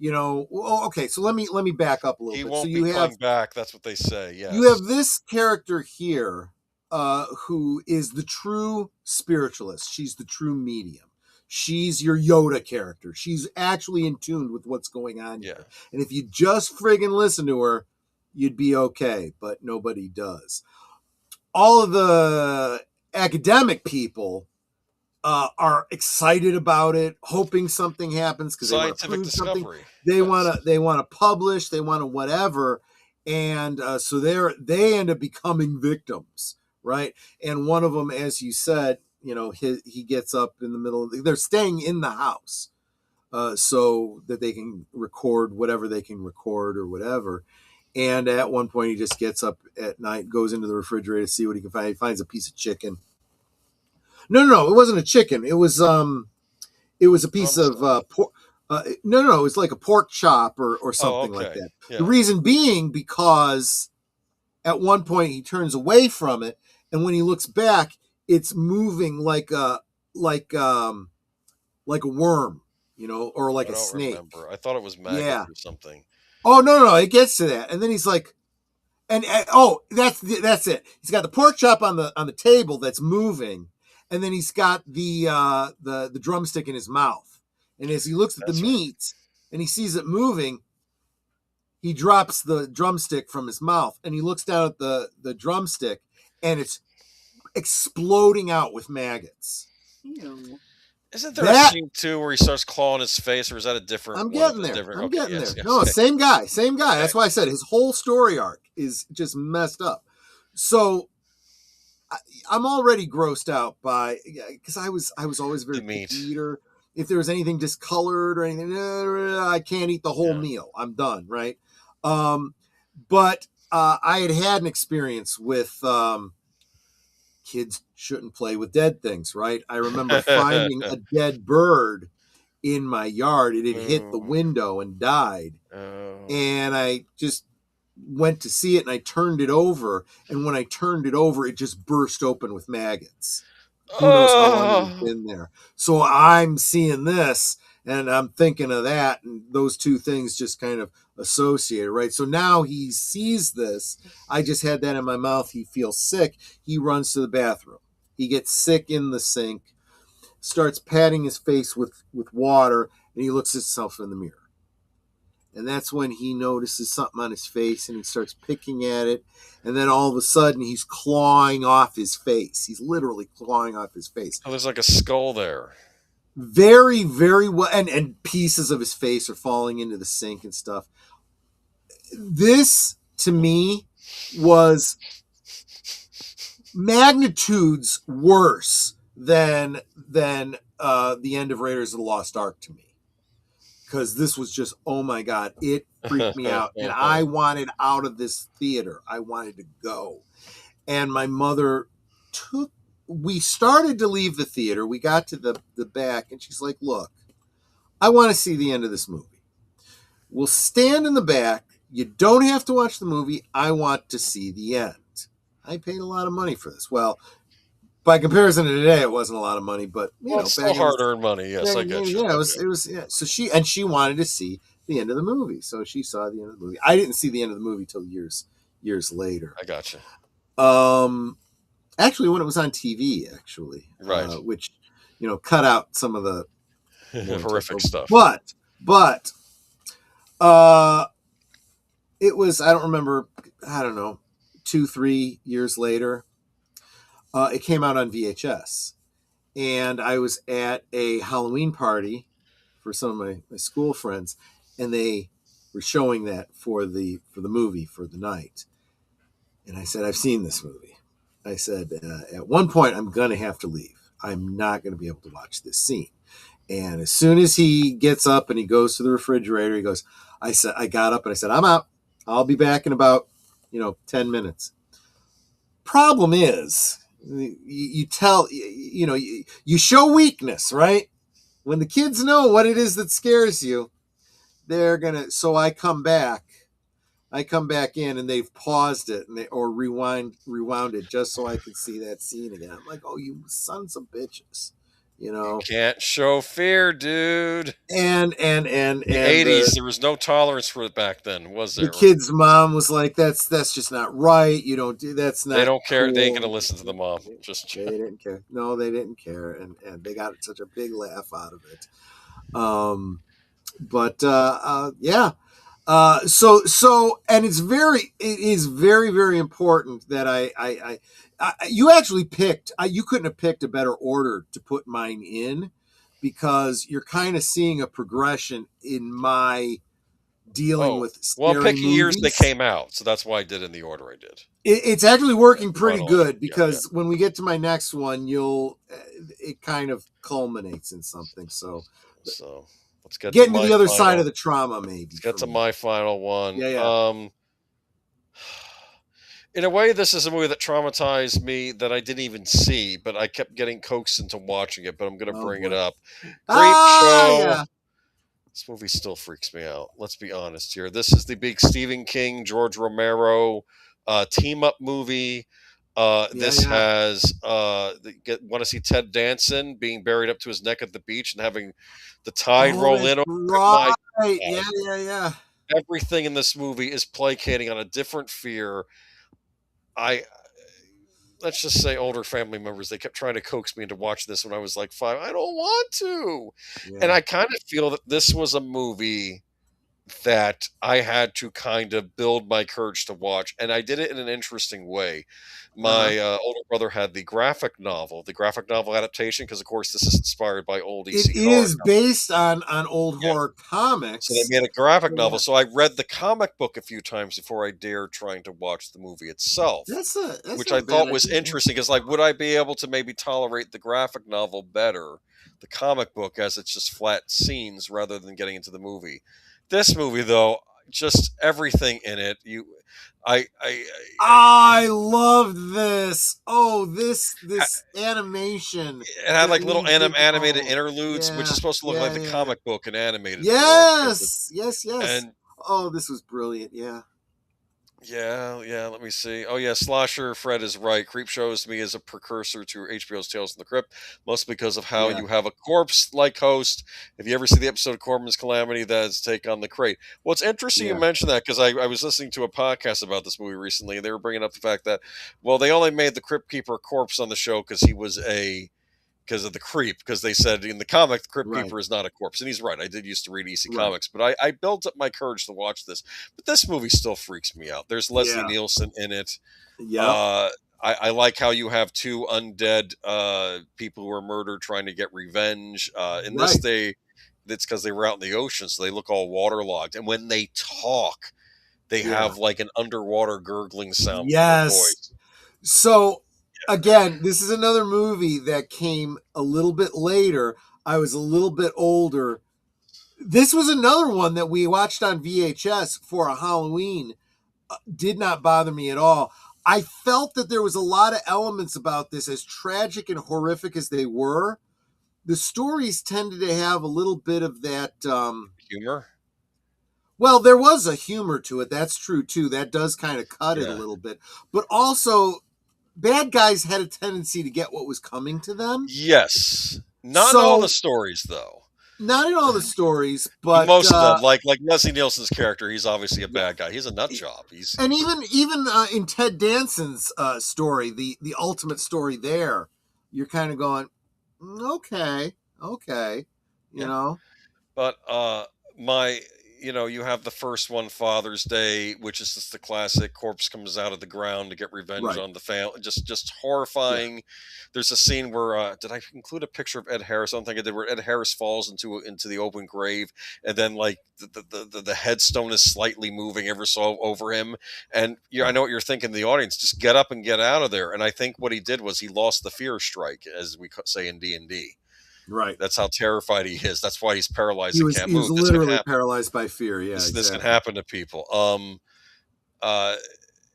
Okay. So let me back up a little bit. He won't so be you have coming back. That's what they say. Yes. You have this character here, who is the true spiritualist. She's the true medium. She's your Yoda character. She's actually in tune with what's going on here. And if you just friggin' listen to her, you'd be okay. But nobody does. All of the academic people are excited about it, hoping something happens because they want to prove something. They want to publish. They want to whatever. And so they end up becoming victims, right? And one of them, as you said, he gets up in the middle they're staying in the house so that they can record whatever they can record or whatever. And at one point he just gets up at night, goes into the refrigerator to see what he can find. He finds a piece of chicken. No, it wasn't a chicken. It was a piece of pork. No, it's like a pork chop or something like that. Yeah. The reason being because at one point he turns away from it, and when he looks back, it's moving like a worm, or like a snake. Remember. I thought it was maggot or something. Oh no, it gets to that, and then he's like, that's it. He's got the pork chop on the table that's moving, and then he's got the drumstick in his mouth. And as he looks at the meat and he sees it moving, he drops the drumstick from his mouth and he looks down at the drumstick, and it's exploding out with maggots. Ew. Isn't there a scene too where he starts clawing his face, or is that a different? I'm getting there. I'm getting there. No, same guy. Okay. That's why I said his whole story arc is just messed up. So I'm already grossed out by, because I was always very picky eater. If there was anything discolored or anything, I can't eat the whole meal. I'm done, right? But I had an experience with kids shouldn't play with dead things, right? I remember finding a dead bird in my yard. It had hit the window and died. And I just went to see it, and I turned it over. And when I turned it over, it just burst open with maggots. Who knows how long it's been there? So I'm seeing this, and I'm thinking of that, and those two things just kind of associated, right? So now he sees this. I just had that in my mouth. He feels sick. He runs to the bathroom. He gets sick in the sink, starts patting his face with water, and he looks at himself in the mirror. And that's when he notices something on his face, and he starts picking at it. And then all of a sudden, he's clawing off his face. He's literally clawing off his face. Oh, there's like a skull there. Very, very well. And pieces of his face are falling into the sink and stuff. This, to me, was magnitudes worse than the end of Raiders of the Lost Ark to me. Because this was just, oh my God, it freaked me out. And I wanted out of this theater. I wanted to go. And my mother we started to leave the theater. We got to the back, and she's like, look, I want to see the end of this movie. We'll stand in the back. You don't have to watch the movie. I want to see the end. I paid a lot of money for this. Well, by comparison to today, it wasn't a lot of money, but it's still hard-earned money. Yes, I get you. Yeah, it was. Yeah. So she wanted to see the end of the movie, so she saw the end of the movie. I didn't see the end of the movie till years later. I got you. Actually, when it was on TV, right, which cut out some of the horrific stuff. But it was. I don't remember. I don't know. 2-3 years later. It came out on VHS, and I was at a Halloween party for some of my school friends, and they were showing that for the movie for the night. And I said, I've seen this movie. I said, at one point, I'm going to have to leave. I'm not going to be able to watch this scene. And as soon as he gets up and he goes to the refrigerator, he goes, I got up and I said, I'm out. I'll be back in about 10 minutes. Problem is, you show weakness, right? when the kids know what it is that scares you, they're gonna. So I come back in, and they've paused it or rewound it just so I could see that scene again. I'm like, oh, you sons of bitches, You can't show fear, dude. And the 80s, there was no tolerance for it back then, was there? The kid's mom was like, "That's just not right. You don't do that's not." They don't care. Cool. They ain't gonna listen to the mom. They didn't care. No, they didn't care, and they got such a big laugh out of it. Yeah. And it is very, very important that I you actually picked. You couldn't have picked a better order to put mine in, because you're kind of seeing a progression in my dealing with scary I'm picking movies. Years they came out, so that's why I did in the order I did. It's actually working pretty good, because when we get to my next one, it kind of culminates in something. So let's get to the other side of the trauma. Maybe let's get to my final one. Yeah. In a way, this is a movie that traumatized me that I didn't even see, but I kept getting coaxed into watching it. But I'm going to bring it up. Creep Show. Yeah. This movie still freaks me out. Let's be honest here. This is the big Stephen King, George Romero team-up movie. This has want to see Ted Danson being buried up to his neck at the beach and having the tide roll in. Right. Yeah. Everything in this movie is placating on a different fear. Let's just say older family members, they kept trying to coax me into watching this when I was like 5. I don't want to. Yeah. And I kind of feel that this was a movie that I had to kind of build my courage to watch. And I did it in an interesting way. My older brother had the graphic novel adaptation, because, of course, this is inspired by old EC. It is based on old horror comics. So they made a graphic novel. So I read the comic book a few times before I dared trying to watch the movie itself. Which I thought was interesting, because, like, would I be able to maybe tolerate the graphic novel better, the comic book, as it's just flat scenes rather than getting into the movie? This movie, though, just everything in it. I loved this. Oh, this animation. It had like little animated interludes, which is supposed to look like the comic book and animated. Yes. And this was brilliant. Yeah. Yeah. Let me see. Oh, yeah. Slosher Fred is right. Creepshow to me is a precursor to HBO's Tales from the Crypt, mostly because of how you have a corpse-like host. If you ever see the episode of Corman's Calamity, that's Take on the Crate. Well, it's interesting you mentioned that, because I was listening to a podcast about this movie recently, and they were bringing up the fact that, they only made the Crypt Keeper a corpse on the show because he was because of the creep, because they said in the comic the Crypt Keeper is not a corpse. And he's right. I did used to read EC Comics, but I built up my courage to watch this. But this movie still freaks me out. There's Leslie Nielsen in it. Yeah. I like how you have two undead people who are murdered trying to get revenge. In this day, it's because they were out in the ocean, so they look all waterlogged. And when they talk, they have like an underwater gurgling sound. Yes. So again, this is another movie that came a little bit later. I was a little bit older. This was another one that we watched on VHS for a Halloween. Did not bother me at all. I felt that there was a lot of elements about this, as tragic and horrific as they were. The stories tended to have a little bit of that humor. Well, there was a humor to it. That's true too. That does kind of cut it a little bit. But also, bad guys had a tendency to get what was coming to them. Yes. Not in all the stories, though. Not in all the stories, but most of them. Like Leslie Nielsen's character, he's obviously a bad guy. He's a nut job. And even in Ted Danson's story, the ultimate story there, you're kind of going, okay, you know. But you have the first one, Father's Day, which is just the classic corpse comes out of the ground to get revenge on the family. Just horrifying. Yeah. There's a scene where did I include a picture of Ed Harris? I don't think I did. Where Ed Harris falls into the open grave, and then like the headstone is slightly moving ever so over him. And I know what you're thinking, the audience, just get up and get out of there. And I think what he did was he lost the fear strike, as we say in D&D. Right. That's how terrified he is. That's why he's paralyzed and can't move. He was literally paralyzed by fear. Yeah, this can happen to people.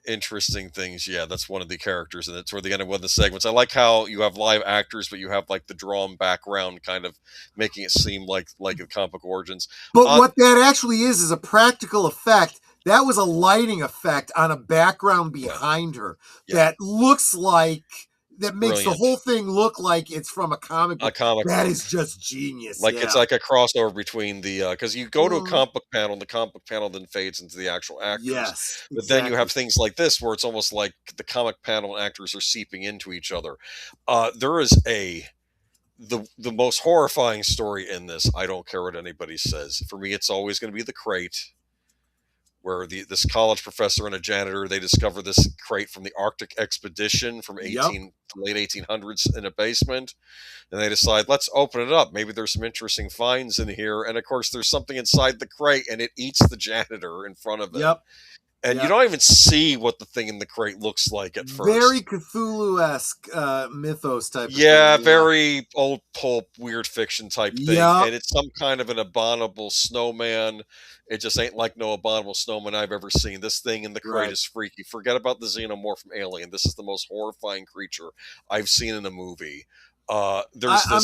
interesting things. Yeah, that's one of the characters, and it's toward the end of one of the segments. I like how you have live actors, but you have like the drawn background, kind of making it seem like a comic book origins. But what that actually is a practical effect. That was a lighting effect on a background behind her that looks like. That makes the whole thing look like it's from a comic book. That is just genius. Like it's like a crossover between the because you go to a comic book panel, and the comic book panel then fades into the actual actors. Yes, but then you have things like this where it's almost like the comic panel and actors are seeping into each other. There is the most horrifying story in this. I don't care what anybody says. For me, it's always going to be the crate, where this college professor and a janitor, they discover this crate from the Arctic expedition from late 1800s in a basement, and they decide, let's open it up. Maybe there's some interesting finds in here, and of course there's something inside the crate, and it eats the janitor in front of it. And you don't even see what the thing in the crate looks like at first. Very Cthulhu-esque mythos type of thing. Very old pulp, weird fiction type thing. And it's some kind of an abominable snowman. It just ain't like no abominable snowman I've ever seen. This thing in the crate is freaky. Forget about the xenomorph from Alien. This is the most horrifying creature I've seen in a movie. I'm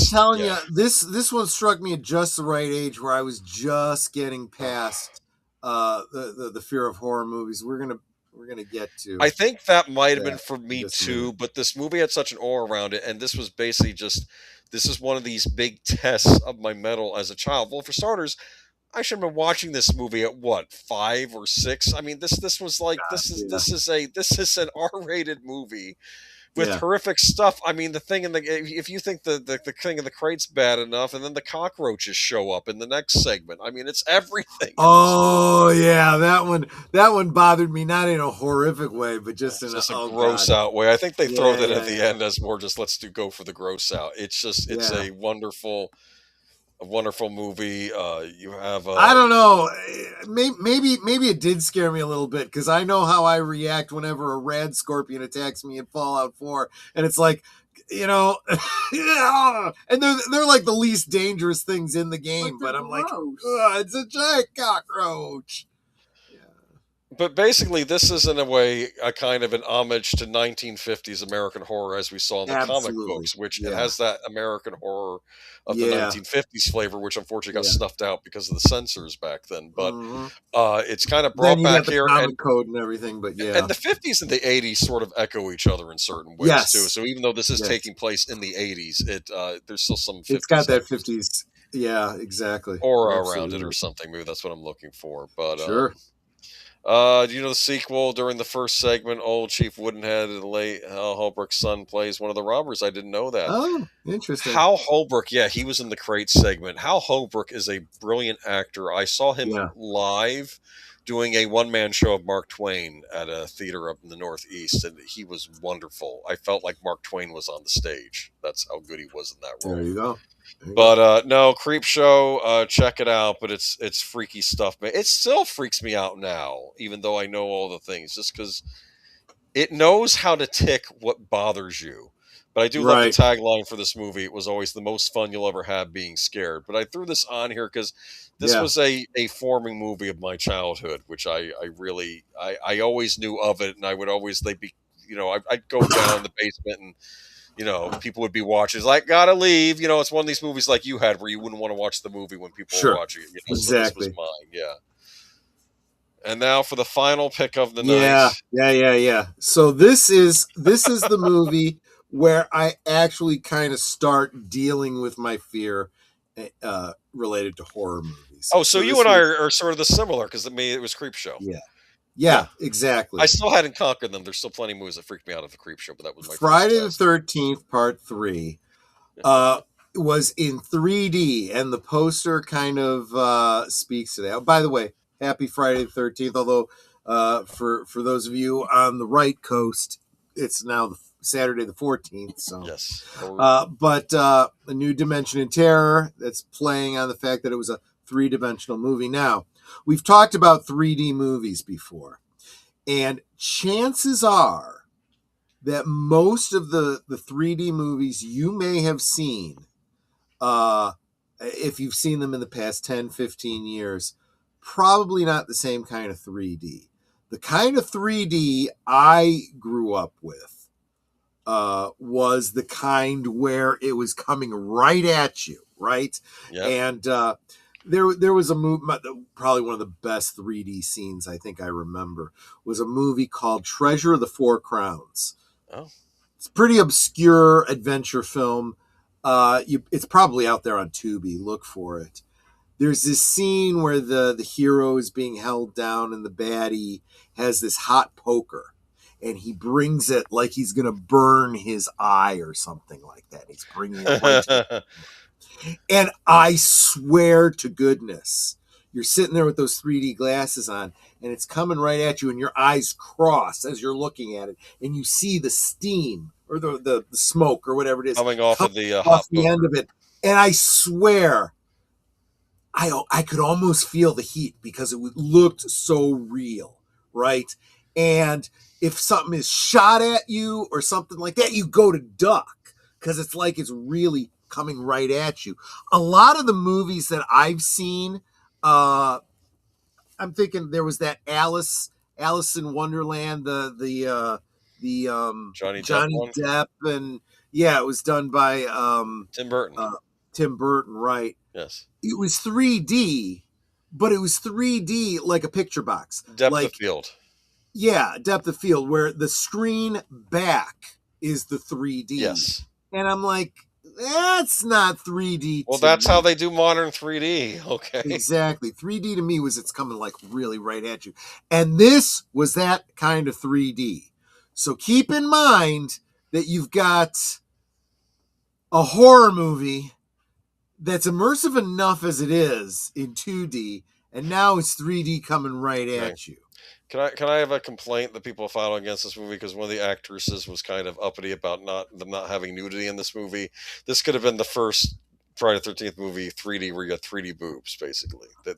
telling you, this one struck me at just the right age where I was just getting past the fear of horror movies. We're gonna get to. I think that might have been for me too, but this movie had such an aura around it, and this was basically this is one of these big tests of my mettle as a child. Well, for starters, I should have been watching this movie at 5 or 6. I mean, this was like this is an R-rated movie with horrific stuff. I mean, the thing if you think the thing in the crate's bad enough, and then the cockroaches show up in the next segment. I mean, it's everything. Oh yeah, that one bothered me, not in a horrific way, but just in a gross out way. I think they throw that at the end as more just let's go for the gross out. It's just a wonderful movie. You have I don't know, maybe it did scare me a little bit, because I know how I react whenever a rad scorpion attacks me in Fallout 4, and it's like, and they're like the least dangerous things in the game, but I'm like, it's a giant cockroach. But basically, this is in a way a kind of an homage to 1950s American horror as we saw in the comic books, which it has that American horror of the 1950s flavor, which unfortunately got snuffed out because of the censors back then. But it's kind of brought back here, and code and everything. But and the 50s and the 80s sort of echo each other in certain ways too. So even though this is taking place in the 80s, there's still some 50s. It's got that 50s, exactly, aura around it or something. Maybe that's what I'm looking for. But sure. Do you know the sequel? During the first segment, old Chief Woodenhead, Hal Holbrook's son, plays one of the robbers. I didn't know that. Oh, interesting. Hal Holbrook, he was in the crate segment. Hal Holbrook is a brilliant actor. I saw him live doing a one-man show of Mark Twain at a theater up in the Northeast, and he was wonderful. I felt like Mark Twain was on the stage. That's how good he was in that role. There you go. But no, Creep Show, check it out. But it's freaky stuff, man. It still freaks me out now, even though I know all the things, just because it knows how to tick what bothers you. But I do love the tagline for this movie. It was always the most fun you'll ever have being scared. But I threw this on here because this was a forming movie of my childhood, which I really always knew of it, and I would always I'd go down in the basement and. People would be watching. It's like, gotta leave. It's one of these movies like you had where you wouldn't want to watch the movie when people were watching it. Exactly. So this was mine, And now for the final pick of the night. Yeah. So this is the movie where I actually kind of start dealing with my fear related to horror movies. Oh, so you and I are sort of the similar, because to me it was Creep Show. Yeah, exactly. I still hadn't conquered them. There's still plenty of movies that freaked me out of the Creep Show, but that was my Friday the 13th Part 3 was in 3D, and the poster kind of speaks to that. Oh, by the way, happy Friday the 13th, although for those of you on the right coast, it's now Saturday the 14th. So yes. But a new dimension in terror that's playing on the fact that it was a three-dimensional movie. Now, we've talked about 3D movies before, and chances are that most of the 3D movies you may have seen, if you've seen them in the past 10, 15 years, probably not the same kind of 3D. The kind of 3D I grew up with was the kind where it was coming right at you, right? Yep. And there was a movie, probably one of the best 3D scenes I think I remember, was a movie called Treasure of the Four Crowns. Oh. It's a pretty obscure adventure film. It's probably out there on Tubi. Look for it. There's this scene where the hero is being held down and the baddie has this hot poker, and he brings it like he's going to burn his eye or something like that. He's bringing it right to and I swear to goodness, you're sitting there with those 3D glasses on, and it's coming right at you, and your eyes cross as you're looking at it, and you see the steam or the smoke or whatever it is coming off of the end of it. And I swear, I could almost feel the heat because it looked so real, right? And if something is shot at you or something like that, you go to duck because it's like it's really coming right at you. A lot of the movies that I've seen, I'm thinking there was that Alice in Wonderland, the Johnny Depp, and yeah, it was done by Tim Burton. Tim Burton, right? Yes. It was 3D, but it was 3D like a picture box. Depth of field. Yeah, depth of field, where the screen back is the 3D. Yes. And I'm like, that's not 3D. Well, that's how they do modern 3D. Okay. Exactly. 3D to me was it's coming like really right at you. And this was that kind of 3D. So keep in mind that you've got a horror movie that's immersive enough as it is in 2D, and now it's 3D coming right at you. Can I have a complaint that people filed against this movie because one of the actresses was kind of uppity about them not having nudity in this movie? This could have been the first Friday the 13th movie 3D where you got 3D boobs, basically. That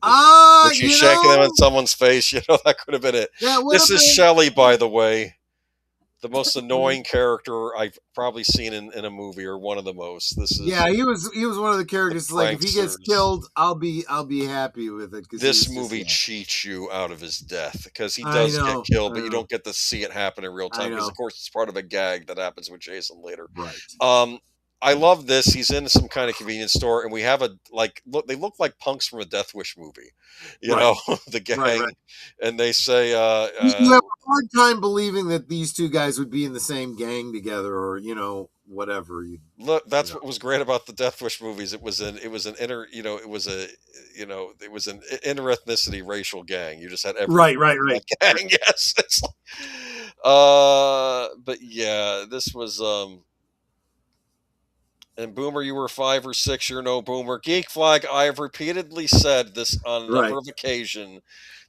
she's shaking them in someone's face, that could have been it. This is Shelley, by the way. The most annoying character I've probably seen in a movie, or one of the most. He was one of the characters. Like, if he gets killed, I'll be happy with it. This movie cheats you out of his death because he does get killed, but you don't get to see it happen in real time because, of course, it's part of a gag that happens with Jason later. Right. I love this. He's in some kind of convenience store, and we have they look like punks from a Death Wish movie, the gang, right. And they say, you have a hard time believing that these two guys would be in the same gang together, or whatever. Look, that's what was great about the Death Wish movies. It was an inner ethnicity racial gang. You just had every right gang. Yes, it's but yeah, this was And Boomer, you were 5 or 6. You're no Boomer. Geek Flag, I have repeatedly said this on a number of occasions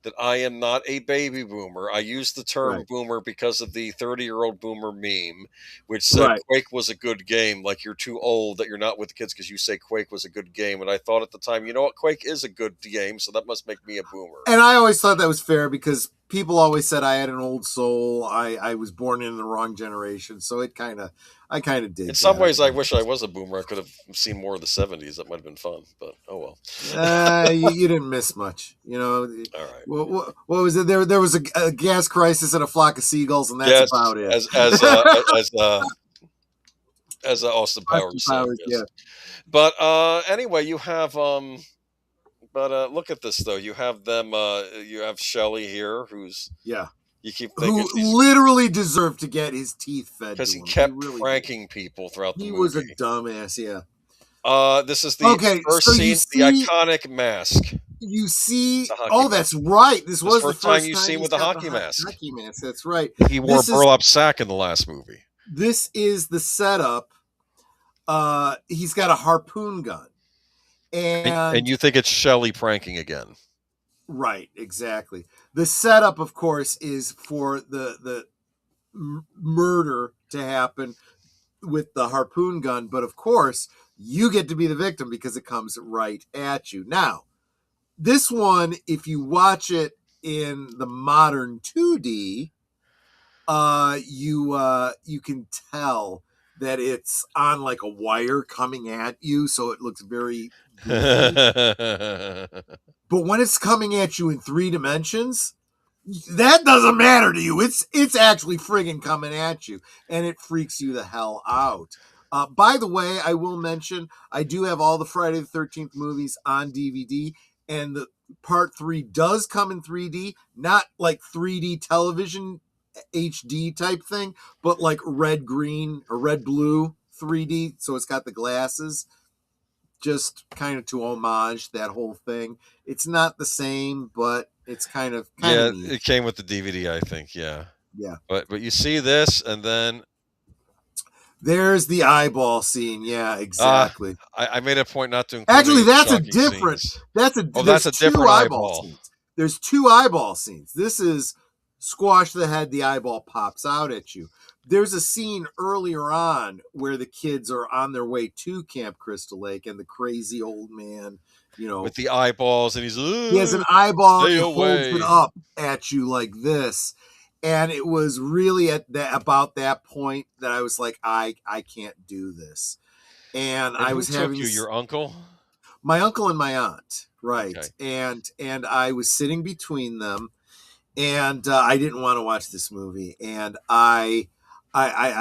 that I am not a baby boomer. I use the term boomer because of the 30-year-old boomer meme, which said Quake was a good game. Like, you're too old that you're not with the kids because you say Quake was a good game. And I thought at the time, you know what? Quake is a good game, so that must make me a boomer. And I always thought that was fair because people always said I had an old soul. I was born in the wrong generation. So I kind of did. In some ways, I wish I was a boomer. I could have seen more of the 70s. That might have been fun, but oh well. You didn't miss much, All right. What was it? There was a gas crisis and a flock of seagulls, and that's about it. As Austin Powers said. Yeah. But anyway, you have look at this though. You have them. You have Shelley here, who's You keep thinking who literally deserved to get his teeth fed because he kept pranking people throughout the movie. He was a dumbass. Yeah. This is the first scene, the iconic mask. You see, that's right. This was the first time you've seen with the hockey mask. Hockey mask, that's right. He wore a burlap sack in the last movie. This is the setup. He's got a harpoon gun, and you think it's Shelley pranking again? Right, exactly. The setup, of course, is for the murder to happen with the harpoon gun, but of course, you get to be the victim because it comes right at you. Now, this one, if you watch it in the modern 2D, you can tell that it's on like a wire coming at you, so it looks very goofy. But when it's coming at you in 3 dimensions, That doesn't matter to you. It's actually friggin' coming at you, and it freaks you the hell out. By the way, I will mention I do have all the Friday the 13th movies on DVD, and the part 3 does come in 3D, not like 3D television HD type thing, but like red green or red blue 3D. So it's got the glasses, just kind of to homage that whole thing. It's not the same, but it's kind of neat. It came with the DVD, I think. Yeah. But you see this, and then there's the eyeball scene. Yeah, exactly. I made a point not to include. Actually, that's a different. Scenes. That's a different eyeball scenes. There's 2 eyeball scenes. This is squash the head, the eyeball pops out at you. There's a scene earlier on where the kids are on their way to Camp Crystal Lake, and the crazy old man, with the eyeballs, and he has an eyeball, and he holds it up at you like this. And it was really about that point that I was like, I can't do this. And I was having your uncle, my uncle and my aunt, right? Okay. And I was sitting between them, and I didn't want to watch this movie, and I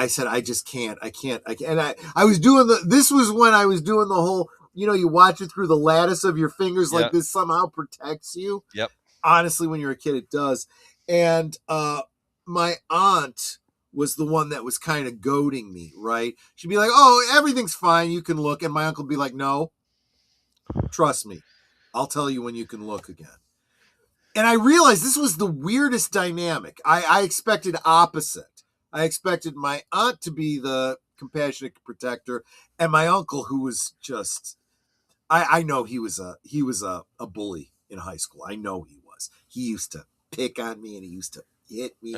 said, I just can't. And I was doing this was when I was doing the whole, you watch it through the lattice of your fingers, like this somehow protects you. Yep. Honestly, when you're a kid, it does. And my aunt was the one that was kind of goading me, right? She'd be like, oh, everything's fine, you can look. And my uncle would be like, no, trust me, I'll tell you when you can look again. And I realized this was the weirdest dynamic. I expected opposite. I expected my aunt to be the compassionate protector, and my uncle, who was just, I know he was a bully in high school. I know he was. He used to pick on me, and he used to hit me,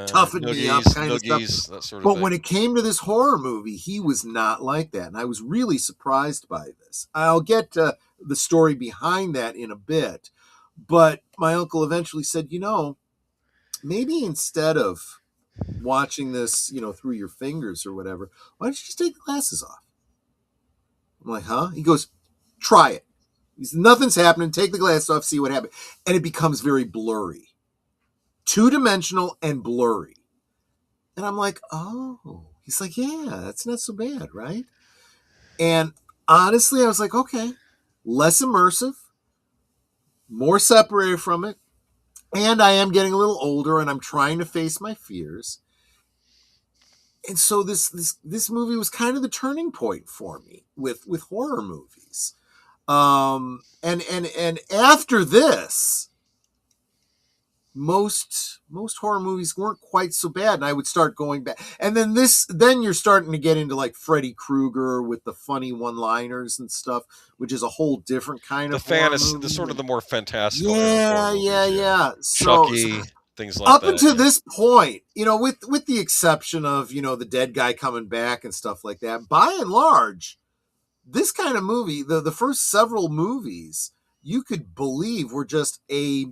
toughen me up, kind of stuff. That sort of thing. When it came to this horror movie, he was not like that, and I was really surprised by this. I'll get to the story behind that in a bit, but my uncle eventually said, maybe instead of watching this, through your fingers or whatever, why don't you just take the glasses off? I'm like, huh? He goes, try it. He says, nothing's happening. Take the glasses off, see what happens. And it becomes very blurry. 2-dimensional and blurry. And I'm like, oh. He's like, yeah, that's not so bad, right? And honestly, I was like, okay, less immersive, more separated from it. And I am getting a little older, and I'm trying to face my fears. And so this movie was kind of the turning point for me with horror movies. And after this, most horror movies weren't quite so bad, and I would start going back. And then you're starting to get into like Freddy Krueger with the funny one-liners and stuff, which is a whole different kind of fantasy, the sort of the more fantastical. Yeah. Chucky, things like that. Up until this point, with the exception of the dead guy coming back and stuff like that, by and large, this kind of movie, the first several movies, you could believe were just a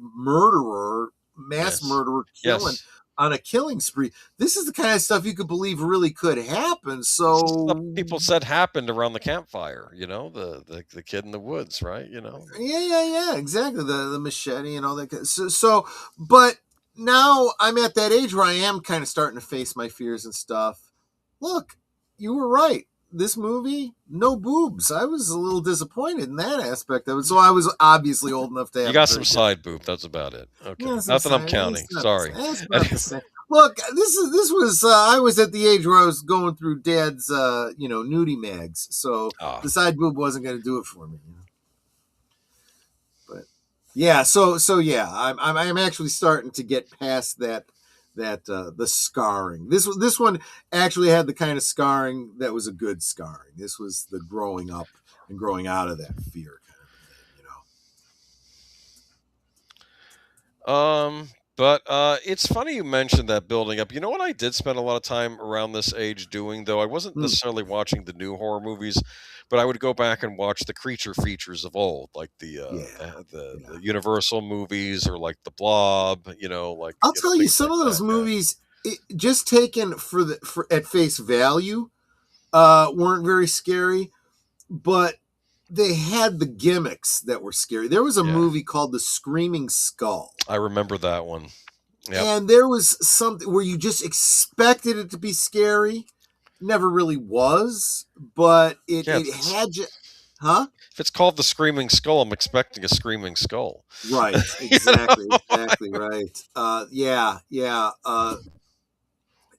mass murderer killing on a killing spree. This is the kind of stuff you could believe really could happen. So some people said happened around the campfire, the kid in the woods, right? Yeah, exactly. The machete and all that. So, but now I'm at that age where I am kind of starting to face my fears and stuff. Look, you were right. This movie, no boobs. I was a little disappointed in that aspect of it. So I was obviously old enough to have. You got some side boob. That's about it. Okay, nothing I'm counting. Sorry. Look, this was. I was at the age where I was going through Dad's, nudie mags. So the side boob wasn't going to do it for me. But yeah, so yeah, I'm actually starting to get past that the scarring. This one actually had the kind of scarring that was a good scarring. This was the growing up and growing out of that fear kind of thing, But it's funny you mentioned that building up. You know what I did spend a lot of time around this age doing, though? I wasn't necessarily watching the new horror movies, but I would go back and watch the creature features of old, like the Universal movies, or like the Blob. I'll tell you, some of those movies, just taken for at face value, weren't very scary, but they had the gimmicks that were scary. There was a movie called The Screaming Skull. I remember that one. And there was something where you just expected it to be scary. Never really was, but it had you. Huh? If it's called the Screaming Skull, I'm expecting a screaming skull. Right. Exactly. Exactly. Right. Yeah.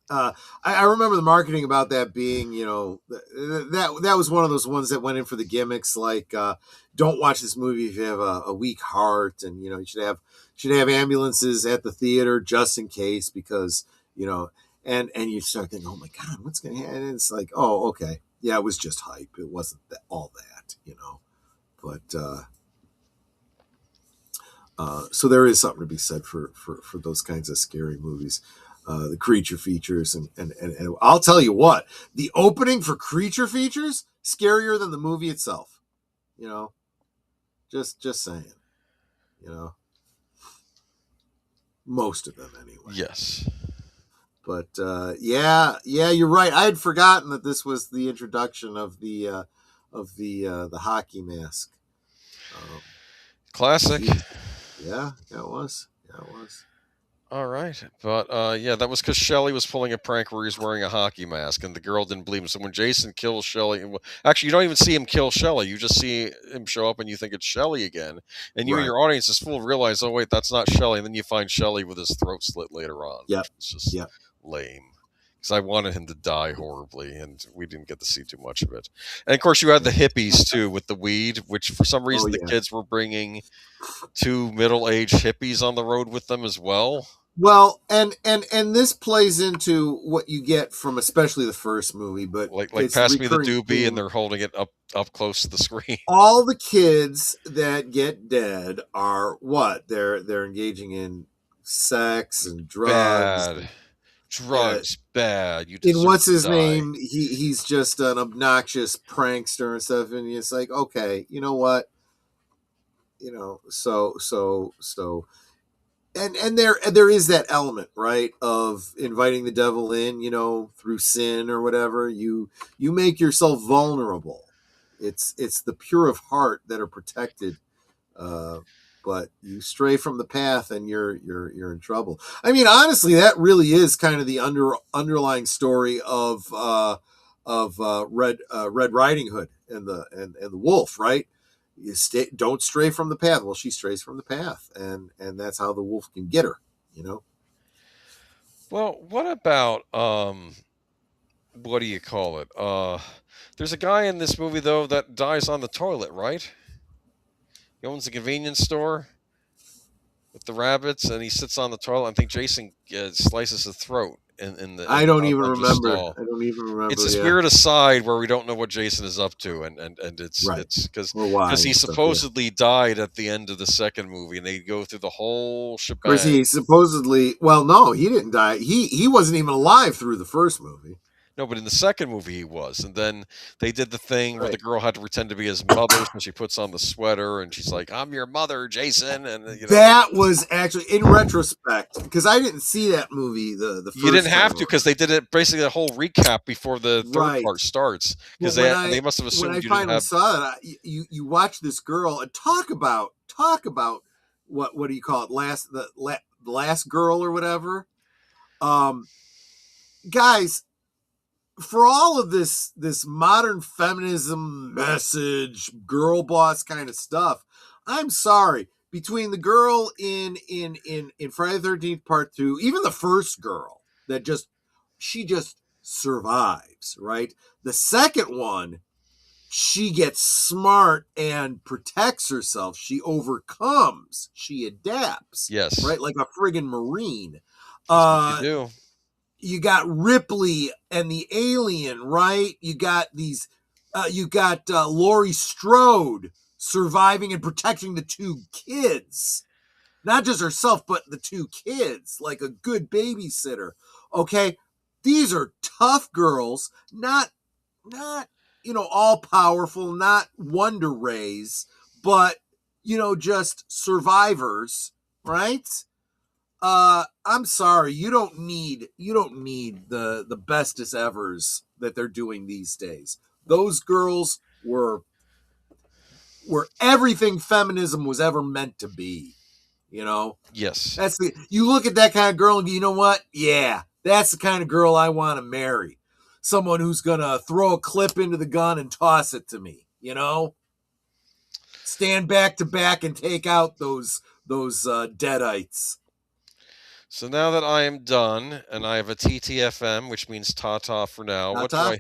I remember the marketing about that being, that was one of those ones that went in for the gimmicks, like don't watch this movie if you have a weak heart, and you should have ambulances at the theater just in case, because and you start thinking, oh my god, what's going to happen? And it's like, oh, okay, yeah, it was just hype. It wasn't all that, but so there is something to be said for those kinds of scary movies. The creature features, and I'll tell you what, the opening for creature features scarier than the movie itself. Just saying. Most of them anyway. Yes. But yeah, you're right. I had forgotten that this was the introduction of the hockey mask. Classic. Yeah, it was. All right. But that was because Shelley was pulling a prank where he's wearing a hockey mask and the girl didn't believe him. So when Jason kills Shelley, actually, you don't even see him kill Shelley. You just see him show up and you think it's Shelley again. And you and your audience is full realize, oh, wait, that's not Shelley. And then you find Shelley with his throat slit later on. Yeah. It's just lame. Because I wanted him to die horribly, and we didn't get to see too much of it. And, of course, you had the hippies, too, with the weed, which for some reason the kids were bringing 2 middle-aged hippies on the road with them as well. Well, and this plays into what you get from especially the first movie, but like pass me the doobie, and they're holding it up close to the screen. All the kids that get dead are what? They're engaging in sex and drugs. Bad. You and what's his name? He's just an obnoxious prankster and stuff, and it's like, okay, you know what? So. And there is that element, right, of inviting the devil in, through sin or whatever. You make yourself vulnerable. It's the pure of heart that are protected, but you stray from the path and you're in trouble. I mean, honestly, that really is kind of the underlying story of Red Riding Hood and the wolf, right? Don't stray from the path. Well, she strays from the path, and that's how the wolf can get her. Well, what about what do you call it? There's a guy in this movie though that dies on the toilet, right? He owns a convenience store with the rabbits, and he sits on the toilet. I think Jason slices his throat. I don't even remember. It's a weird aside where we don't know what Jason is up to, and it's because he supposedly died at the end of the second movie, and they go through the whole shebang. Of course, he supposedly. Well, no, he didn't die. He wasn't even alive through the first movie. No, but in the second movie he was, and then they did the thing where the girl had to pretend to be his mother, so she puts on the sweater, and she's like, "I'm your mother, Jason." And that was actually, in retrospect, because I didn't see that movie. The first you didn't have to, because they did it basically a whole recap before the third part starts, because they must have assumed you didn't have. Saw it, you watch this girl and talk about what do you call it? The last girl or whatever, guys. For all of this modern feminism message, girl boss kind of stuff, I'm sorry. Between the girl in Friday the 13th Part 2, even the first girl that she just survives, right? The second one, she gets smart and protects herself. She overcomes. She adapts. Yes. Right? Like a friggin' Marine. That's what you do. You got Ripley and the alien, right? You got these, Laurie Strode surviving and protecting the 2 kids. Not just herself, but the 2 kids, like a good babysitter. Okay? These are tough girls, not all powerful, not Wonder Rays, but, just survivors, right? I'm sorry, you don't need the bestest evers that they're doing these days. Those girls were everything feminism was ever meant to be. You know? Yes. You look at that kind of girl and you know what? Yeah, that's the kind of girl I want to marry. Someone who's going to throw a clip into the gun and toss it to me, you know? Stand back to back and take out those deadites. So now that I am done and I have a TTFM, which means ta-ta for now, what do I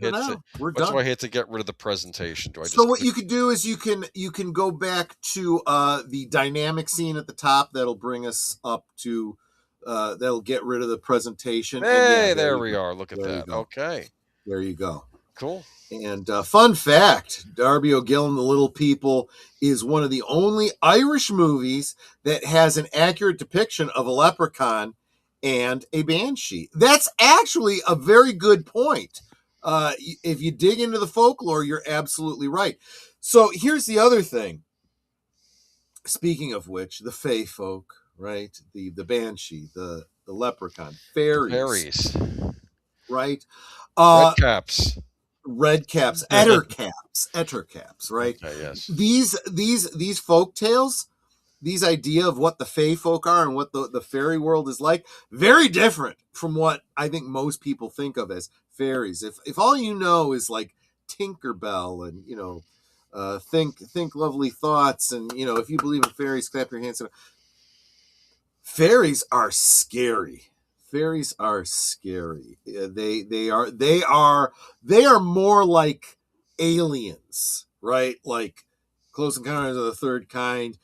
hit to get rid of the presentation? What you could do is you can go back to the dynamic scene at the top. That'll bring us up to that'll get rid of the presentation. Hey, there we are. Look at that. Okay. There you go. Cool. And fun fact, Darby O'Gill and the Little People is one of the only Irish movies that has an accurate depiction of a leprechaun and a banshee. That's actually a very good point. If you dig into the folklore, you're absolutely right. So here's the other thing. Speaking of which, the fae folk, right? The banshee, the leprechaun, fairies. Right? Red caps, ettercaps, right? Okay, yes. These folk tales, these idea of what the fae folk are and what the fairy world is like, very different from what I think most people think of as fairies. If all you know is like Tinkerbell and, you know, think lovely thoughts, and, you know, if you believe in fairies, clap your hands. Fairies are scary. Fairies are scary. They are more like aliens, right? Like Close Encounters of the Third Kind,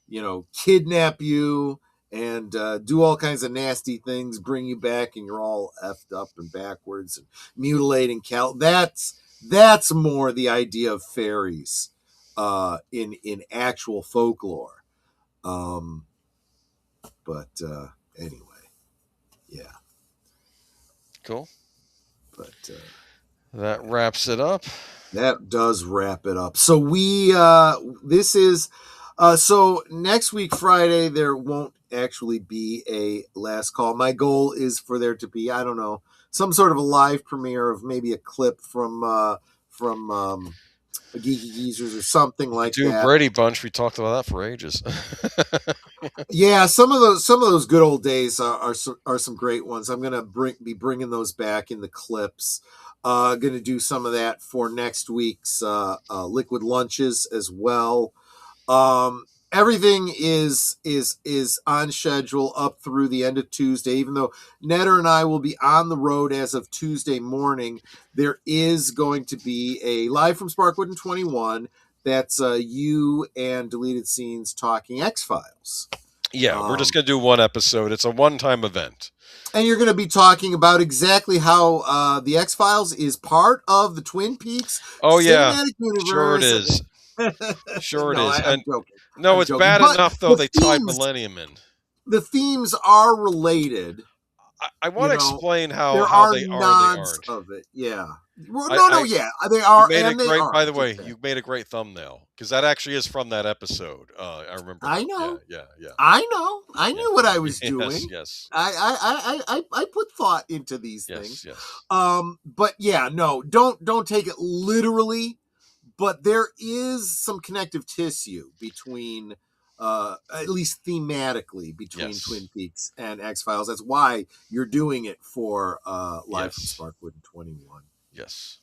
you know, kidnap you and do all kinds of nasty things, bring you back, and you're all effed up and backwards and mutilating That's more the idea of fairies in actual folklore. But anyway. Yeah. Cool. But that wraps it up. That does wrap it up. So this is so next week Friday there won't actually be a last call. My goal is for there to be, I don't know, some sort of a live premiere of maybe a clip from Geeky Geezers or something like that. Brady Bunch, we talked about that for ages. Yeah, some of those good old days are some great ones. I'm gonna be bringing those back in the clips. Gonna do some of that for next week's Liquid Lunches as well. Everything is on schedule up through the end of Tuesday. Even though Netter and I will be on the road as of Tuesday morning, there is going to be a live from Sparkwood and 21. That's you and Deleted Scenes talking X-Files. Yeah, we're just going to do one episode. It's a one-time event. And you're going to be talking about exactly how the X-Files is part of the Twin Peaks cinematic universe. Sure it is. Sure it is. I'm joking. No, it's bad enough, though, they tied Millennium in. The themes are related. I want to explain how they are nods of it. Yeah. They are. By the way, you made a great thumbnail because that actually is from that episode. I remember. I know. Yeah. I know. I knew what I was doing. Yes. I put thought into these things. Yes. But yeah, no, don't take it literally. But there is some connective tissue between, at least thematically, between Twin Peaks and X-Files. That's why you're doing it for Live from Sparkwood and 21. Yes.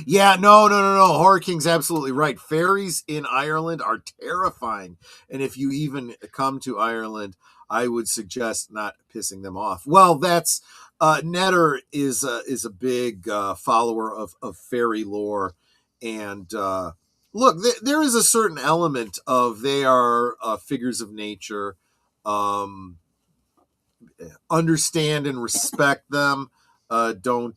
Yeah, no. Horror King's absolutely right. Fairies in Ireland are terrifying. And if you even come to Ireland, I would suggest not pissing them off. Well, that's Netter is a big follower of fairy lore. And look, there is a certain element of they are figures of nature. Understand and respect them. Don't,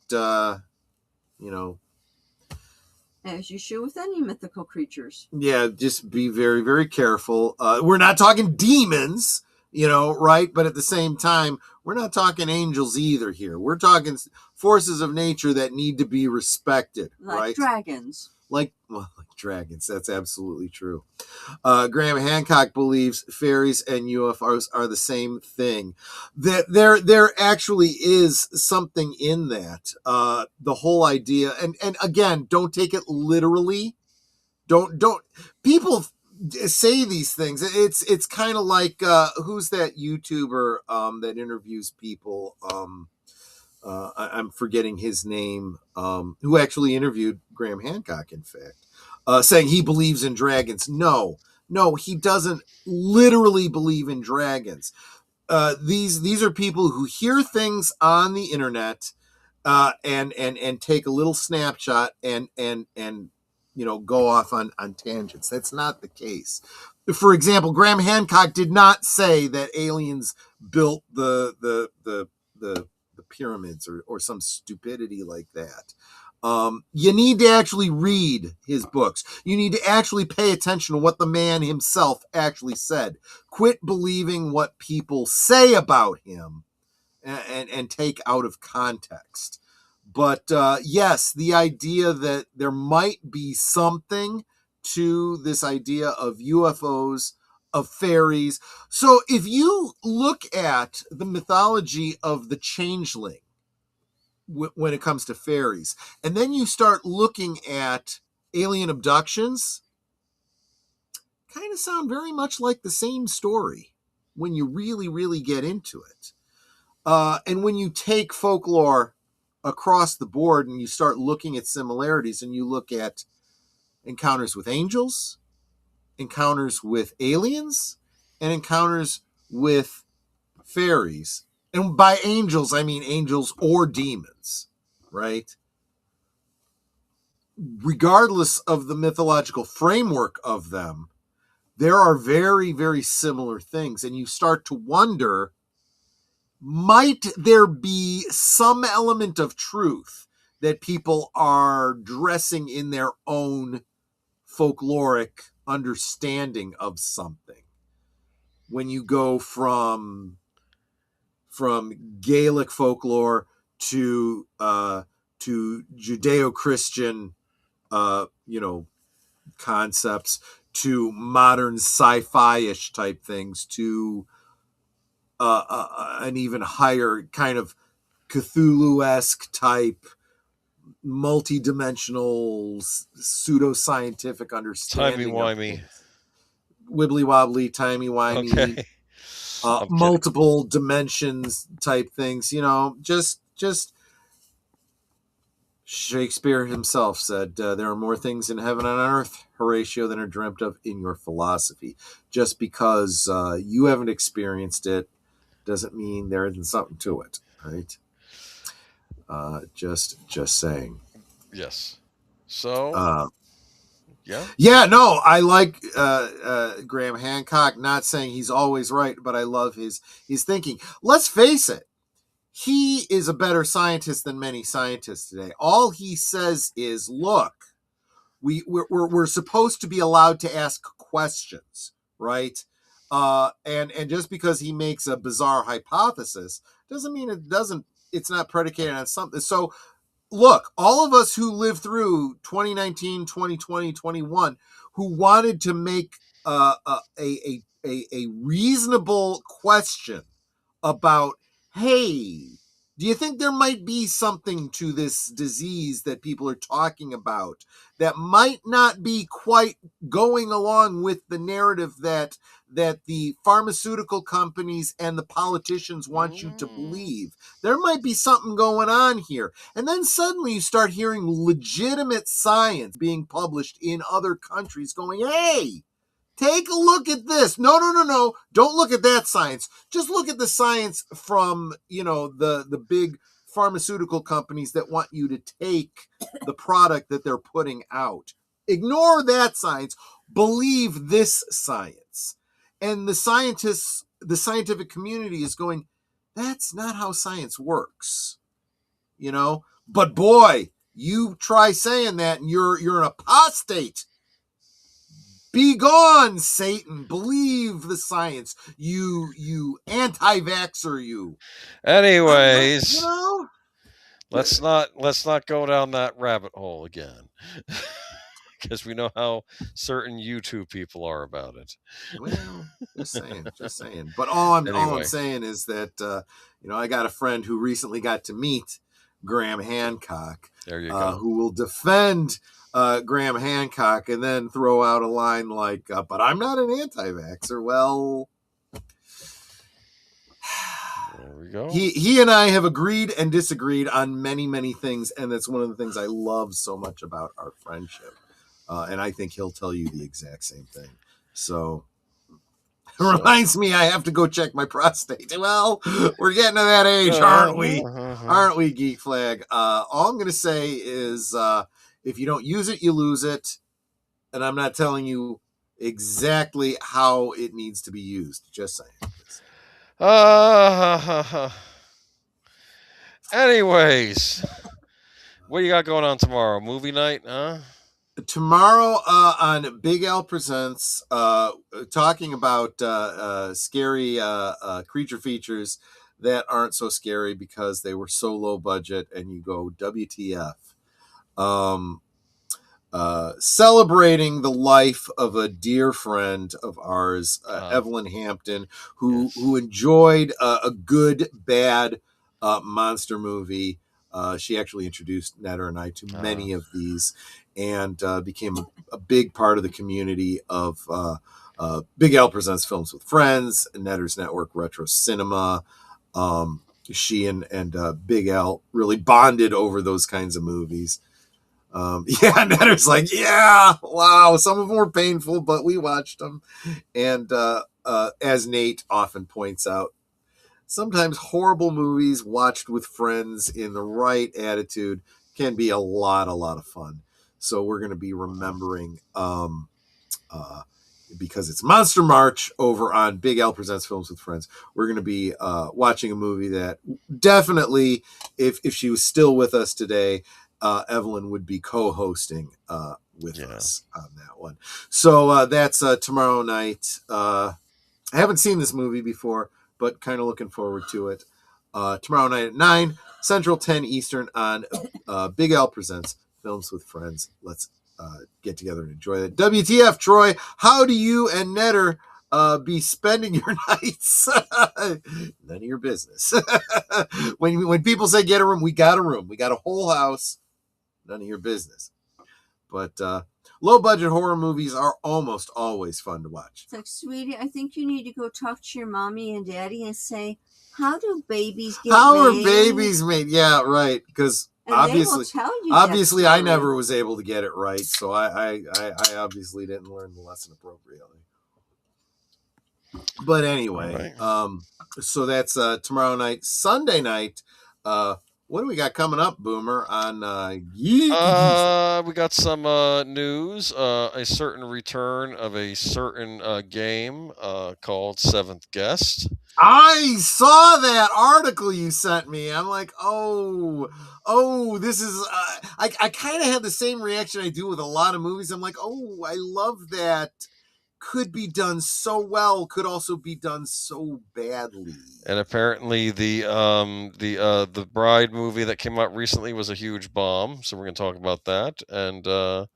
as you should with any mythical creatures. Yeah, just be very, very careful. We're not talking demons, right? But at the same time, we're not talking angels either here. We're talking forces of nature that need to be respected, right? Dragons. Like dragons. That's absolutely true. Graham Hancock believes fairies and UFOs are the same thing. That there actually is something in that. The whole idea, and again, don't take it literally. Don't people say these things. It's kind of like who's that YouTuber that interviews people? I'm forgetting his name. Who actually interviewed Graham Hancock? In fact, saying he believes in dragons. No, he doesn't literally believe in dragons. These are people who hear things on the internet and take a little snapshot and go off on tangents. That's not the case. For example, Graham Hancock did not say that aliens built the pyramids or some stupidity like that. You need to actually read his books. You need to actually pay attention to what the man himself actually said. Quit believing what people say about him and take out of context. But yes, the idea that there might be something to this idea of UFOs, of fairies. So if you look at the mythology of the changeling when it comes to fairies, and then you start looking at alien abductions, kind of sound very much like the same story when you really, really get into it. And when you take folklore across the board and you start looking at similarities, and you look at encounters with angels, encounters with aliens, and encounters with fairies. And by angels, I mean angels or demons, right? Regardless of the mythological framework of them, there are very, very similar things. And you start to wonder, might there be some element of truth that people are dressing in their own folkloric understanding of something? When you go from Gaelic folklore to Judeo-Christian concepts, to modern sci-fi-ish type things, to an even higher kind of Cthulhu-esque type, multi-dimensional, pseudo-scientific understanding. Timey-wimey. Wibbly-wobbly, timey-wimey. Okay. Multiple dimensions type things, just Shakespeare himself said, there are more things in heaven and on earth, Horatio, than are dreamt of in your philosophy. Just because you haven't experienced it doesn't mean there isn't something to it, right? Just saying. Yes. So no, I like Graham Hancock. Not saying he's always right, but I love his thinking. Let's face it, he is a better scientist than many scientists today. All he says is, look, we're supposed to be allowed to ask questions, right? And just because he makes a bizarre hypothesis doesn't mean it's not predicated on something. So look, all of us who lived through 2019, 2020, 21, who wanted to make a reasonable question about, hey, do you think there might be something to this disease that people are talking about that might not be quite going along with the narrative that the pharmaceutical companies and the politicians want you to believe? There might be something going on here. And then suddenly you start hearing legitimate science being published in other countries going, hey, take a look at this. No. Don't look at that science. Just look at the science from, the big pharmaceutical companies that want you to take the product that they're putting out. Ignore that science. Believe this science. And the scientific community is going, that's not how science works. But boy, you try saying that and you're an apostate. Be gone, Satan. Believe the science. You anti-vaxxer, you. Anyways, let's not go down that rabbit hole again. Because we know how certain YouTube people are about it. Well, just saying. But all I'm saying is that I got a friend who recently got to meet Graham Hancock, there you go. who will defend Graham Hancock and then throw out a line like, but I'm not an anti-vaxxer. Well, there we go. He and I have agreed and disagreed on many, many things, and that's one of the things I love so much about our friendship. And I think he'll tell you the exact same thing. So it reminds me I have to go check my prostate. Well, we're getting to that age, aren't we? Aren't we, Geek Flag? All I'm going to say is if you don't use it, you lose it. And I'm not telling you exactly how it needs to be used. Just saying. Anyways, what do you got going on tomorrow? Movie night, huh? Tomorrow on Big L Presents, talking about scary creature features that aren't so scary because they were so low budget, and you go, WTF. Celebrating the life of a dear friend of ours, Evelyn Hampton, who enjoyed a good, bad monster movie. She actually introduced Netter and I to many of these, and became a big part of the community of Big L Presents Films with Friends, Netter's Network Retro Cinema. She and Big L really bonded over those kinds of movies. Netter's like, yeah, wow, some of them were painful, but we watched them. And as Nate often points out, sometimes horrible movies watched with friends in the right attitude can be a lot of fun. So we're going to be remembering, because it's Monster March over on Big L Presents Films with Friends, we're going to be watching a movie that definitely, if she was still with us today, Evelyn would be co-hosting with us on that one. So that's tomorrow night. I haven't seen this movie before, but kind of looking forward to it. Tomorrow night at 9 Central, 10 Eastern on Big L Presents Films with Friends. Let's get together and enjoy that. WTF, Troy, how do you and Netter be spending your nights? None of your business. when people say get a room, we got a room. We got a whole house. None of your business. But low budget horror movies are almost always fun to watch. It's like, sweetie, I think you need to go talk to your mommy and daddy and say, how do babies get made? How are babies made? Yeah, right. Because obviously I never was able to get it right, so I obviously didn't learn the lesson appropriately. But anyway, so that's tomorrow night. Sunday night, what do we got coming up, Boomer, on we got some news, a certain return of a certain game called Seventh Guest. I saw that article you sent me. I'm like, oh, this is, I kind of had the same reaction I do with a lot of movies. I'm like, oh, I love that. Could be done so well, could also be done so badly. And apparently the Bride movie that came out recently was a huge bomb, so we're going to talk about that, and got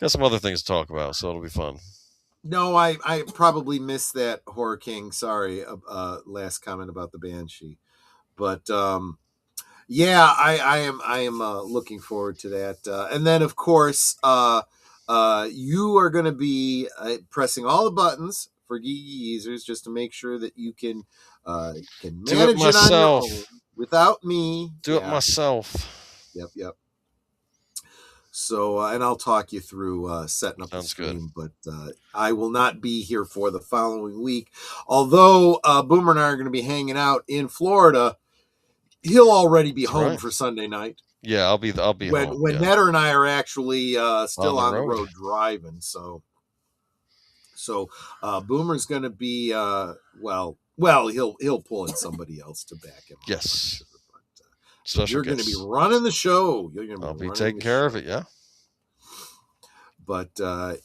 some other things to talk about, so it'll be fun. No, I probably missed that, Horror King. Sorry, last comment about the Banshee, but yeah, I am looking forward to that, and then of course you are going to be pressing all the buttons for Geeky users just to make sure that you can manage it on your own without me. Do it myself. Yep. So, and I'll talk you through setting up the stream, but I will not be here for the following week. Although Boomer and I are going to be hanging out in Florida, he'll already be home for Sunday night. Yeah, I'll be home. When Netter and I are actually still on the road driving. So Boomer's going to be well, he'll pull in somebody else to back him. Yes. So you're going to be running the show. I'll be taking care of it, yeah. But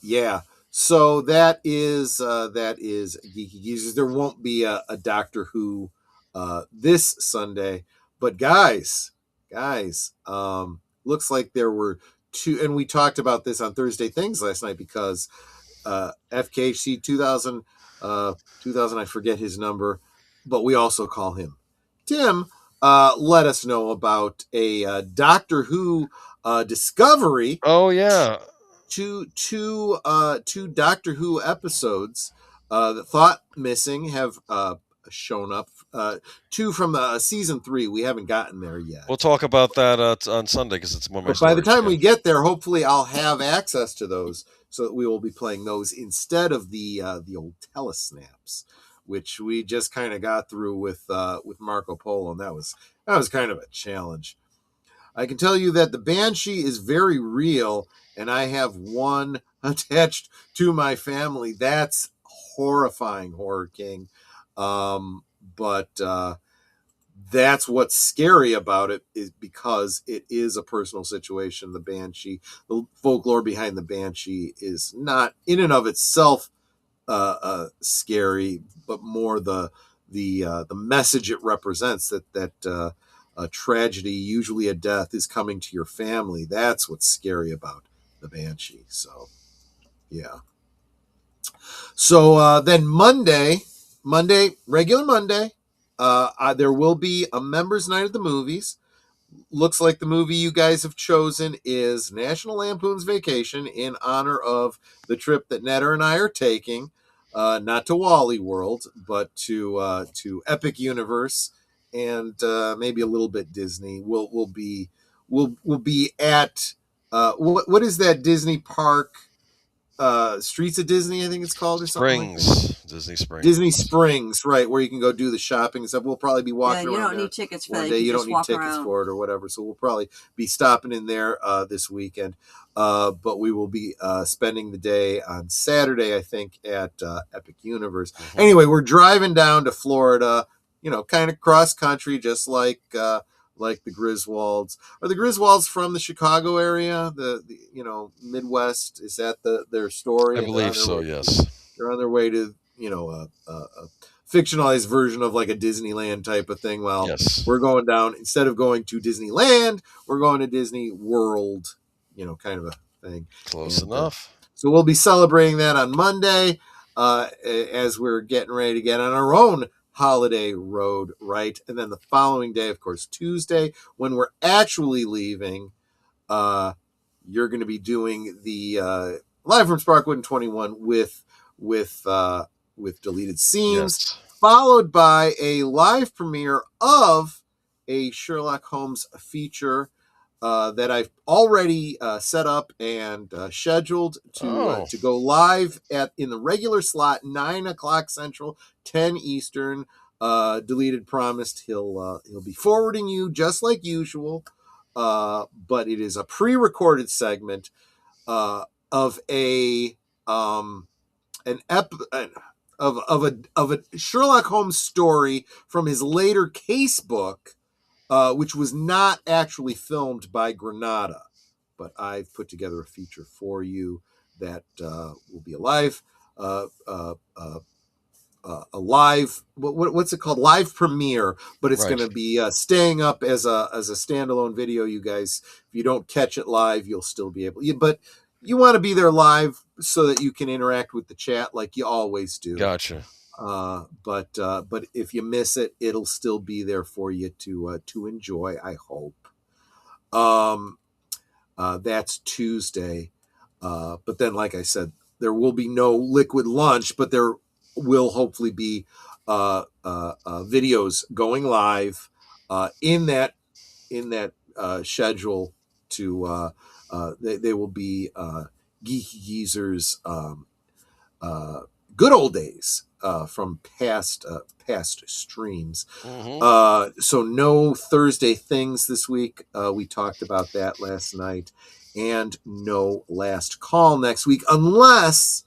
yeah, so that is Geeky Geezers. There won't be a Doctor Who this Sunday, but guys, looks like there were two, and we talked about this on Thursday Things last night because FKHC 2000, I forget his number, but we also call him Tim. let us know about a Doctor Who discovery. Oh yeah, two Doctor Who episodes that thought missing have shown up. 2 from season 3. We haven't gotten there yet. We'll talk about that on Sunday because it's one of my But by the stories, time we get there, hopefully I'll have access to those, so that we will be playing those instead of the old telesnaps, which we just kind of got through with Marco Polo, and that was kind of a challenge. I can tell you that the Banshee is very real, and I have one attached to my family. That's horrifying, Horror King. But that's what's scary about it, is because it is a personal situation. The Banshee, the folklore behind the Banshee, is not in and of itself scary, but more the message it represents, that a tragedy, usually a death, is coming to your family. That's what's scary about the Banshee. So, yeah. So then Monday, regular Monday, there will be a members' night at the movies. Looks like the movie you guys have chosen is National Lampoon's Vacation, in honor of the trip that Netta and I are taking, not to Wally World, but to Epic Universe, and maybe a little bit Disney. We'll be at what is that Disney park? Streets of Disney, I think it's called, or something. Disney Springs, right, where you can go do the shopping and stuff. We'll probably be walking around. You don't need tickets for that. You don't need tickets for it or whatever. So we'll probably be stopping in there this weekend. But we will be spending the day on Saturday, I think, at Epic Universe. Mm-hmm. Anyway, we're driving down to Florida, kind of cross country, just like the Griswolds. Are the Griswolds from the Chicago area? The Midwest? Is that their story? I believe so. Yes, they're on their way to a fictionalized version of like a Disneyland type of thing. Well, yes. We're going down, instead of going to Disneyland, we're going to Disney World. Kind of a thing. Close enough. So we'll be celebrating that on Monday, as we're getting ready to get on our own holiday road, right? And then the following day, of course, Tuesday, when we're actually leaving, you're going to be doing the live from Sparkwood and 21 with deleted scenes, yes, followed by a live premiere of a Sherlock Holmes feature that I've already set up and scheduled to go live in the regular slot, 9:00 Central, 10 Eastern. Deleted promised he'll be forwarding you just like usual, but it is a pre-recorded segment of a Sherlock Holmes story from his later case book, which was not actually filmed by Granada, but I've put together a feature for you that will be a live, what's it called? Live premiere, but it's going to be staying up as a standalone video. You guys, if you don't catch it live, you'll still be able. But you want to be there live so that you can interact with the chat like you always do. Gotcha. But if you miss it, it'll still be there for you to enjoy, I hope. That's Tuesday. But then, like I said, there will be no liquid lunch, but there will hopefully be videos going live in that schedule. They will be Geeky Geezer's good old days from past streams. Mm-hmm. So no Thursday things this week. We talked about that last night, and no last call next week, unless,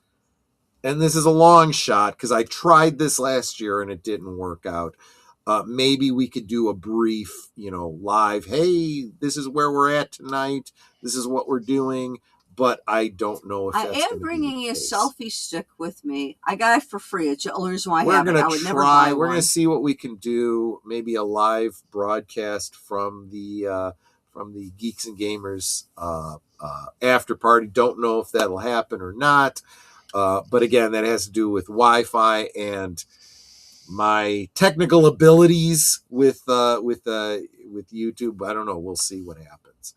and this is a long shot because I tried this last year and it didn't work out. Maybe we could do a brief, live. Hey, this is where we're at tonight. This is what we're doing. But I don't know if I am bringing a selfie stick with me. I got it for free. It's the only reason why I have it. I would never buy one. We're going to see what we can do. Maybe a live broadcast from the Geeks and Gamers after party. Don't know if that'll happen or not. But again, that has to do with Wi-Fi and my technical abilities with YouTube. I don't know. We'll see what happens,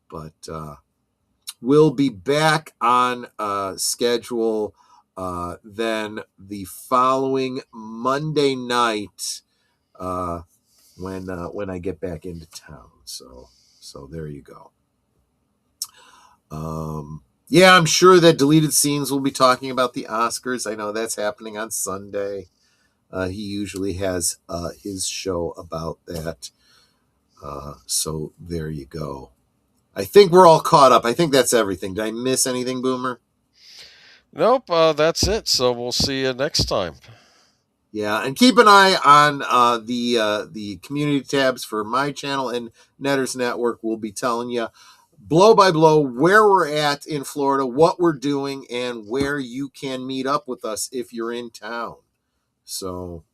but we'll be back on schedule then the following Monday night when I get back into town. So there you go. Yeah, I'm sure that Deleted Scenes will be talking about the Oscars. I know that's happening on Sunday. He usually has his show about that. So there you go. I think we're all caught up. I think that's everything. Did I miss anything, Boomer? Nope, that's it. So we'll see you next time. Yeah, and keep an eye on the community tabs for my channel and Netters Network. We'll be telling you blow by blow where we're at in Florida, what we're doing, and where you can meet up with us if you're in town. So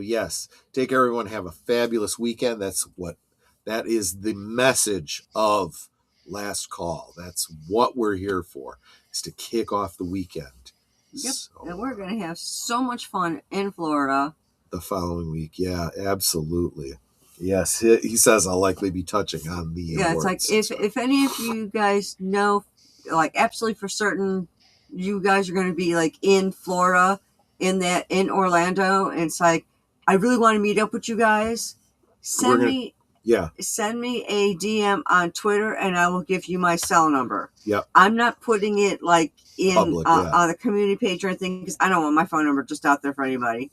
yes, take care, everyone. Have a fabulous weekend. That is the message of Last Call. That's what we're here for, is to kick off the weekend. Yep, and we're going to have so much fun in Florida the following week. Yeah, absolutely. Yes, he says I'll likely be touching on the it's like if any of you guys know, like absolutely for certain, you guys are going to be like in Florida, in Orlando, and it's like I really want to meet up with you guys. Send me a DM on Twitter, and I will give you my cell number. Yep. I'm not putting it like in public, on the community page or anything because I don't want my phone number just out there for anybody.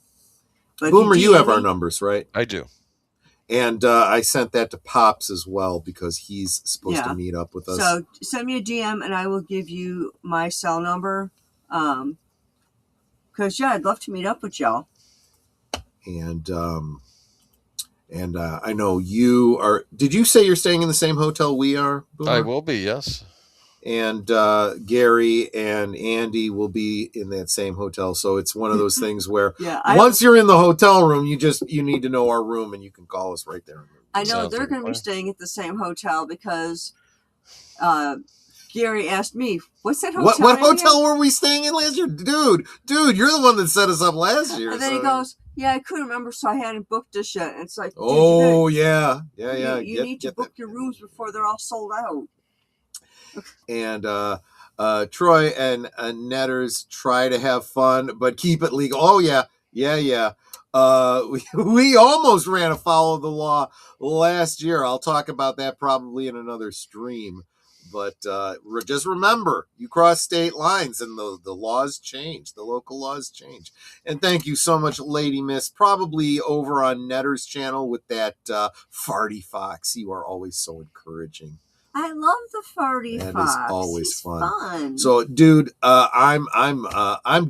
But Boomer, you have our numbers, right? I do. And I sent that to Pops as well because he's supposed to meet up with us. So send me a DM and I will give you my cell number. Because, I'd love to meet up with y'all. And I know you are... Did you say you're staying in the same hotel we are, Boomer? I will be, yes. And Gary and Andy will be in that same hotel. So it's one of those things where once you're in the hotel room, you need to know our room and you can call us right there. I know they're going to be staying at the same hotel because Gary asked me, what's that hotel? What hotel were we staying in last year? Dude, you're the one that set us up last year. And then he goes, I couldn't remember, so I hadn't booked this yet. And it's like, yeah. You need to book your rooms before they're all sold out. And Troy and Netters try to have fun, but keep it legal. Oh, yeah. We almost ran afoul of the law last year. I'll talk about that probably in another stream. But just remember, you cross state lines and the laws change. The local laws change. And thank you so much, Lady Miss. Probably over on Netter's channel with that farty fox. You are always so encouraging. I love the farty fox. That is always fun. So, dude, I'm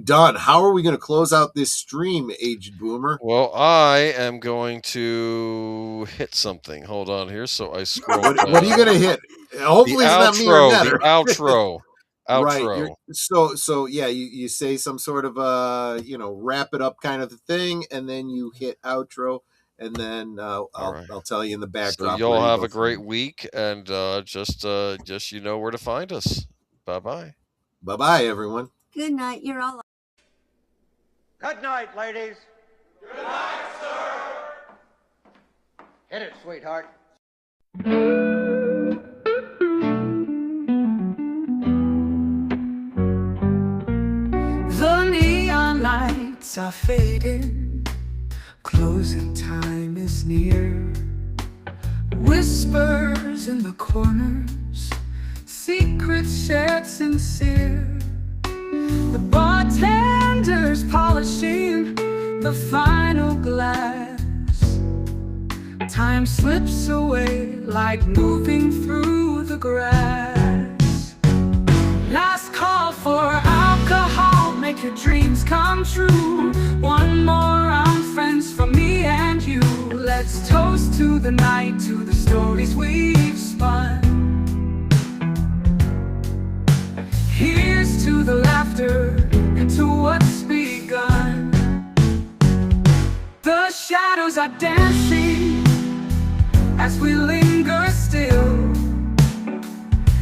done. How are we going to close out this stream, Aged Boomer? Well, I am going to hit something. Hold on here. So I scroll. What are you going to hit? Hopefully, it's not me or Netter. The outro. Right. So yeah, you say some sort of wrap it up kind of thing, and then you hit outro. And then I'll tell you in the backdrop. So you'll have a great week, and just you know where to find us. Bye-bye. Bye-bye, everyone. Good night. You're all... Good night, ladies. Good night, sir. Hit it, sweetheart. The neon lights are fading. Closing time is near. Whispers in the corners, secrets shared sincere. The bartender's polishing the final glass. Time slips away like moving through the grass. Last call for alcohol, make your dreams come true. One more round, friends, from me and you. Let's toast to the night, to the stories we've spun. Here's to the laughter and to what's begun. The shadows are dancing as we linger still.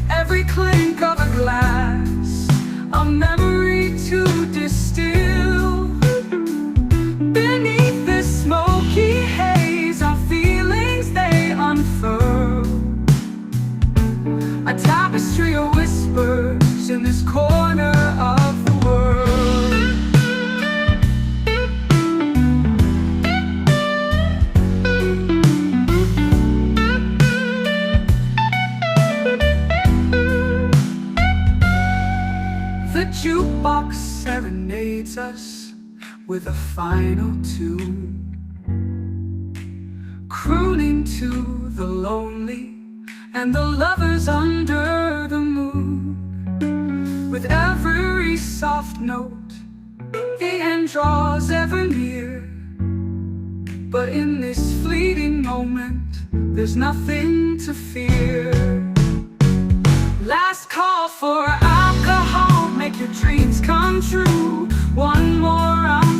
Every clink of a glass, a memory to distill. jukebox serenades us with a final tune, crooning to the lonely and the lovers under the moon. With every soft note, the end draws ever near, but in this fleeting moment, there's nothing to fear. Last call for alcohol, make your dreams come true. One more hour